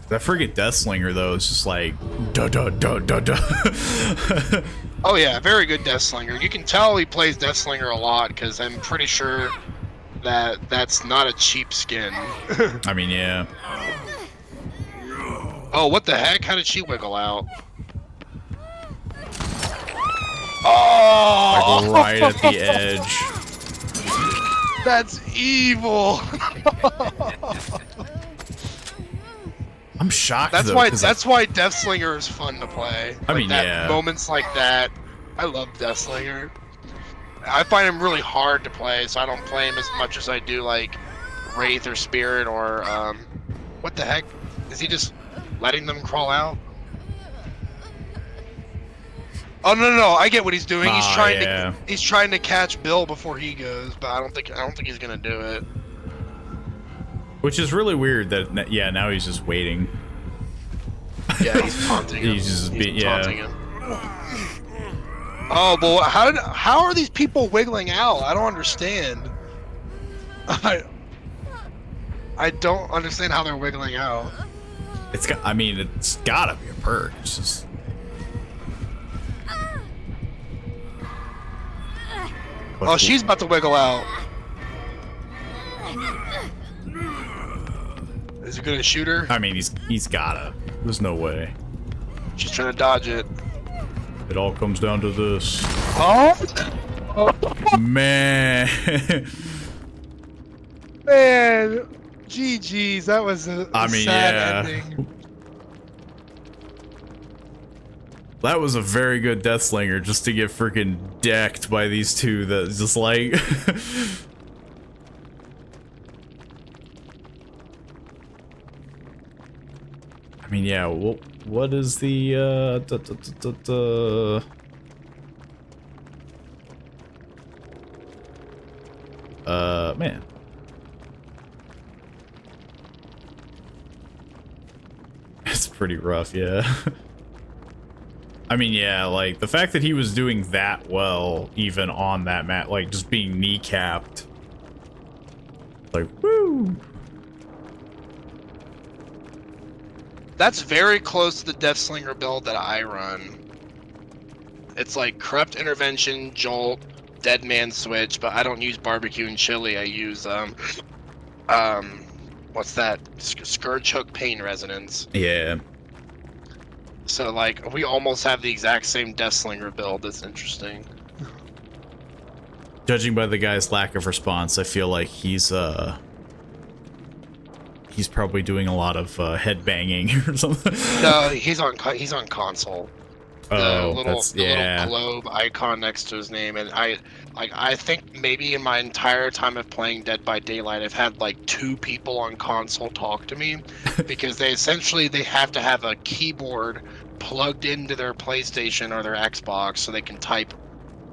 That friggin' Deathslinger, though, is just like... Da-da-da-da-da. Oh yeah, very good Deathslinger. You can tell he plays Deathslinger a lot, because I'm pretty sure that that's not a cheap skin. I mean, yeah. Oh, what the heck? How did she wiggle out? Oh! Like right at the edge. That's evil! I'm shocked. That's though, why Deathslinger is fun to play. I mean, that moments like that. I love Deathslinger. I find him really hard to play, so I don't play him as much as I do like Wraith or Spirit or what the heck? Is he just letting them crawl out? Oh no, I get what he's doing. He's trying to catch Bill before he goes, but I don't think he's gonna do it. Which is really weird that now he's just waiting. Yeah, he's taunting him. He's taunting him. Oh, but how are these people wiggling out? I don't understand. I don't understand how they're wiggling out. It's gotta be a perk. It's just. Oh, she's about to wiggle out. Is he gonna shoot her? I mean, he's gotta. There's no way. She's trying to dodge it. It all comes down to this. Oh! Man. Man. GG's. That was a sad ending. That was a very good Deathslinger just to get freaking decked by these two. That's just like... I mean, yeah, what is the, man. It's pretty rough, yeah. I mean, yeah, like, the fact that he was doing that well, even on that map, like, just being kneecapped. Like, woo! That's very close to the Deathslinger build that I run. It's like Corrupt Intervention, Jolt, Dead Man Switch, but I don't use Barbecue and Chili. I use, what's that? Scourge Hook Pain Resonance. Yeah. So, like, we almost have the exact same Deathslinger build. That's interesting. Judging by the guy's lack of response, I feel like he's probably doing a lot of head banging or something. No, he's on console. the Oh, little that's the little yeah. globe icon next to his name, and I think maybe in my entire time of playing Dead by Daylight, I've had like 2 people on console talk to me because they have to have a keyboard plugged into their PlayStation or their Xbox so they can type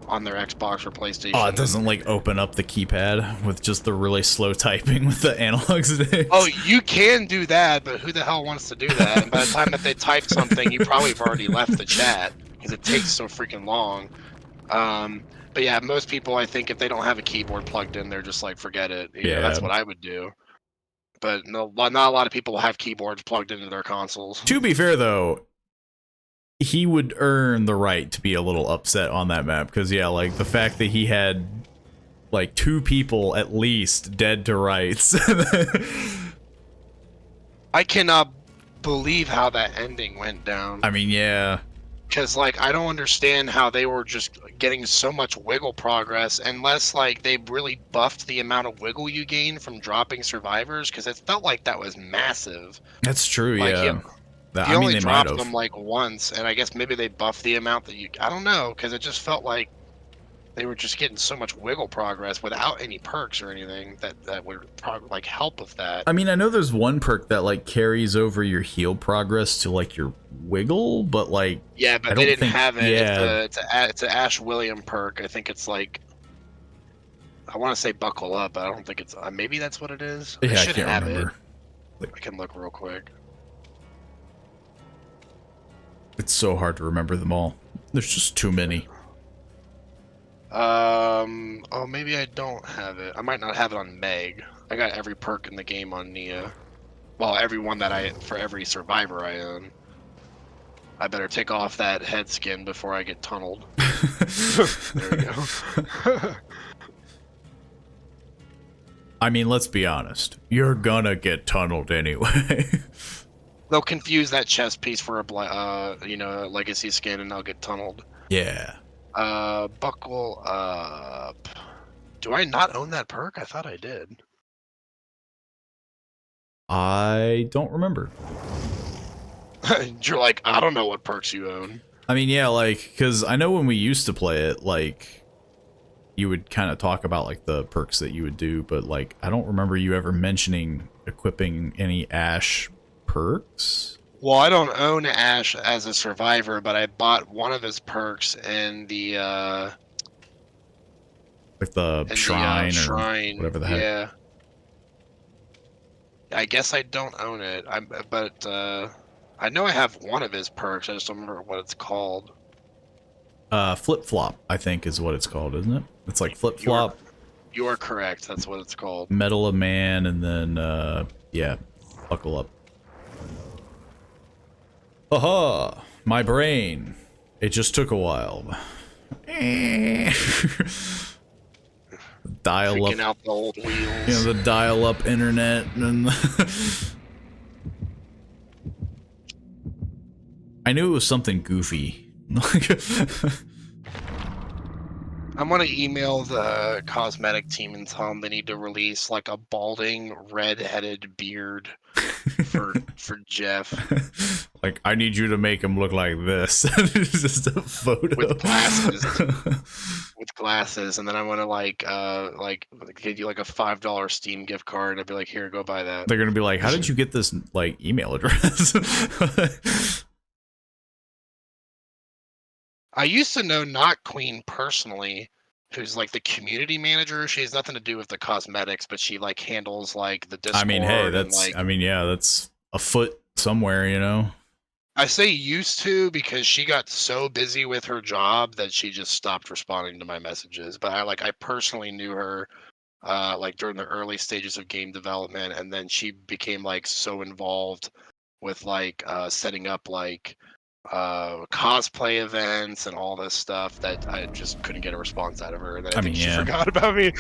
on their Xbox or Oh, it PlayStation. And doesn't like open up the keypad with just the really slow typing with the analog oh, sticks. you can do that, but who the hell wants to do that? And by the time that they type something, you probably have already left the chat because it takes so freaking long. Um, but yeah, most people, I think, if they don't have a keyboard plugged in, they're just like, forget it. You know, Yeah. that's what I would do. But no, not a lot of people have keyboards plugged into their consoles. To be fair, though, he would earn the right to be a little upset on that map because, yeah, like the fact that he had like 2 people at least dead to rights. I cannot believe how that ending went down. I mean, yeah. Because, like, I don't understand how they were just getting so much wiggle progress unless, like, they really buffed the amount of wiggle you gain from dropping survivors, because it felt like that was massive. That's true, Like, yeah. he I mean, only they might dropped have. them, like, once, and I guess maybe they buffed the amount that you... I don't know, because it just felt like they were just getting so much wiggle progress without any perks or anything that would probably, like, help with that. I mean, I know there's one perk that like carries over your heal progress to like your wiggle, but like Yeah, I but they don't didn't think. have it. Yeah, It's a Ash William perk. I think it's like... I want to say buckle up, but I don't think it's... maybe that's what it is. They yeah, I should can't have it. remember. I can look real quick. It's so hard to remember them all. There's just too many. Oh, maybe I don't have it. I might not have it on Meg. I got every perk in the game on Nia. Well, every one for every survivor I own. I better take off that head skin before I get tunneled. There we go. I mean, let's be honest. You're gonna get tunneled anyway. They'll confuse that chest piece for a legacy skin, and I'll get tunneled. Yeah. Buckle up. Do I not own that perk? I thought I did. I don't remember. You're like, I don't know what perks you own. I mean, yeah, like, because I know when we used to play it, like, you would kind of talk about, like, the perks that you would do, but, like, I don't remember you ever mentioning equipping any Ash perks. Well, I don't own Ash as a survivor, but I bought one of his perks in the Like the shrine or whatever the heck. Yeah. I guess I don't own it. But I know I have one of his perks. I just don't remember what it's called. Flip flop, I think is what it's called, isn't it? It's like flip flop. You are correct. That's what it's called. Metal a man, and then yeah, buckle up. Aha! My brain. It just took a while. Dial Picking up. out the old wheels. You know, the dial up internet and I knew it was something goofy. I'm gonna email the cosmetic team and tell them they need to release like a balding, red-headed beard for Jeff. Like, I need you to make him look like this. It's just a photo With glasses, and then I want to like give you like a $5 Steam gift card. I'd be like, here, go buy that. They're gonna be like, how did you get this like email address? I used to know Not Queen personally, who's like the community manager. She has nothing to do with the cosmetics, but she like handles like the Discord. I mean, hey, that's and, like, I mean, yeah, that's a foot somewhere, you know. I say used to because she got so busy with her job that she just stopped responding to my messages. But I personally knew her like during the early stages of game development, and then she became like so involved with like setting up like cosplay events and all this stuff that I just couldn't get a response out of her, and then I think she forgot about me.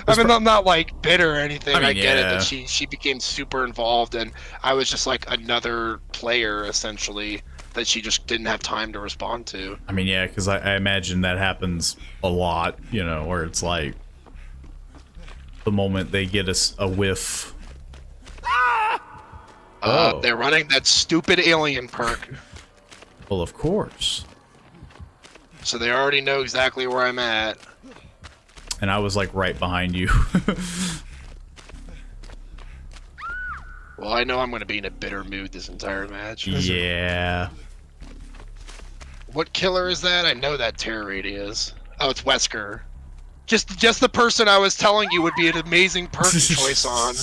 I mean, I'm not like bitter or anything. I get it that she became super involved, and I was just like another player essentially that she just didn't have time to respond to. I mean, yeah, because I imagine that happens a lot, you know, where it's like the moment they get a whiff. They're running that stupid alien perk. Well, of course. So they already know exactly where I'm at. And I was like right behind you. Well, I know I'm going to be in a bitter mood this entire match. Yeah. What killer is that? I know that terror radius. Oh, it's Wesker. Just the person I was telling you would be an amazing perk choice on.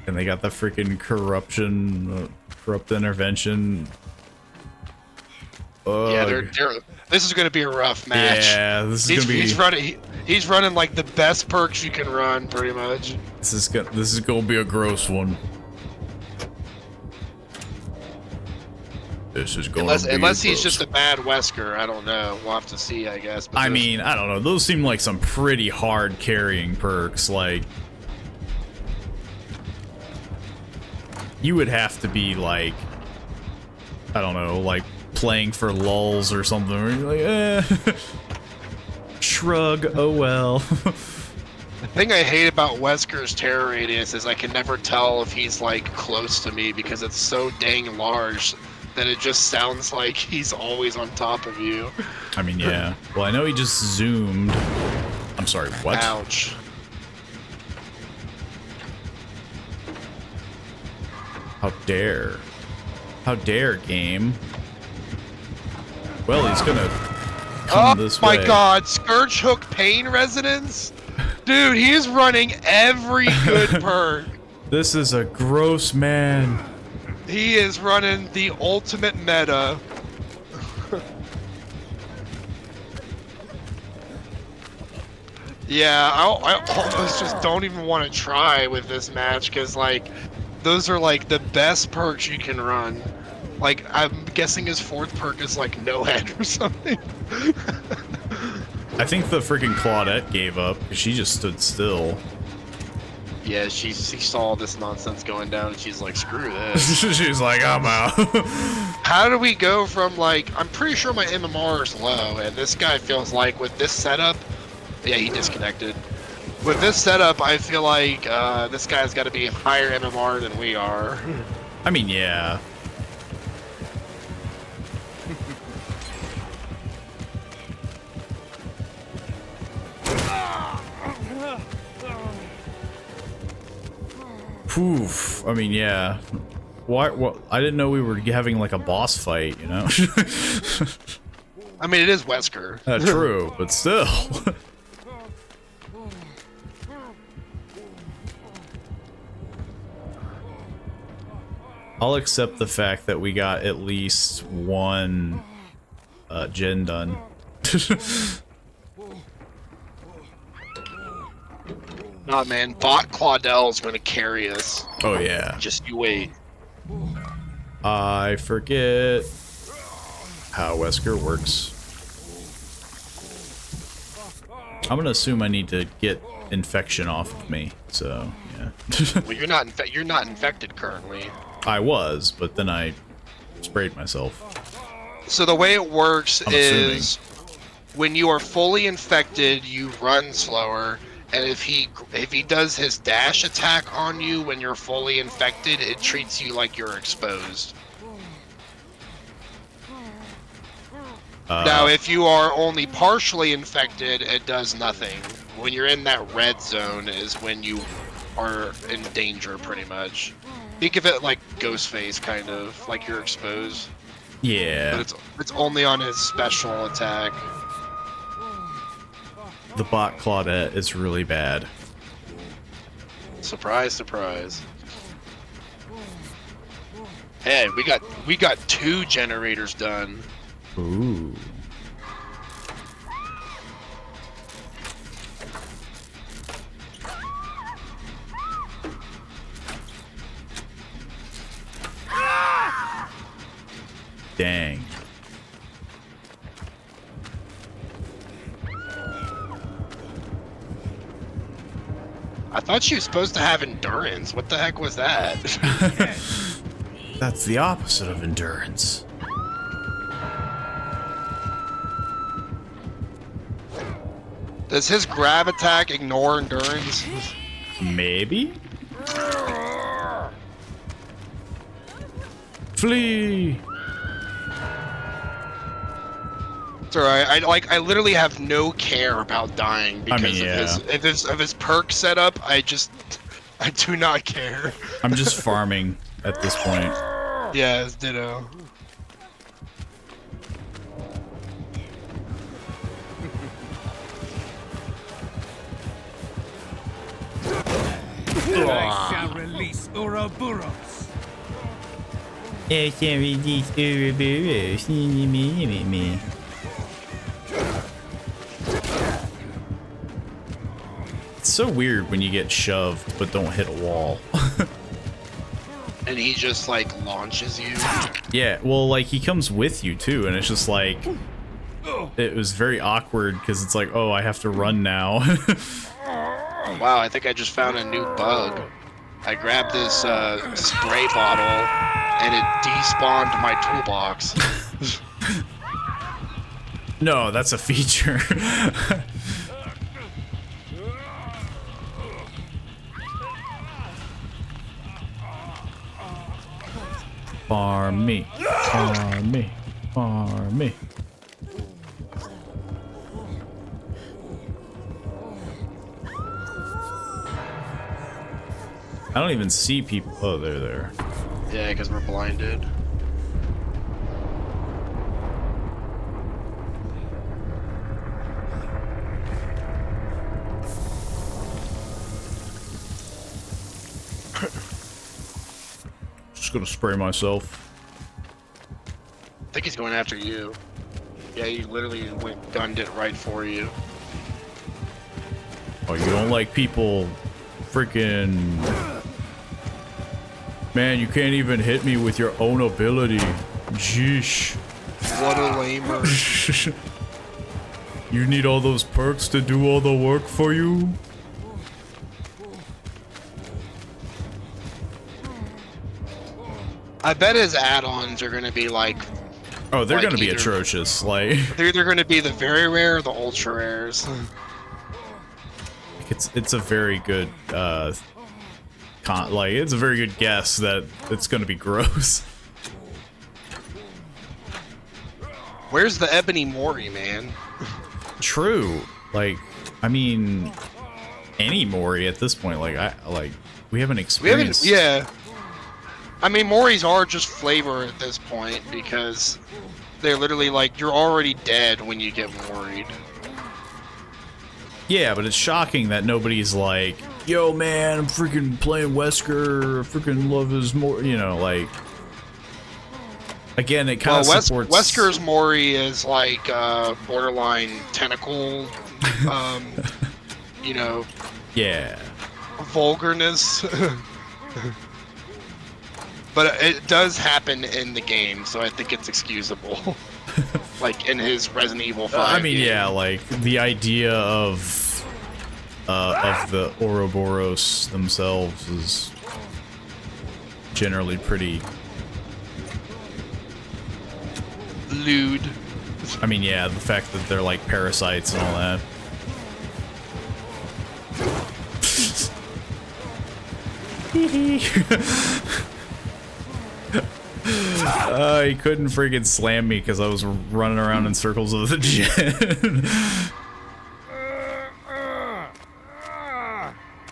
And they got the freaking corrupt intervention. Yeah, this is going to be a rough match. Yeah, this is gonna be. He's running like the best perks you can run, pretty much. This is gonna be a gross one. This is going unless he's just a bad Wesker. I don't know. We'll have to see, I guess. But I mean, I don't know. Those seem like some pretty hard carrying perks. Like, you would have to be like, I don't know, like playing for lulz or something. Where you're like, shrug. Oh well. The thing I hate about Wesker's terror radius is I can never tell if he's like close to me because it's so dang large that it just sounds like he's always on top of you. I mean, yeah. Well, I know he just zoomed. I'm sorry, what? Ouch. How dare. How dare, game. Well, he's gonna come this way. Oh my god, Scourge Hook Pain Resonance? Dude, he is running every good perk. This is a gross man. He is running the ultimate meta. Yeah, I almost just don't even want to try with this match because, like, those are like the best perks you can run. Like, I'm guessing his fourth perk is like no head or something. I think the freaking Claudette gave up because she just stood still. Yeah, she saw this nonsense going down and she's like, screw this. She's like, I'm out. How do we go from, like, I'm pretty sure my MMR is low, and this guy feels like with this setup, yeah, he disconnected. With this setup, I feel like this guy's got to be higher MMR than we are. I mean, yeah. Poof. I mean, yeah. Why? What? I didn't know we were having like a boss fight, you know? I mean, it is Wesker. True, but still. I'll accept the fact that we got at least one gen done. Nah, man, Bot Claudel going to carry us. Oh, yeah. Just you wait. I forget how Wesker works. I'm gonna assume I need to get infection off of me, so yeah. Well, you're not infected currently. I was, but then I sprayed myself. So the way it works is when you are fully infected, you run slower, and if he does his dash attack on you when you're fully infected, it treats you like you're exposed. Now, if you are only partially infected, it does nothing. When you're in that red zone is when you are in danger, pretty much. Think of it like Ghostface, kind of, like you're exposed. Yeah. But it's only on his special attack. The bot Claudette is really bad. Surprise, surprise. Hey, we got 2 generators done. Ooh. Dang. I thought she was supposed to have endurance. What the heck was that? That's the opposite of endurance. Does his grab attack ignore endurance? Maybe? Flee! It's alright. I literally have no care about dying because of his perk setup. I do not care. I'm just farming at this point. Yeah, it's ditto. I shall release Ouroboros. It's so weird when you get shoved but don't hit a wall. And he just like launches you. Yeah, well, like he comes with you too, and it's just like it was very awkward because it's like, oh, I have to run now. Wow, I think I just found a new bug. I grabbed this spray bottle and it despawned my toolbox. No, that's a feature. Farm me, farm me, farm me. I don't even see people. Oh, they're there. Yeah, because we're blinded. Just gonna spray myself. I think he's going after you. Yeah, he literally gunned it right for you. Oh, you don't like people freaking... Man, you can't even hit me with your own ability. Jeesh. What a lamer. You need all those perks to do all the work for you? I bet his add-ons are gonna be like... Oh, they're like gonna be either- atrocious. Like, They're either gonna be the very rare or the ultra rares. it's a very good, it's a very good guess that it's gonna be gross. Where's the Ebony Mori, man? True. Like, I mean, any Mori at this point. Like, we haven't We experienced. haven't, yeah. I mean, Moris are just flavor at this point because they're literally like, you're already dead when you get Mori'd. Yeah, but it's shocking that nobody's like, yo, man, I'm freaking playing Wesker, freaking love his more, you know, like. Again, it kind of supports. Wesker's Mori is like borderline tentacle, you know, Yeah. vulgarness. But it does happen in the game, so I think it's excusable. Like in his Resident Evil 5 I mean, game. yeah, like the idea of the Ouroboros themselves is generally pretty. Lewd. I mean, yeah, the fact that they're like parasites and all that. He couldn't freaking slam me because I was running around in circles with the gen.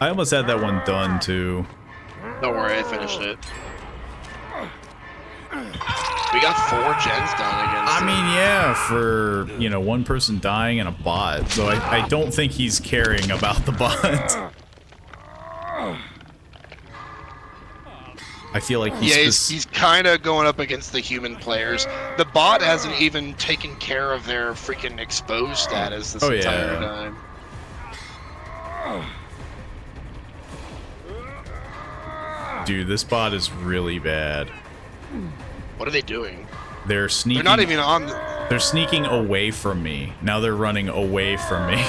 I almost had that one done too. Don't worry, I finished it. We got 4 gens done against I mean, yeah, for, you know, one person dying and a bot. So I don't think he's caring about the bot. I feel like he's kind of going up against the human players. The bot hasn't even taken care of their freaking exposed status this entire time. Dude, this bot is really bad. What are they doing? They're sneaking. They're not even on. They're sneaking away from me. Now they're running away from me.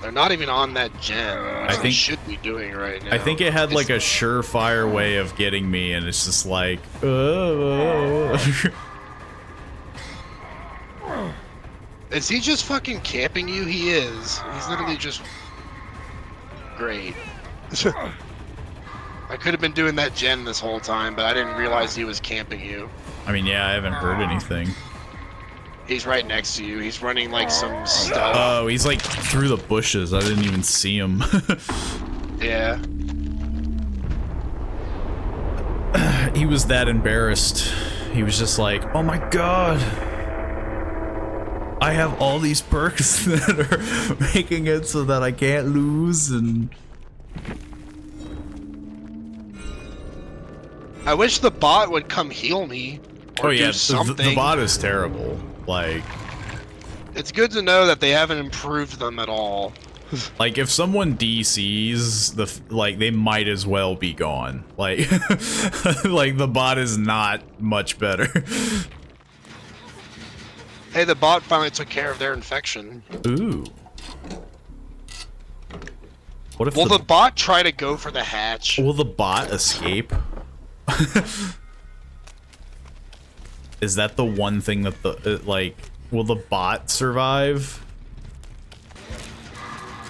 They're not even on that gen. I Which think they should be doing right now. I think it had like a surefire way of getting me, and it's just like. Is he just fucking camping you? He is. He's literally just great. I could have been doing that gen this whole time, but I didn't realize he was camping you. I mean, yeah, I haven't heard anything. He's right next to you. He's running like some stuff. Oh, he's like through the bushes. I didn't even see him. Yeah. He was that embarrassed. He was just like, oh my god. I have all these perks that are making it so that I can't lose, and I wish the bot would come heal me. Or oh yeah, do something. the bot is terrible. Like, it's good to know that they haven't improved them at all. like if someone DCs like they might as well be gone. Like, like the bot is not much better. Hey, the bot finally took care of their infection. Ooh. What if Will the bot try to go for the hatch? will the bot escape? Is that the one thing that like, will the bot survive?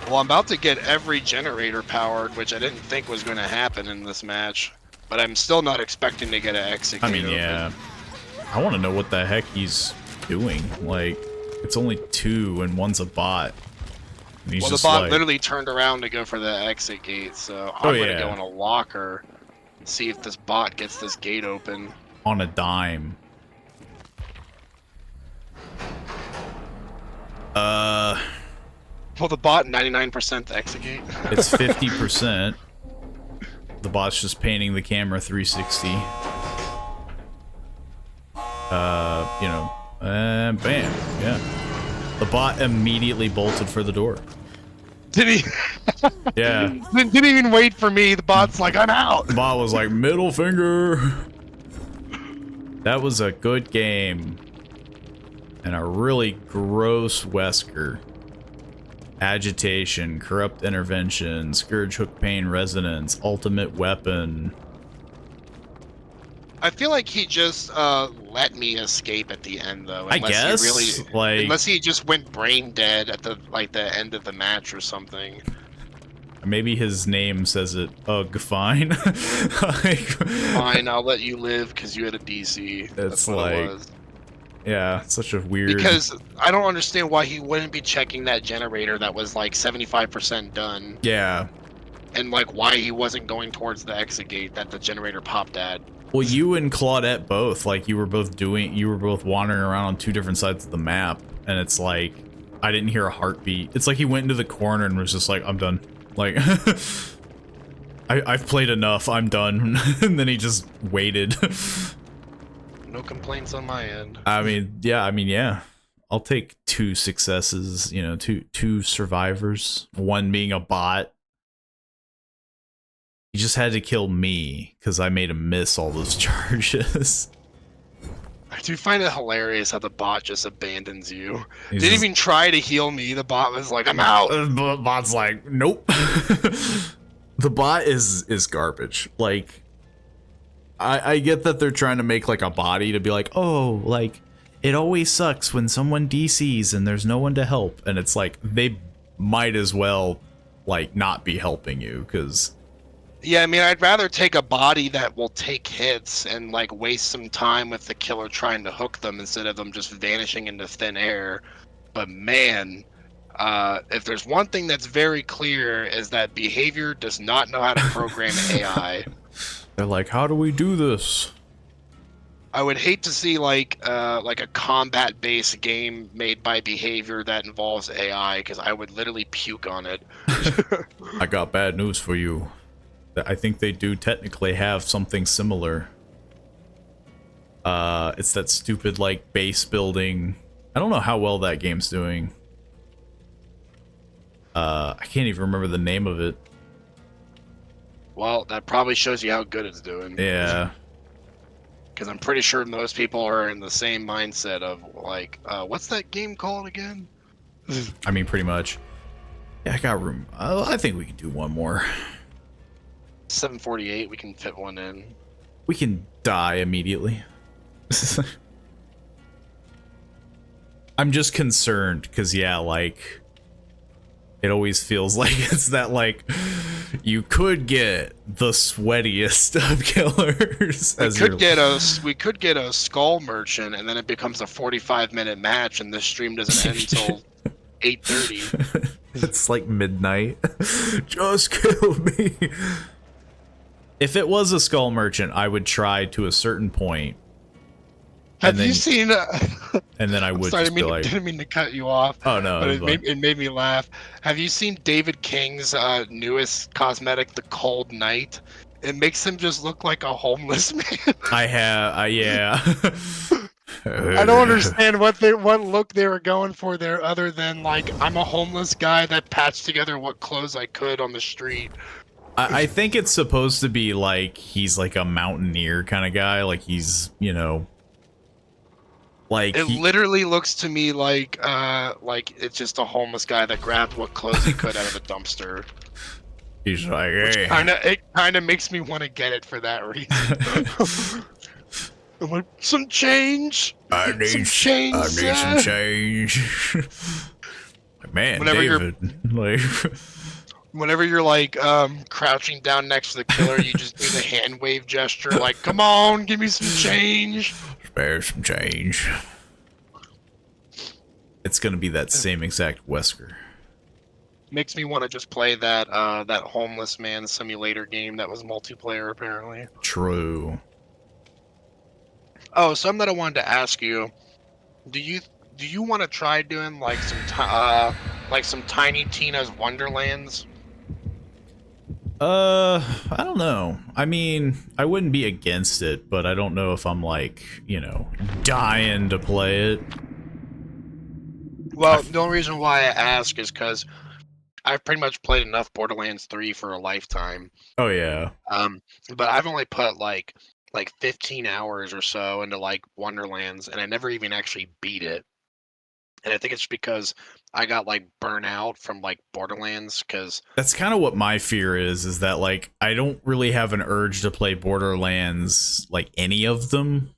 Well, I'm about to get every generator powered, which I didn't think was going to happen in this match. But I'm still not expecting to get an exit gate I mean, yeah. I want to know what the heck he's doing. Like, it's only 2 and one's a bot. And he's Well, the just bot like, literally turned around to go for the exit gate, so I'm going to go in a locker and see if this bot gets this gate open. on a dime. Well, the bot 99% the exit gate. It's 50%. The bot's just painting the camera 360. You know, bam, yeah. The bot immediately bolted for the door. Did he? Yeah. Didn't even wait for me. The bot's like, I'm out. The bot was like, middle finger. That was a good game. And a really gross Wesker. Agitation, corrupt intervention, scourge hook pain resonance, ultimate weapon. I feel like he just let me escape at the end, though. I guess, he really, like, unless he just went brain dead at the the end of the match or something. maybe his name says it. Ugh, fine. Like, Fine, I'll let you live because you had a DC. That's what like, it was. yeah, such a weird. Because I don't understand why he wouldn't be checking that generator that was like 75% done. Yeah. And like why he wasn't going towards the exit gate that the generator popped at. Well, you and Claudette both, like, you were both wandering around on 2 different sides of the map, and it's like, I didn't hear a heartbeat. It's like he went into the corner and was just like, I'm done. Like, I've played enough, I'm done. And then he just waited. No complaints on my end. I mean, yeah. I'll take 2 successes, you know, two survivors, one being a bot. He just had to kill me because I made him miss all those charges. I do find it hilarious how the bot just abandons you. He's Didn't just- even try to heal me. The bot was like, I'm out. The bot's like, nope. The bot is garbage. Like, I get that they're trying to make like a body to be like, oh, like, it always sucks when someone DCs and there's no one to help. And it's like, they might as well, like, not be helping you, because... Yeah, I mean, I'd rather take a body that will take hits and like waste some time with the killer trying to hook them instead of them just vanishing into thin air. But man, if there's one thing that's very clear is that behavior does not know how to program AI. They're like, how do we do this? I would hate to see like a combat-based game made by behavior that involves AI, because I would literally puke on it. I got bad news for you. I think they do technically have something similar. It's that stupid, like, base building. I don't know how well that game's doing. I can't even remember the name of it. Well, that probably shows you how good it's doing. Yeah. Because I'm pretty sure most people are in the same mindset of, like, what's that game called again? I mean, pretty much. Yeah, I got room. I think we can do one more. 748, we can fit one in. We can die immediately. I'm just concerned, because, yeah, like, it always feels like it's that, like, You could get the sweatiest of killers. We could get a skull merchant, and then it becomes a 45-minute match, and this stream doesn't end until 8:30. It's like midnight. Just kill me. If it was a skull merchant, I would try to a certain point. Have you seen? And then I would. Sorry, just be like, didn't mean to cut you off. Oh no! But it made me laugh. Have you seen David King's newest cosmetic, the Cold Night? It makes him just look like a homeless man. I have. Yeah. I don't understand what look they were going for there, other than like I'm a homeless guy that patched together what clothes I could on the street. I think it's supposed to be like he's like a mountaineer kind of guy, like he's, you know, like it literally looks to me like it's just a homeless guy that grabbed what clothes he could out of the dumpster. He's like, hey. It kind of makes me want to get it for that reason. I'm like, some change. I need some change. Man, whenever David, like. Whenever you're like crouching down next to the killer, you just do the hand wave gesture, like, "Come on, give me some change." Spare some change. It's gonna be that same exact Wesker. Makes me want to just play that that homeless man simulator game that was multiplayer, apparently. True. Oh, something that I wanted to ask you: Do you want to try doing like some Tiny Tina's Wonderlands? I don't know. I mean, I wouldn't be against it, but I don't know if I'm like, you know, dying to play it. Well, the only reason why I ask is because I've pretty much played enough Borderlands 3 for a lifetime. Oh yeah. But I've only put like 15 hours or so into like Wonderlands, and I never even actually beat it. And I think it's because I got like burnt out from like Borderlands, because that's kind of what my fear is that like I don't really have an urge to play Borderlands, like any of them.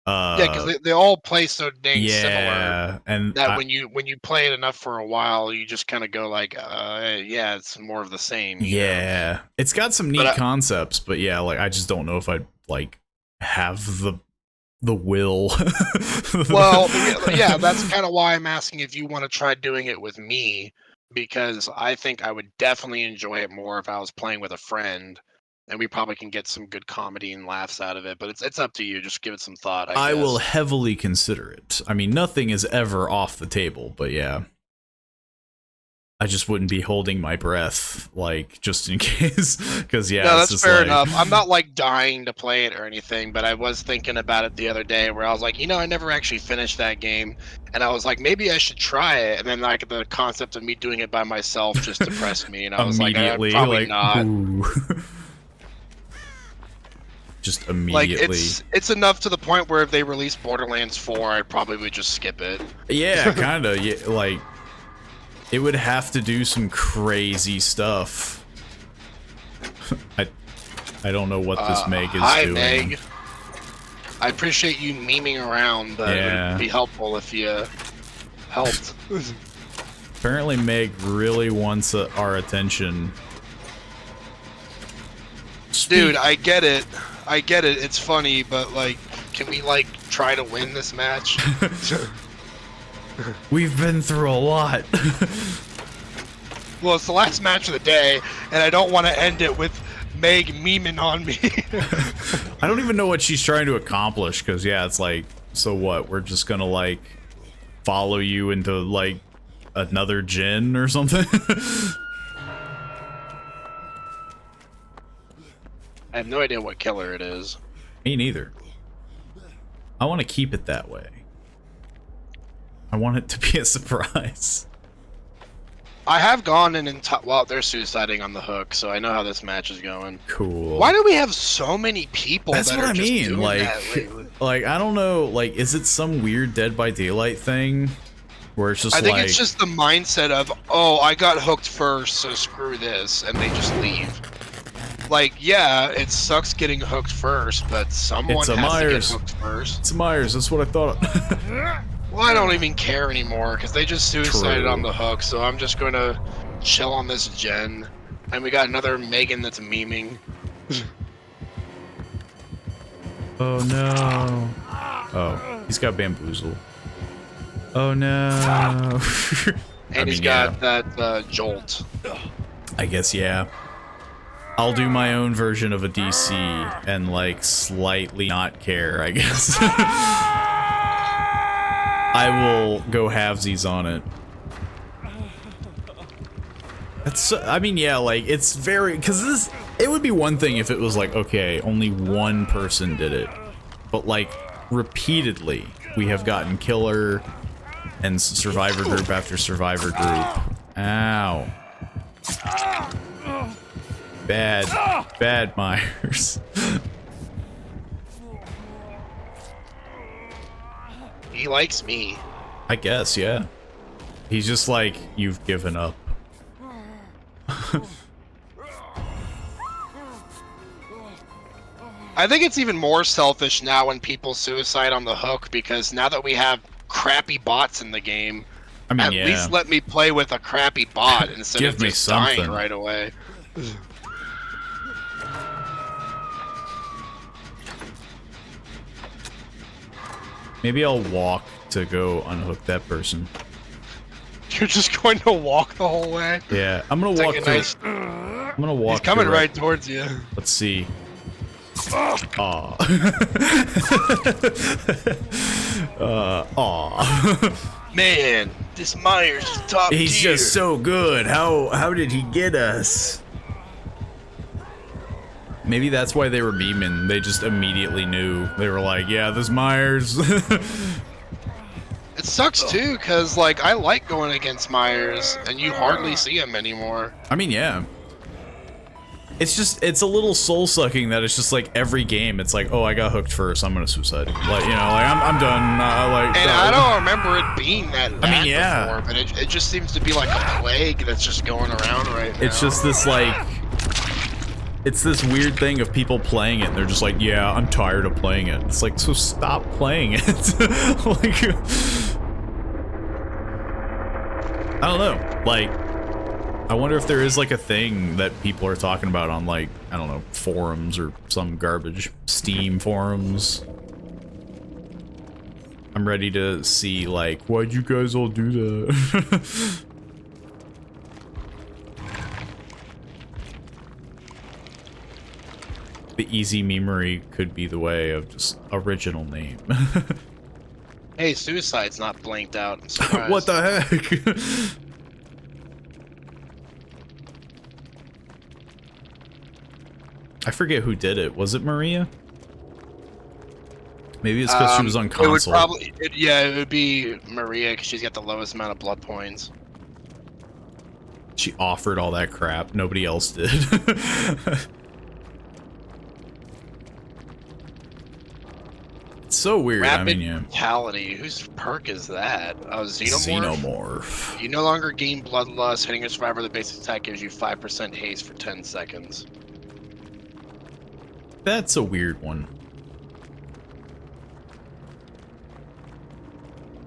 Yeah, because they all play so dang similar. And that when you play it enough for a while, you just kind of go like, yeah, it's more of the same. Yeah, know? It's got some neat concepts, but yeah, like I just don't know if I'd like have the will. Well, yeah, that's kind of why I'm asking if you want to try doing it with me, because I think I would definitely enjoy it more if I was playing with a friend, and we probably can get some good comedy and laughs out of it. But it's up to you. Just give it some thought. I guess. Will heavily consider it. I mean, nothing is ever off the table, but yeah. I just wouldn't be holding my breath, like, just in case, because, yeah. No, it's that's just fair like... enough. I'm not, like, dying to play it or anything, but I was thinking about it the other day, where I was like, you know, I never actually finished that game, and I was like, maybe I should try it, and then, like, the concept of me doing it by myself just depressed me, and I was like, probably like, not. Just immediately. Like, it's enough to the point where if they release Borderlands 4, I probably would just skip it. Yeah, kind of, yeah, like... It would have to do some crazy stuff. I don't know what this Meg is doing. Hi, Meg. I appreciate you memeing around, but it would be helpful if you helped. Apparently Meg really wants our attention. Dude, I get it. It's funny, but, like, can we, like, try to win this match? We've been through a lot. Well, it's the last match of the day, and I don't want to end it with Meg memeing on me. I don't even know what she's trying to accomplish, because, yeah, it's like, so what? We're just gonna, like, follow you into, like, another gen or something? I have no idea what killer it is. Me neither. I want to keep it that way. I want it to be a surprise. I have gone in and well, they're suiciding on the hook, so I know how this match is going. Cool. Why do we have so many people? That's that what are I just mean. doing Like, that lately? like I don't know. Like, is it some weird Dead by Daylight thing, where it's just? I think like, it's just the mindset of, oh, I got hooked first, so screw this, and they just leave. Like, yeah, it sucks getting hooked first, but someone has Myers. to get hooked first. It's Myers. That's what I thought. Well, I don't even care anymore because they just suicided on the hook, so I'm just going to chill on this gen. And we got another Megan that's memeing. Oh no. Oh, he's got bamboozle. Oh no. And he's got that jolt. I guess, yeah. I'll do my own version of a DC and like slightly not care, I guess. I will go halvesies on it. That's, I mean, yeah, like, it's very, because this, it would be one thing if it was like, okay, only one person did it. But like, repeatedly, we have gotten killer and survivor group after survivor group. Ow. Bad Myers. He likes me. I guess, yeah. He's just like, you've given up. I think it's even more selfish now when people suicide on the hook, because now that we have crappy bots in the game, I mean, at least let me play with a crappy bot instead of just dying right away. Maybe I'll walk to go unhook that person. You're just going to walk the whole way? Yeah, I'm gonna walk to I'm gonna walk. He's coming right towards you. Let's see. Aw. Aw. Man, this Myers is top tier. He's just so good. How did he get us? Maybe that's why they were memeing. They just immediately knew. They were like, yeah, this Myers. It sucks too, because like I like going against Myers, and you hardly see him anymore. I mean, yeah. It's just, it's a little soul-sucking that it's just like every game, it's like, oh, I got hooked first, I'm gonna suicide. Like, you know, like, I'm done. And I don't remember it being that bad yeah. before, but it just seems to be like a plague that's just going around right now. It's just this, like, it's this weird thing of people playing it, and they're just like, yeah, I'm tired of playing it. It's like, so stop playing it. Like, I don't know, like, I wonder if there is like a thing that people are talking about on like, I don't know, forums or some garbage, Steam forums. I'm ready to see like, why'd you guys all do that? The easy memery could be the way of just original name. Hey, suicide's not blanked out. I'm surprised. What the heck? I forget who did it. Was it Maria? Maybe it's because she was on console. It would probably, it would be Maria, because she's got the lowest amount of blood points. She offered all that crap. Nobody else did. It's so weird. Rapid I mean, yeah. Brutality. Whose perk is that? Oh, Xenomorph? Xenomorph. You no longer gain bloodlust. Hitting a survivor, the basic attack gives you 5% haste for 10 seconds. That's a weird one.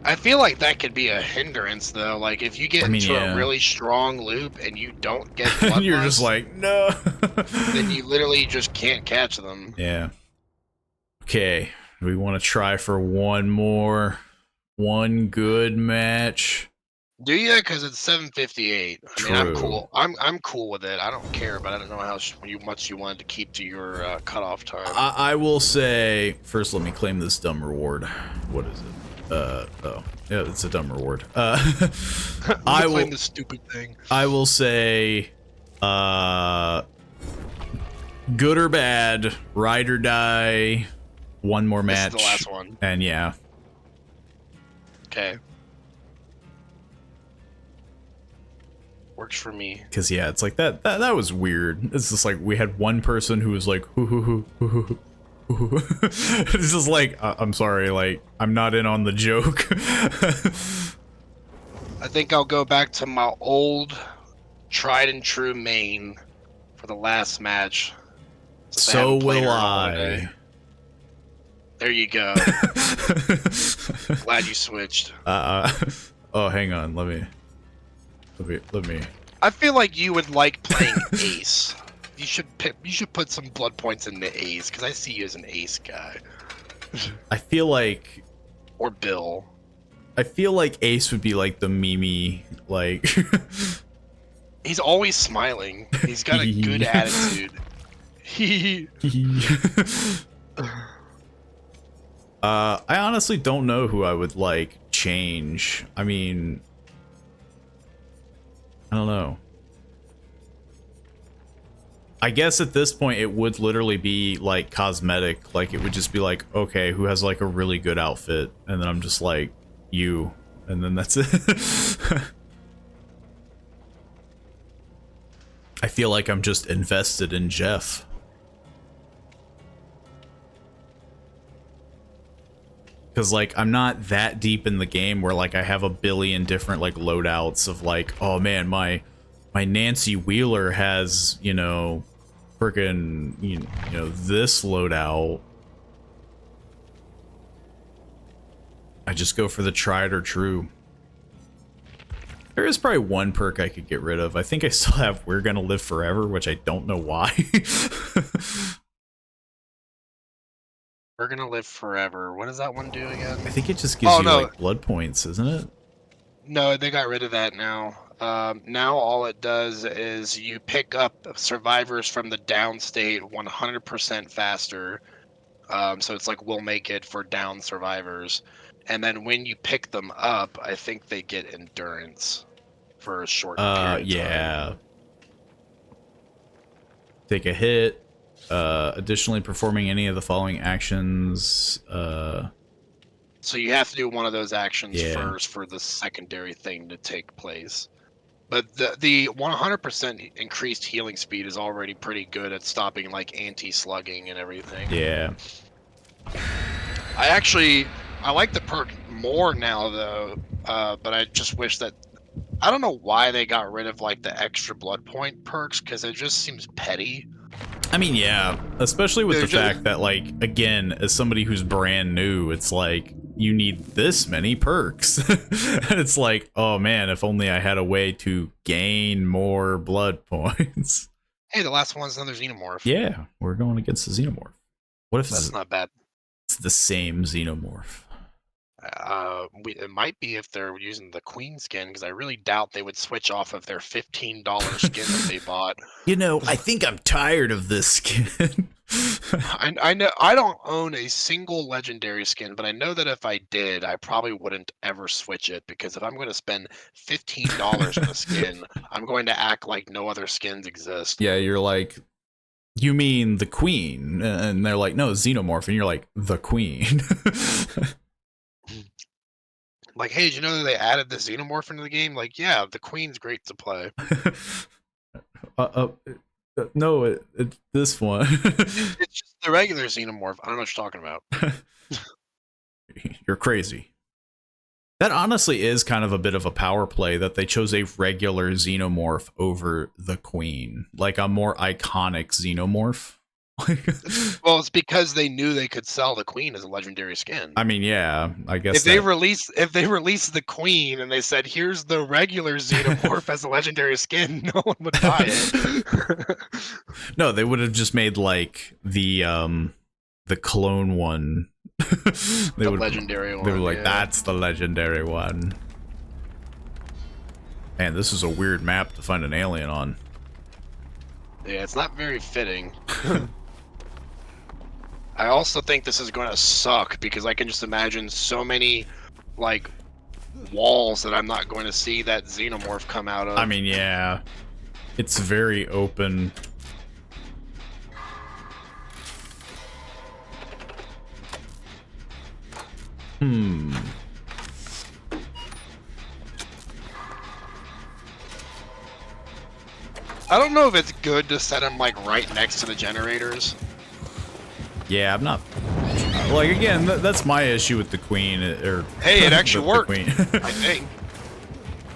I feel like that could be a hindrance, though. Like, if you get into a really strong loop and you don't get bloodlust, you're just like, no. Then you literally just can't catch them. Yeah. Okay. We want to try for one good match. Do you? Because it's 7:58. I mean, I'm cool. I'm cool with it. I don't care, but I don't know how much you wanted to keep to your cutoff time. I will say first. Let me claim this dumb reward. What is it? Oh, yeah, it's a dumb reward. I will claim this stupid thing. I will say, good or bad, ride or die. One more match. This is the last one. And yeah. Okay. Works for me. Because yeah, it's like that was weird. It's just like we had one person who was like, hoo. It's just like, I'm sorry, like, I'm not in on the joke. I think I'll go back to my old tried and true main for the last match. So will I. There you go. Glad you switched. Oh, hang on. Let me. I feel like you would like playing Ace. You should put some blood points in the Ace because I see you as an Ace guy. I feel like Or Bill. Ace would be like the Mimi, like. He's always smiling. He's got a good attitude. I honestly don't know who I would like change. I mean, I don't know. I guess at this point it would literally be like cosmetic. Like it would just be like, okay, who has like a really good outfit? And then I'm just like, you. And then that's it. I feel like I'm just invested in Jeff. Because like I'm not that deep in the game where like I have a billion different like loadouts of like, oh man, my Nancy Wheeler has, you know, freaking you know this loadout. I just go for the tried or true. There is probably one perk I could get rid of. I think I still have We're Gonna Live Forever, which I don't know why. We're Gonna Live Forever. What does that one do again? I think it just gives you like blood points, isn't it? No, they got rid of that now. Now all it does is you pick up survivors from the down state 100% faster. So it's like we'll make it for down survivors. And then when you pick them up, I think they get endurance for a short period of time. Take a hit. Additionally, performing any of the following actions. So you have to do one of those actions first for the secondary thing to take place. But the 100% increased healing speed is already pretty good at stopping like anti-slugging and everything. Yeah. I like the perk more now though, but I just wish that I don't know why they got rid of like the extra blood point perks because it just seems petty. I mean, yeah, especially with the fact that like again, as somebody who's brand new, it's like you need this many perks. And it's like, oh man, if only I had a way to gain more blood points. Hey, the last one's another xenomorph. Yeah, we're going against the xenomorph. What if that's not bad? It's the same xenomorph. It might be if they're using the queen skin, because I really doubt they would switch off of their $15 skin that they bought. You know, I think I'm tired of this skin. I know I don't own a single legendary skin, but I know that if I did, I probably wouldn't ever switch it, because if I'm going to spend $15 on a skin, I'm going to act like no other skins exist. Yeah, you're like, you mean the queen? And they're like, no, xenomorph. And you're like, the queen. Like, hey, did you know that they added the xenomorph into the game? Like, yeah, the queen's great to play. No, it's this one. It's just the regular xenomorph. I don't know what you're talking about. You're crazy. That honestly is kind of a bit of a power play that they chose a regular xenomorph over the queen, like a more iconic xenomorph. Well, it's because they knew they could sell the queen as a legendary skin. I mean, yeah, I guess if they release the queen and they said, "Here's the regular xenomorph as a legendary skin," no one would buy it. No, they would have just made like the clone one. The legendary one. They were like, "That's the legendary one." Man, this is a weird map to find an alien on. Yeah, it's not very fitting. I also think this is going to suck because I can just imagine so many, like, walls that I'm not going to see that xenomorph come out of. I mean, yeah. It's very open. I don't know if it's good to set him, like, right next to the generators. Yeah, I'm not... Like, again, that's my issue with the queen, or... Hey, it actually worked, queen. I think.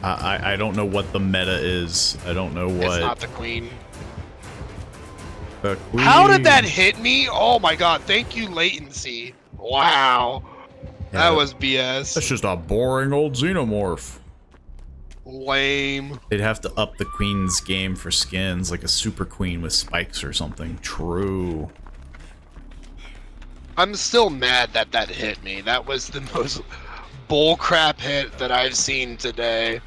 I don't know what the meta is. I don't know what... It's not the queen. The queen. How did that hit me? Oh my god, thank you, latency. Wow. Yeah, that was BS. That's just a boring old xenomorph. Lame. They'd have to up the queen's game for skins, like a super queen with spikes or something. True. I'm still mad that that hit me. That was the most bullcrap hit that I've seen today.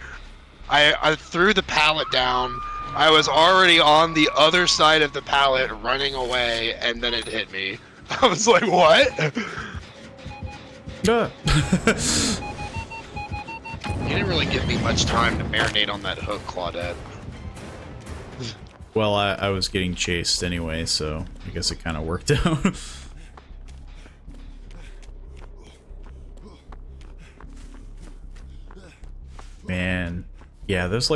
I threw the pallet down. I was already on the other side of the pallet running away, and then it hit me. I was like, what? Ah. You didn't really give me much time to marinate on that hook, Claudette. Well, I was getting chased anyway, so I guess it kind of worked out. Man, yeah, there's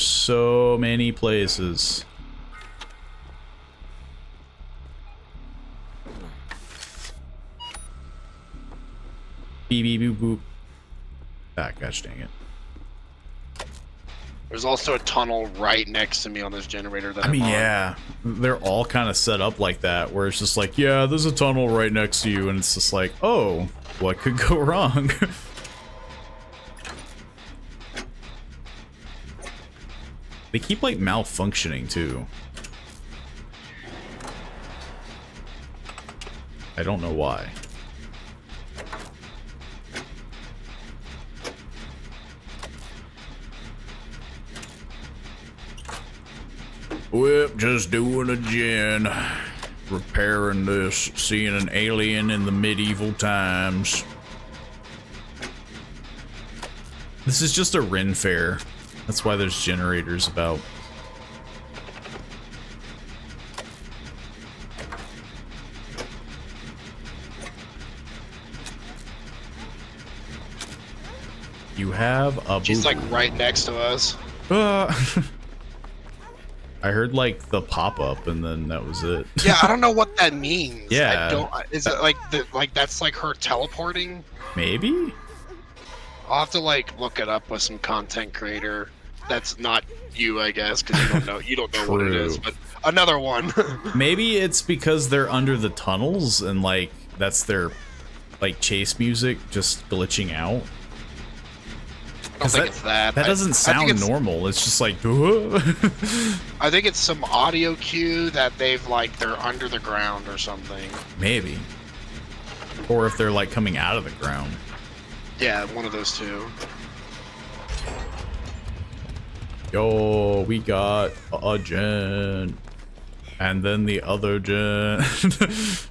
so many places. Beep beep boop boop. Ah, gosh dang it. There's also a tunnel right next to me on this generator that I mean, I'm on. yeah, they're all kind of set up like that, where it's just like, yeah, there's a tunnel right next to you, and it's just like, oh, what could go wrong? They keep, like, malfunctioning, too. I don't know why. Whip, just doing a gen. Repairing this, seeing an alien in the medieval times. This is just a Ren fair. That's why there's generators about. You have a She's boo-boo. like right next to us. I heard like the pop-up and then that was it. Yeah, I don't know what that means. Yeah. I don't. Is it like that's like her teleporting? Maybe? I'll have to like look it up with some content creator. That's not you, I guess, because you don't know. You don't know what it is. True. But another one. Maybe it's because they're under the tunnels and like that's their like chase music just glitching out. I don't think it's that. That doesn't I sound think it's, normal. It's just like I think it's some audio cue that they've like they're under the ground or something. maybe. Or if they're like coming out of the ground. Yeah, one of those two. Yo, we got a gen. And then the other gen. Look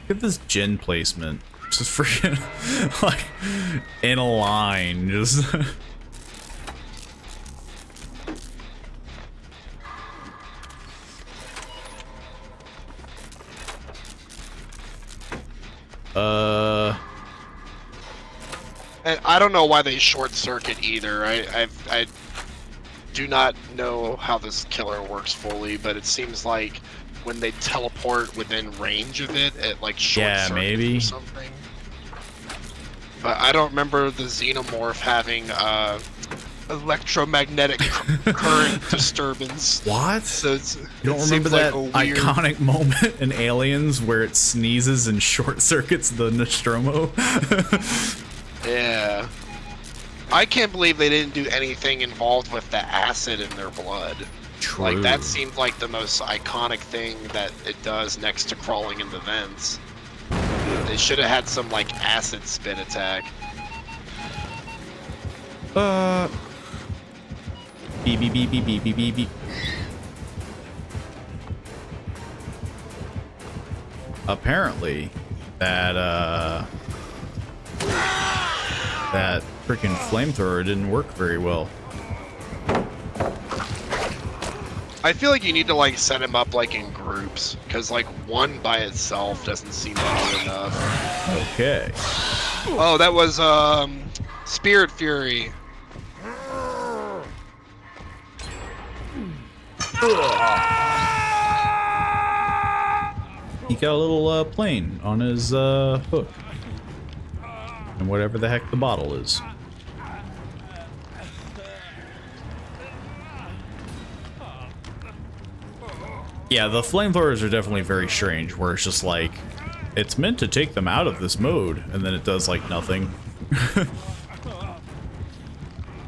at this gen placement. Just freaking like in a line. Just And I don't know why they short circuit either. I do not know how this killer works fully, but it seems like when they teleport within range of it, it like short Yeah, circuits maybe. or something. But I don't remember the xenomorph having electromagnetic current disturbance. what? So it's, You don't it remember seems that like a weird... iconic moment in Aliens where it sneezes and short circuits the Nostromo? Yeah. I can't believe they didn't do anything involved with the acid in their blood. True. Like, that seemed like the most iconic thing that it does next to crawling in the vents. They should have had some, like, acid spit attack. Beep beep beep beep beep beep beep beep. Apparently, that freaking flamethrower didn't work very well. I feel like you need to, like, set him up, like, in groups. Because, like, one by itself doesn't seem to do enough. Okay. Oh, that was, Spirit Fury. He got a little plane on his hook. And whatever the heck the bottle is. Yeah, the flamethrowers are definitely very strange, where it's just like It's meant to take them out of this mode, and then it does, like, nothing.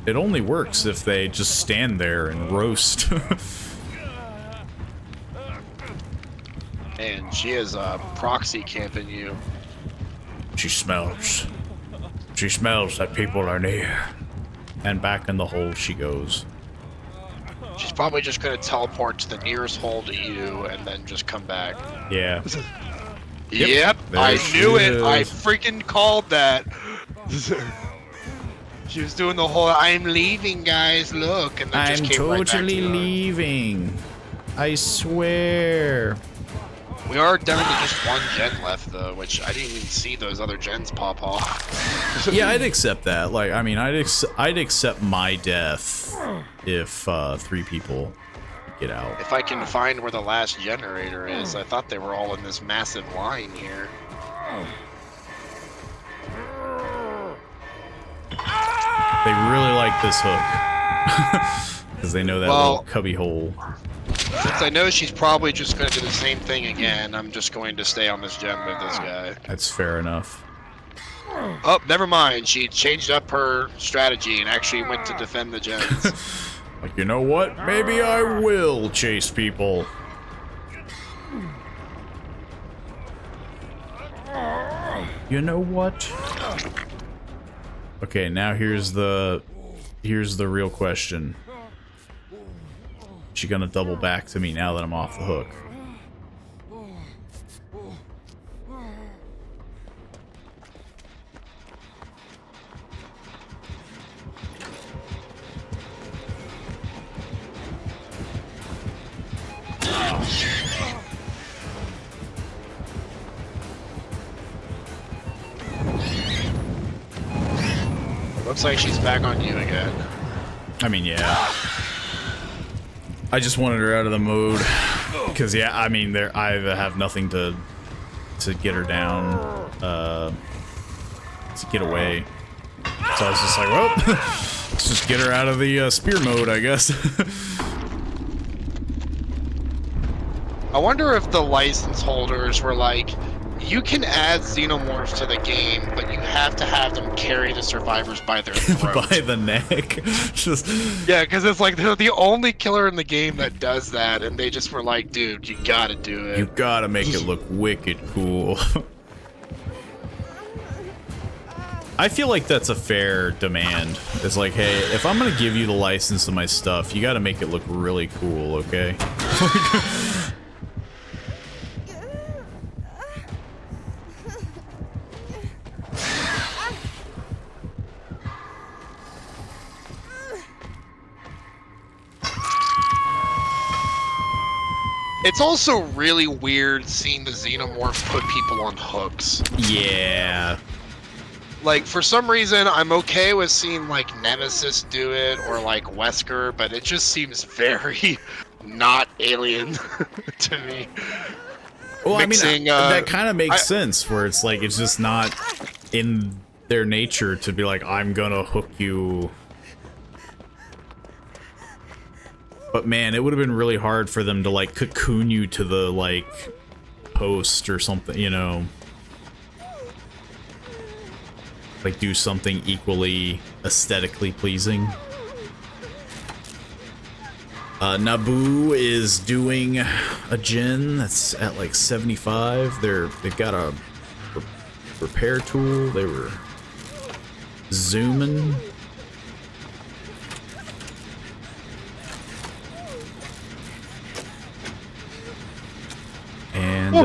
It only works if they just stand there and roast. And she is proxy camping you. She smells. She smells that people are near. And back in the hole she goes. She's probably just gonna teleport to the nearest hole to you and then just come back. Yeah. Yep, There I she knew it. I is. freaking called that. She was doing the whole "I'm leaving, guys, look," and then I'm just came right back totally to her. leaving. I swear. We are down to just one gen left, though, which I didn't even see those other gens pop off. Yeah, I'd accept that. Like, I mean, I'd accept my death if 3 people get out. If I can find where the last generator is, I thought they were all in this massive line here. They really like this hook. Because they know that little cubby hole. Since I know she's probably just going to do the same thing again, I'm just going to stay on this gen with this guy. That's fair enough. Oh, never mind. She changed up her strategy and actually went to defend the gens. Like, you know what? Maybe I will chase people. You know what? Okay, now here's the real question. Is she gonna double back to me now that I'm off the hook? Looks like she's back on you again. I mean, yeah. I just wanted her out of the mode. Because, yeah, I mean, I have nothing to get her down, to get away. So I was just like, well, let's just get her out of the spear mode, I guess. I wonder if the license holders were like, you can add xenomorphs to the game, but you have to have them carry the survivors by their throat. By the neck. Just Yeah, because it's like they're the only killer in the game that does that, and they just were like, dude, you gotta do it. you gotta make it look wicked cool. I feel like that's a fair demand. It's like, hey, if I'm gonna give you the license to my stuff, you gotta make it look really cool, okay? It's also really weird seeing the xenomorph put people on hooks. Yeah. Like, for some reason, I'm okay with seeing, like, Nemesis do it, or, like, Wesker, but it just seems very not alien to me. Well, Mixing, I mean, that kind of makes sense, where it's like, it's just not in their nature to be like, I'm gonna hook you. But man, it would have been really hard for them to, like, cocoon you to the, like, post or something, you know? Like, do something equally aesthetically pleasing. Naboo is doing a gen that's at, like, 75. They've got a repair tool. They were zooming. And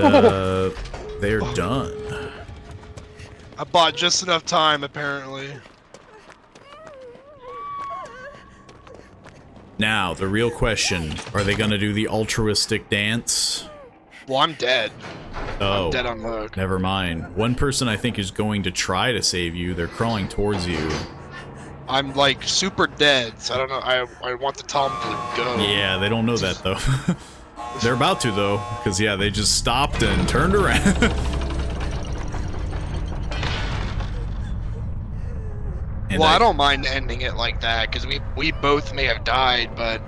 they're done. I bought just enough time, apparently. Now, the real question, are they gonna do the altruistic dance? Well, I'm dead. Oh, I'm dead on hook. never mind. One person I think is going to try to save you. They're crawling towards you. I'm, like, super dead, so I don't know. I want to tell them to go. Yeah, they don't know that, though. They're about to, though, because, yeah, they just stopped and turned around. Well, I don't mind ending it like that, because we both may have died, but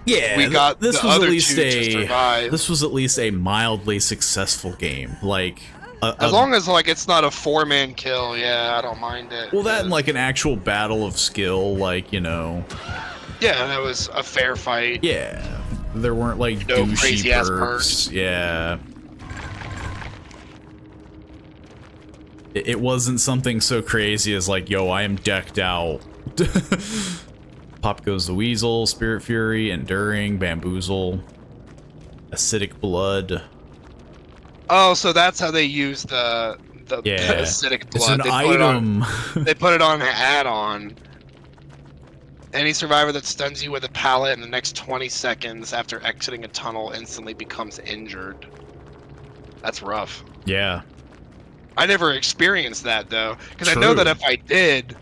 yeah, we got this the was other at least two to survive. this was at least a mildly successful game. Like, As long as like it's not a 4-man kill, yeah, I don't mind it. Well, that and like an actual battle of skill, like, you know. Yeah, that was a fair fight. Yeah, there weren't like No douchey crazy-ass perks. perks. Yeah. It wasn't something so crazy as like, yo, I am decked out. Pop goes the Weasel, Spirit Fury, Enduring, Bamboozle, Acidic Blood. Oh, so that's how they use the Yeah, acidic it's blood. an item. They put it on an add-on. Any survivor that stuns you with a pallet in the next 20 seconds after exiting a tunnel instantly becomes injured. That's rough. Yeah. I never experienced that though, because I know that if I did,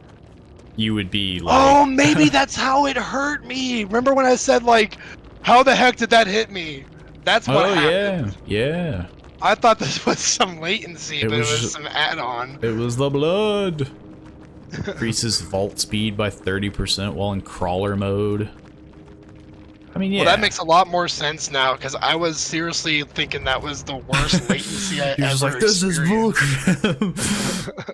you would be like, oh, maybe that's how it hurt me. Remember when I said like, how the heck did that hit me? That's what happened. Yeah. I thought this was some latency, but it was just some add-on. It was the blood. Increases vault speed by 30% while in crawler mode. I mean, yeah. Well, that makes a lot more sense now, because I was seriously thinking that was the worst latency I You're just ever like, this is bullcrap.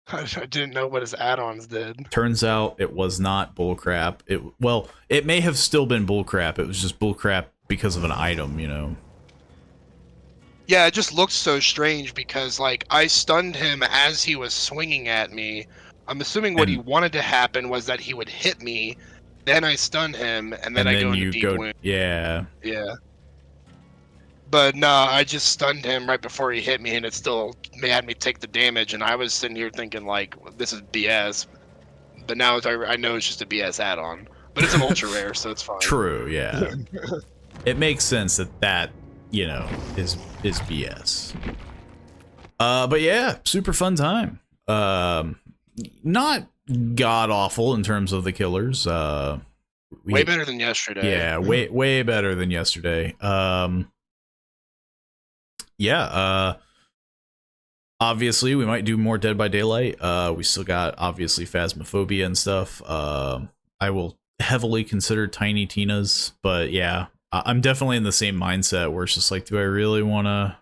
I didn't know what his add-ons did. Turns out it was not bullcrap. Well, it may have still been bullcrap. It was just bullcrap because of an item, you know. Yeah, it just looked so strange because, like, I stunned him as he was swinging at me. I'm assuming what he wanted to happen was that he would hit me, then I stun him, and then I go into deep wound. Yeah. Yeah. But no, I just stunned him right before he hit me, and it still had me take the damage, and I was sitting here thinking, like, this is BS. But now I know it's just a BS add-on. But it's an ultra rare, so it's fine. True, yeah. It makes sense that, you know, is BS. But yeah, super fun time. Not god-awful in terms of the killers. Way better than yesterday. Yeah, way better than yesterday. Obviously we might do more Dead by Daylight. We still got obviously Phasmophobia and stuff. I will heavily consider Tiny Tina's, but yeah, I'm definitely in the same mindset where it's just like, do I really want to,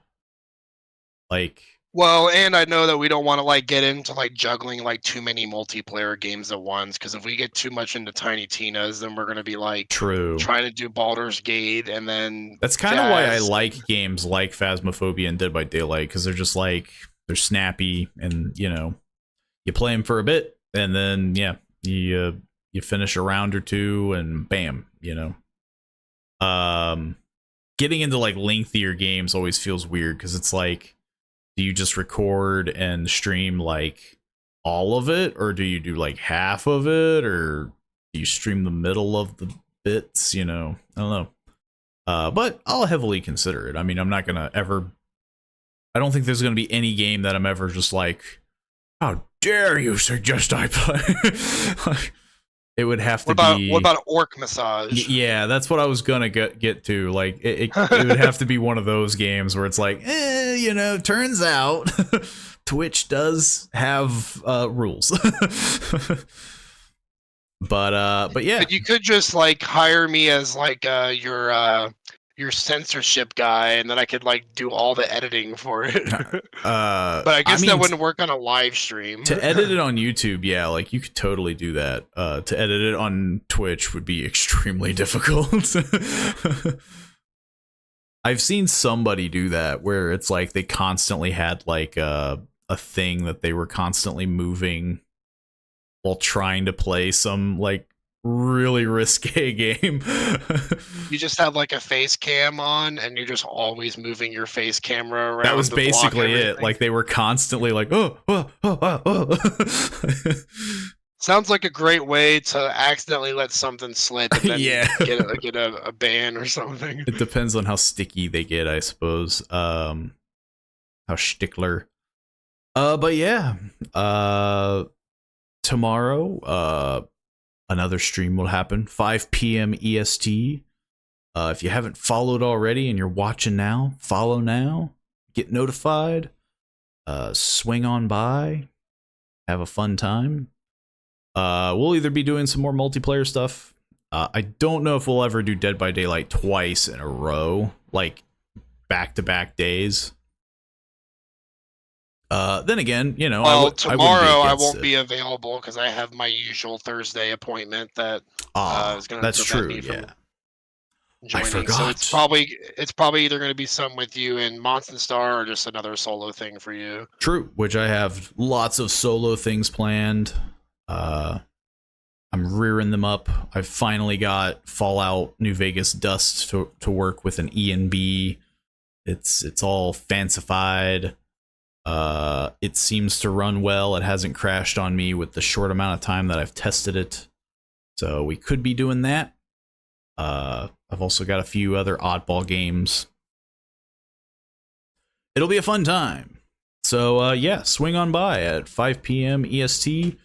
like... Well, and I know that we don't want to, like, get into, like, juggling, like, too many multiplayer games at once, because if we get too much into Tiny Tina's, then we're going to be, like, trying to do Baldur's Gate, and then... That's kind of why I like games like Phasmophobia and Dead by Daylight, because they're just, like, they're snappy, and, you know, you play them for a bit, and then, yeah, you finish a round or two, and bam, you know. Getting into, like, lengthier games always feels weird, because it's like, do you just record and stream like all of it, or do you do like half of it, or do you stream the middle of the bits? You know, I don't know. But I'll heavily consider it. I mean, I'm not gonna ever. I don't think there's gonna be any game that I'm ever just like, how dare you suggest I play? It would have to be. What about Orc Massage? Yeah, that's what I was gonna get to. Like, it would have to be one of those games where it's like, you know, turns out Twitch does have rules. But yeah. But you could just like hire me as like your censorship guy, and then I could like do all the editing for it. But I guess that wouldn't work on a live stream. To edit it on YouTube, yeah, like you could totally do that. To edit it on Twitch would be extremely difficult. I've seen somebody do that where it's like they constantly had like a thing that they were constantly moving while trying to play some like really risque game. You just have like a face cam on, and you're just always moving your face camera around. That was basically it. Like they were constantly like, oh. Sounds like a great way to accidentally let something slip and then get a ban or something. It depends on how sticky they get, I suppose. How stickler. But yeah. Tomorrow, another stream will happen, 5 p.m. EST. If you haven't followed already and you're watching now, follow now. Get notified. Swing on by. Have a fun time. We'll either be doing some more multiplayer stuff. I don't know if we'll ever do Dead by Daylight twice in a row, like back-to-back days. Then again, you know, Well, I wouldn't be tomorrow I against won't it. be available because I have my usual Thursday appointment that is going to That's prevent true. me from Yeah, I joining. forgot. So it's probably either going to be some with you in Monson Star or just another solo thing for you. True, which I have lots of solo things planned. I'm rearing them up. I've finally got Fallout New Vegas Dust to work with an E and B. It's all fancified. It seems to run well. It hasn't crashed on me with the short amount of time that I've tested it. So we could be doing that. I've also got a few other oddball games. It'll be a fun time. So yeah, swing on by at 5 p.m. EST,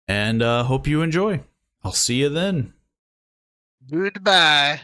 and hope you enjoy. I'll see you then. Goodbye.